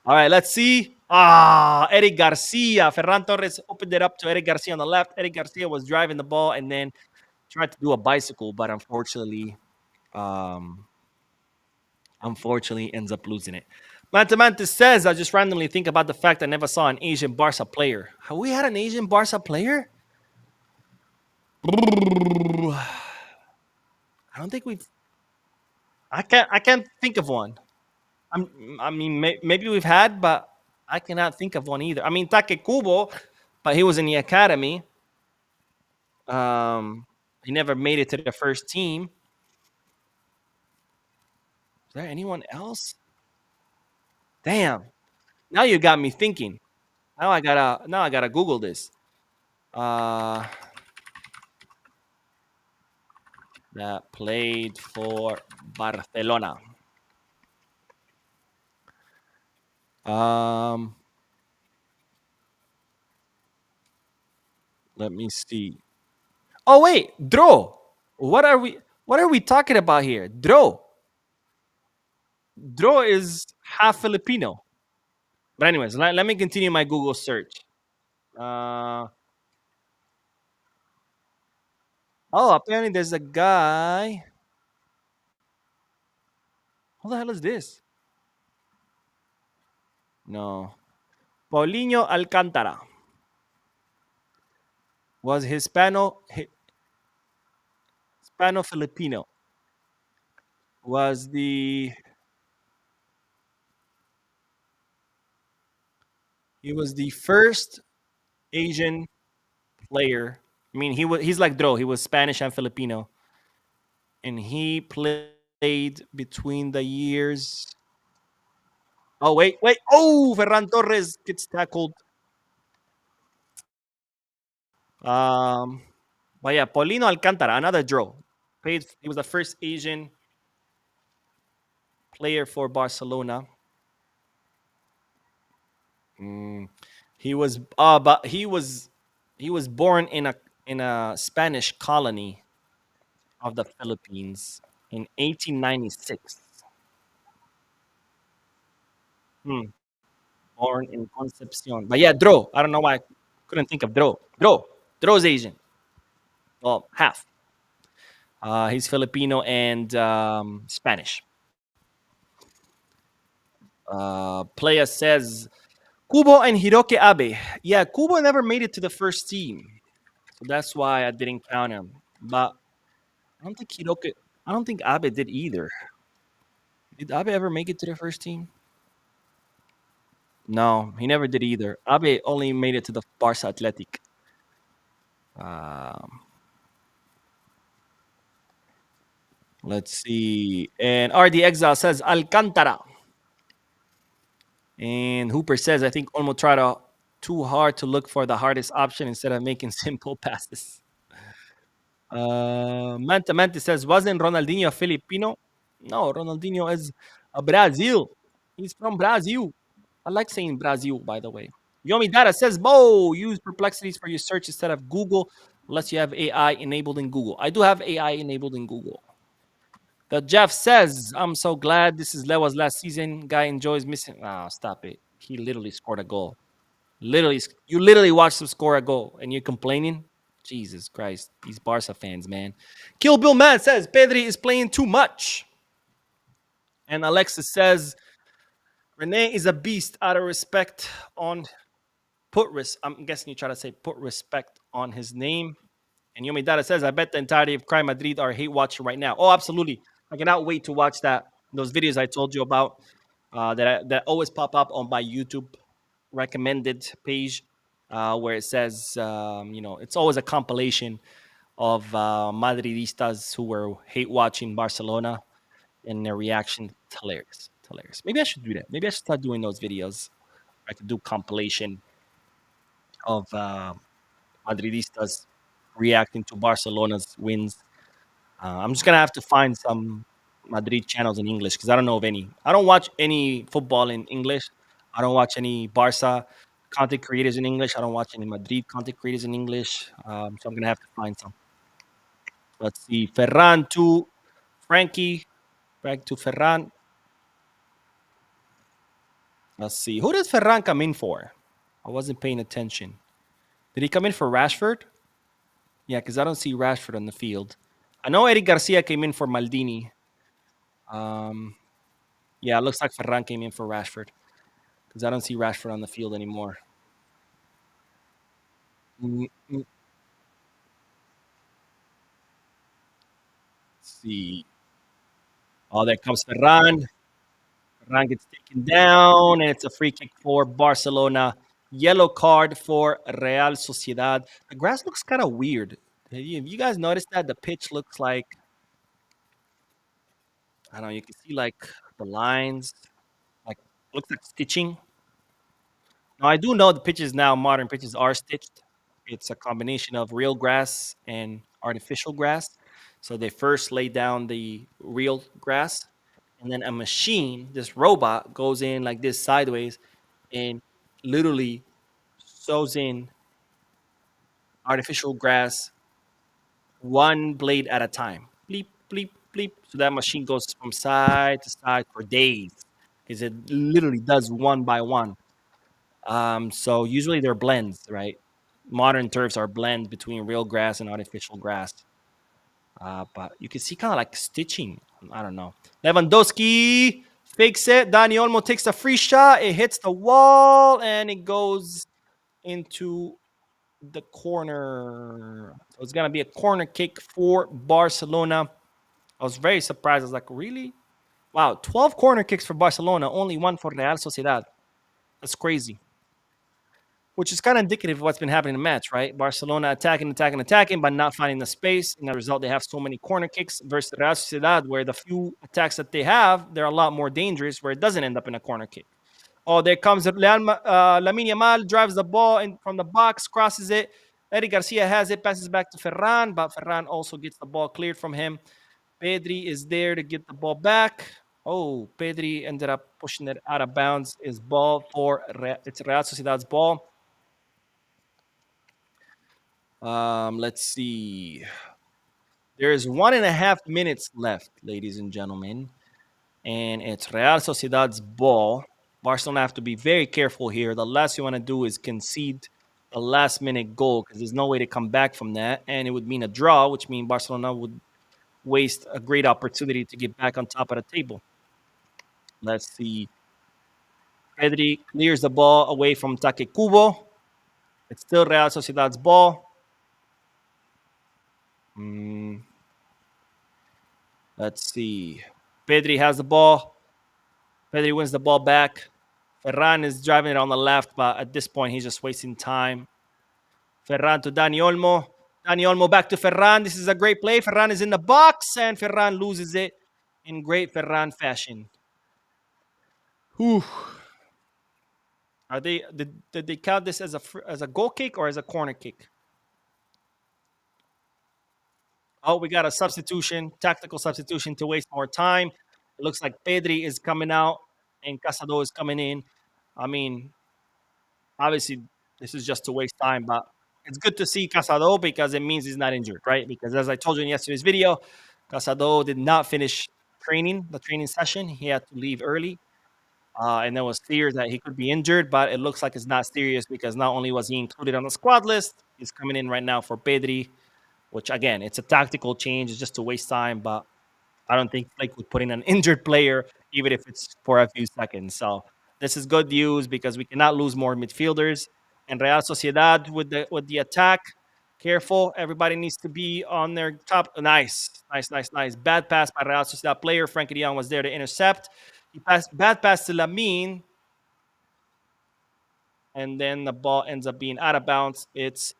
All right, let's see. Eric Garcia. Ferran Torres opened it up to Eric Garcia on the left. Eric Garcia was driving the ball and then tried to do a bicycle, but um, unfortunately ends up losing it. Mantamantis says, I just randomly think about the fact I never saw an Asian Barca player. Have we had an Asian Barca player? I don't think we've. I can't think of one. Maybe we've had, but I cannot think of one either. I mean, Take Kubo, but he was in the academy. He never made it to the first team. Is there anyone else? Damn. Now you got me thinking. Now I gotta Google this. Uh, that played for Barcelona. Um, Let me see. Oh wait, Dro. What are we talking about here? Dro. Dro is half Filipino. But anyways, let me continue my Google search. Uh, Apparently there's a guy. Who the hell is this? No. Paulinho Alcantara was Hispano Filipino. Was the He was the first Asian player. I mean, he's like Dro. He was Spanish and Filipino, and he played between the years. Oh wait! Oh, Ferran Torres gets tackled. Um, but yeah, Paulino Alcantara, another Dro. He was the first Asian player for Barcelona. Mm, but he was born in a Spanish colony of the Philippines in 1896. Hmm. Born in Concepcion. But yeah, Dro. I don't know why I couldn't think of Dro. Dro's Asian. Well, half. He's Filipino and Spanish. Playa says Kubo and Hiroki Abe. Yeah, Kubo never made it to the first team, so that's why I didn't count him. But I don't think Abe did either. Did Abe ever make it to the first team? No, he never did either. Abe only made it to the Barca Athletic. Um, let's see. And RD Exile says Alcantara. And Hooper says, I think Olmo tried too hard to look for the hardest option instead of making simple passes. Manta Manta says, wasn't Ronaldinho Filipino? No, Ronaldinho is a Brazil. He's from Brazil. I like saying Brazil, by the way. Yomi Data says, Bo, use perplexities for your search instead of Google, unless you have AI enabled in Google. I do have AI enabled in Google. The Jeff says, I'm so glad this is Lewa's last season. Guy enjoys missing. Oh, stop it. He literally scored a goal. You literally watched him score a goal and you're complaining? Jesus Christ. These Barca fans, man. Kill Bill Man says, Pedri is playing too much. And Alexis says, Rene is a beast out of respect on I'm guessing you try to say put respect on his name. And Yomi Data says, I bet the entirety of Crime Madrid are hate watching right now. Oh, absolutely. I cannot wait to watch those videos I told you about that always pop up on my YouTube recommended page where it says, it's always a compilation of Madridistas who were hate watching Barcelona and their reaction. It's hilarious. It's hilarious. Maybe I should do that. Maybe I should start doing those videos. I could do compilation of Madridistas reacting to Barcelona's wins. I'm just gonna have to find some Madrid channels in English because I don't know of any. I don't watch any football in English. I don't watch any Barca content creators in English. I don't watch any Madrid content creators in English. So I'm gonna have to find some. Let's see. Ferran to Frankie. Frank to Ferran. Let's see. Who does Ferran come in for? I wasn't paying attention. Did he come in for Rashford? Yeah, because I don't see Rashford on the field. I know Eric Garcia came in for Maldini. Um, yeah, it looks like Ferran came in for Rashford because I don't see Rashford on the field anymore. Mm, mm, Let's see. Oh, there comes Ferran. Ferran gets taken down, and it's a free kick for Barcelona. Yellow card for Real Sociedad. The grass looks kind of weird. Have you guys noticed that? The pitch looks like, I don't know, you can see like the lines, like looks like stitching. Now, I do know the pitches now, modern pitches are stitched. It's a combination of real grass and artificial grass. So they first lay down the real grass, and then a machine, this robot, goes in like this sideways and literally sews in artificial grass one blade at a time. Bleep, bleep, bleep. So that machine goes from side to side for days because it literally does one by one. So usually they're blends, right? Modern turfs are blends between real grass and artificial grass. But you can see kind of like stitching. I don't know. Lewandowski fakes it. Dani Olmo takes the free shot. It hits the wall and it goes into the corner. So it's gonna be a corner kick for Barcelona. I was very surprised. I was like, really? Wow, 12 corner kicks for Barcelona, only one for Real Sociedad. That's crazy. Which is kind of indicative of what's been happening in the match, right? Barcelona attacking, attacking, attacking, but not finding the space. And as a result, they have so many corner kicks versus Real Sociedad, where the few attacks that they have, they're a lot more dangerous, where it doesn't end up in a corner kick. Oh, there comes Lamine Yamal, drives the ball in from the box, crosses it. Eddie Garcia has it, passes back to Ferran, but Ferran also gets the ball cleared from him. Pedri is there to get the ball back. Oh, Pedri ended up pushing it out of bounds. His ball it's Real Sociedad's ball. Let's see. There is 1.5 minutes left, ladies and gentlemen, and it's Real Sociedad's ball. Barcelona have to be very careful here. The last you want to do is concede a last minute goal because there's no way to come back from that, and it would mean a draw, which means Barcelona would waste a great opportunity to get back on top of the table. Let's see. Pedri clears the ball away from Take Kubo. It's still Real Sociedad's ball. Mm, let's see. Pedri has the ball. Pedri wins the ball back. Ferran is driving it on the left, but at this point, he's just wasting time. Ferran to Dani Olmo. Dani Olmo back to Ferran. This is a great play. Ferran is in the box, and Ferran loses it in great Ferran fashion. Whew. Did they count this as a goal kick or as a corner kick? Oh, we got a substitution, tactical substitution to waste more time. It looks like Pedri is coming out and Casado is coming in. I mean, obviously, this is just to waste time, but it's good to see Casado because it means he's not injured, right? Because as I told you in yesterday's video, Casado did not finish the training session. He had to leave early. And there was fears that he could be injured, but it looks like it's not serious because not only was he included on the squad list, he's coming in right now for Pedri, which again, it's a tactical change. It's just to waste time, but I don't think Flake would put in an injured player, even if it's for a few seconds. So this is good news because we cannot lose more midfielders. And Real Sociedad with the attack, careful. Everybody needs to be on their top. Nice, nice, nice, nice. Bad pass by Real Sociedad player. Frankie de Jong was there to intercept. He passed bad pass to Lamine, and then the ball ends up being out of bounds. It's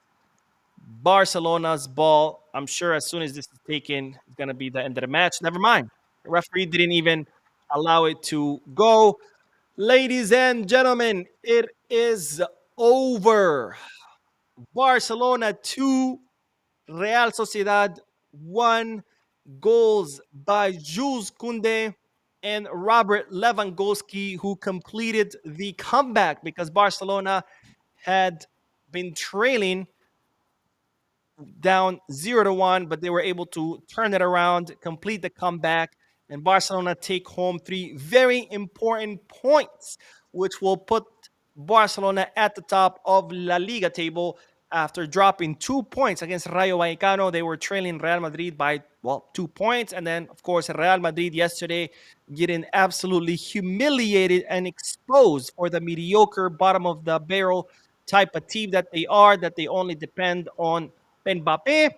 Barcelona's ball. I'm sure as soon as this is taken, it's going to be the end of the match. Never mind. The referee didn't even allow it to go. Ladies and gentlemen, it is over. Barcelona 2, Real Sociedad 1. Goals by Jules Koundé and Robert Lewandowski, who completed the comeback because Barcelona had been trailing down 0-1, but they were able to turn it around, complete the comeback, and Barcelona take home three very important points, which will put Barcelona at the top of La Liga table after dropping 2 points against Rayo Vallecano. They were trailing Real Madrid by, well, 2 points. And then, of course, Real Madrid yesterday getting absolutely humiliated and exposed for the mediocre bottom of the barrel type of team that they are, that they only depend on Mbappe.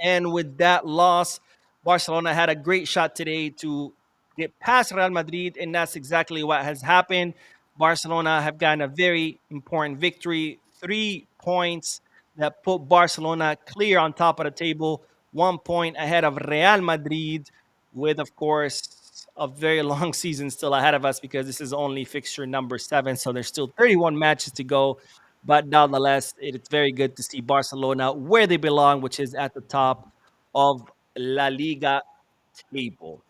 And with that loss, Barcelona had a great shot today to get past Real Madrid, and that's exactly what has happened. Barcelona have gotten a very important victory, 3 points that put Barcelona clear on top of the table, 1 point ahead of Real Madrid, with, of course, a very long season still ahead of us because this is only fixture number 7. So there's still 31 matches to go. But nonetheless, it's very good to see Barcelona where they belong, which is at the top of La Liga table.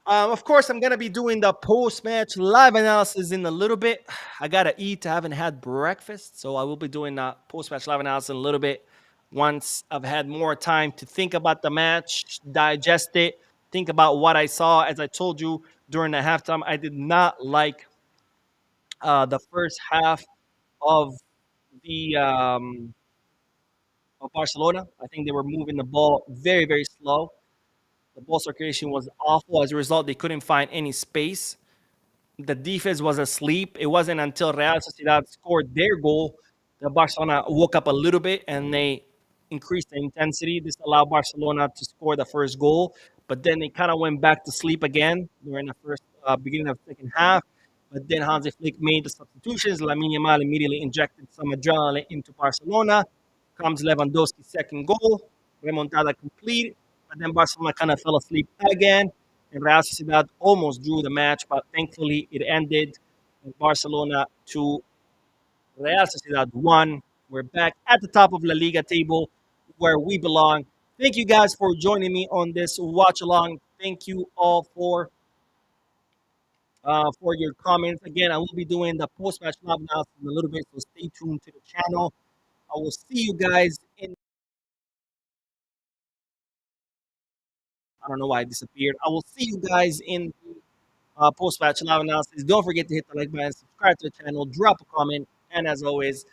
Of course, I'm going to be doing the post match live analysis in a little bit. I got to eat. I haven't had breakfast. So I will be doing the post match live analysis in a little bit once I've had more time to think about the match, digest it, think about what I saw. As I told you during the halftime, I did not like the first half of the of Barcelona. I think they were moving the ball very, very slow. The ball circulation was awful. As a result, they couldn't find any space. The defense was asleep. It wasn't until Real Sociedad scored their goal that Barcelona woke up a little bit and they increased the intensity. This allowed Barcelona to score the first goal, but then they kind of went back to sleep again during the first beginning of the second half. But then Hansi Flick made the substitutions. Lamine Yamal immediately injected some adrenaline into Barcelona. Comes Lewandowski's second goal. Remontada complete. But then Barcelona kind of fell asleep again. And Real Sociedad almost drew the match, but thankfully it ended. And Barcelona 2, Real Sociedad 1. We're back at the top of La Liga table where we belong. Thank you guys for joining me on this watch along. Thank you all for your comments. Again, I will be doing the post match live analysis in a little bit, so stay tuned to the channel. I will see you guys in. I don't know why I disappeared. I will see you guys in the post match live analysis. Don't forget to hit the like button, subscribe to the channel, drop a comment, and as always,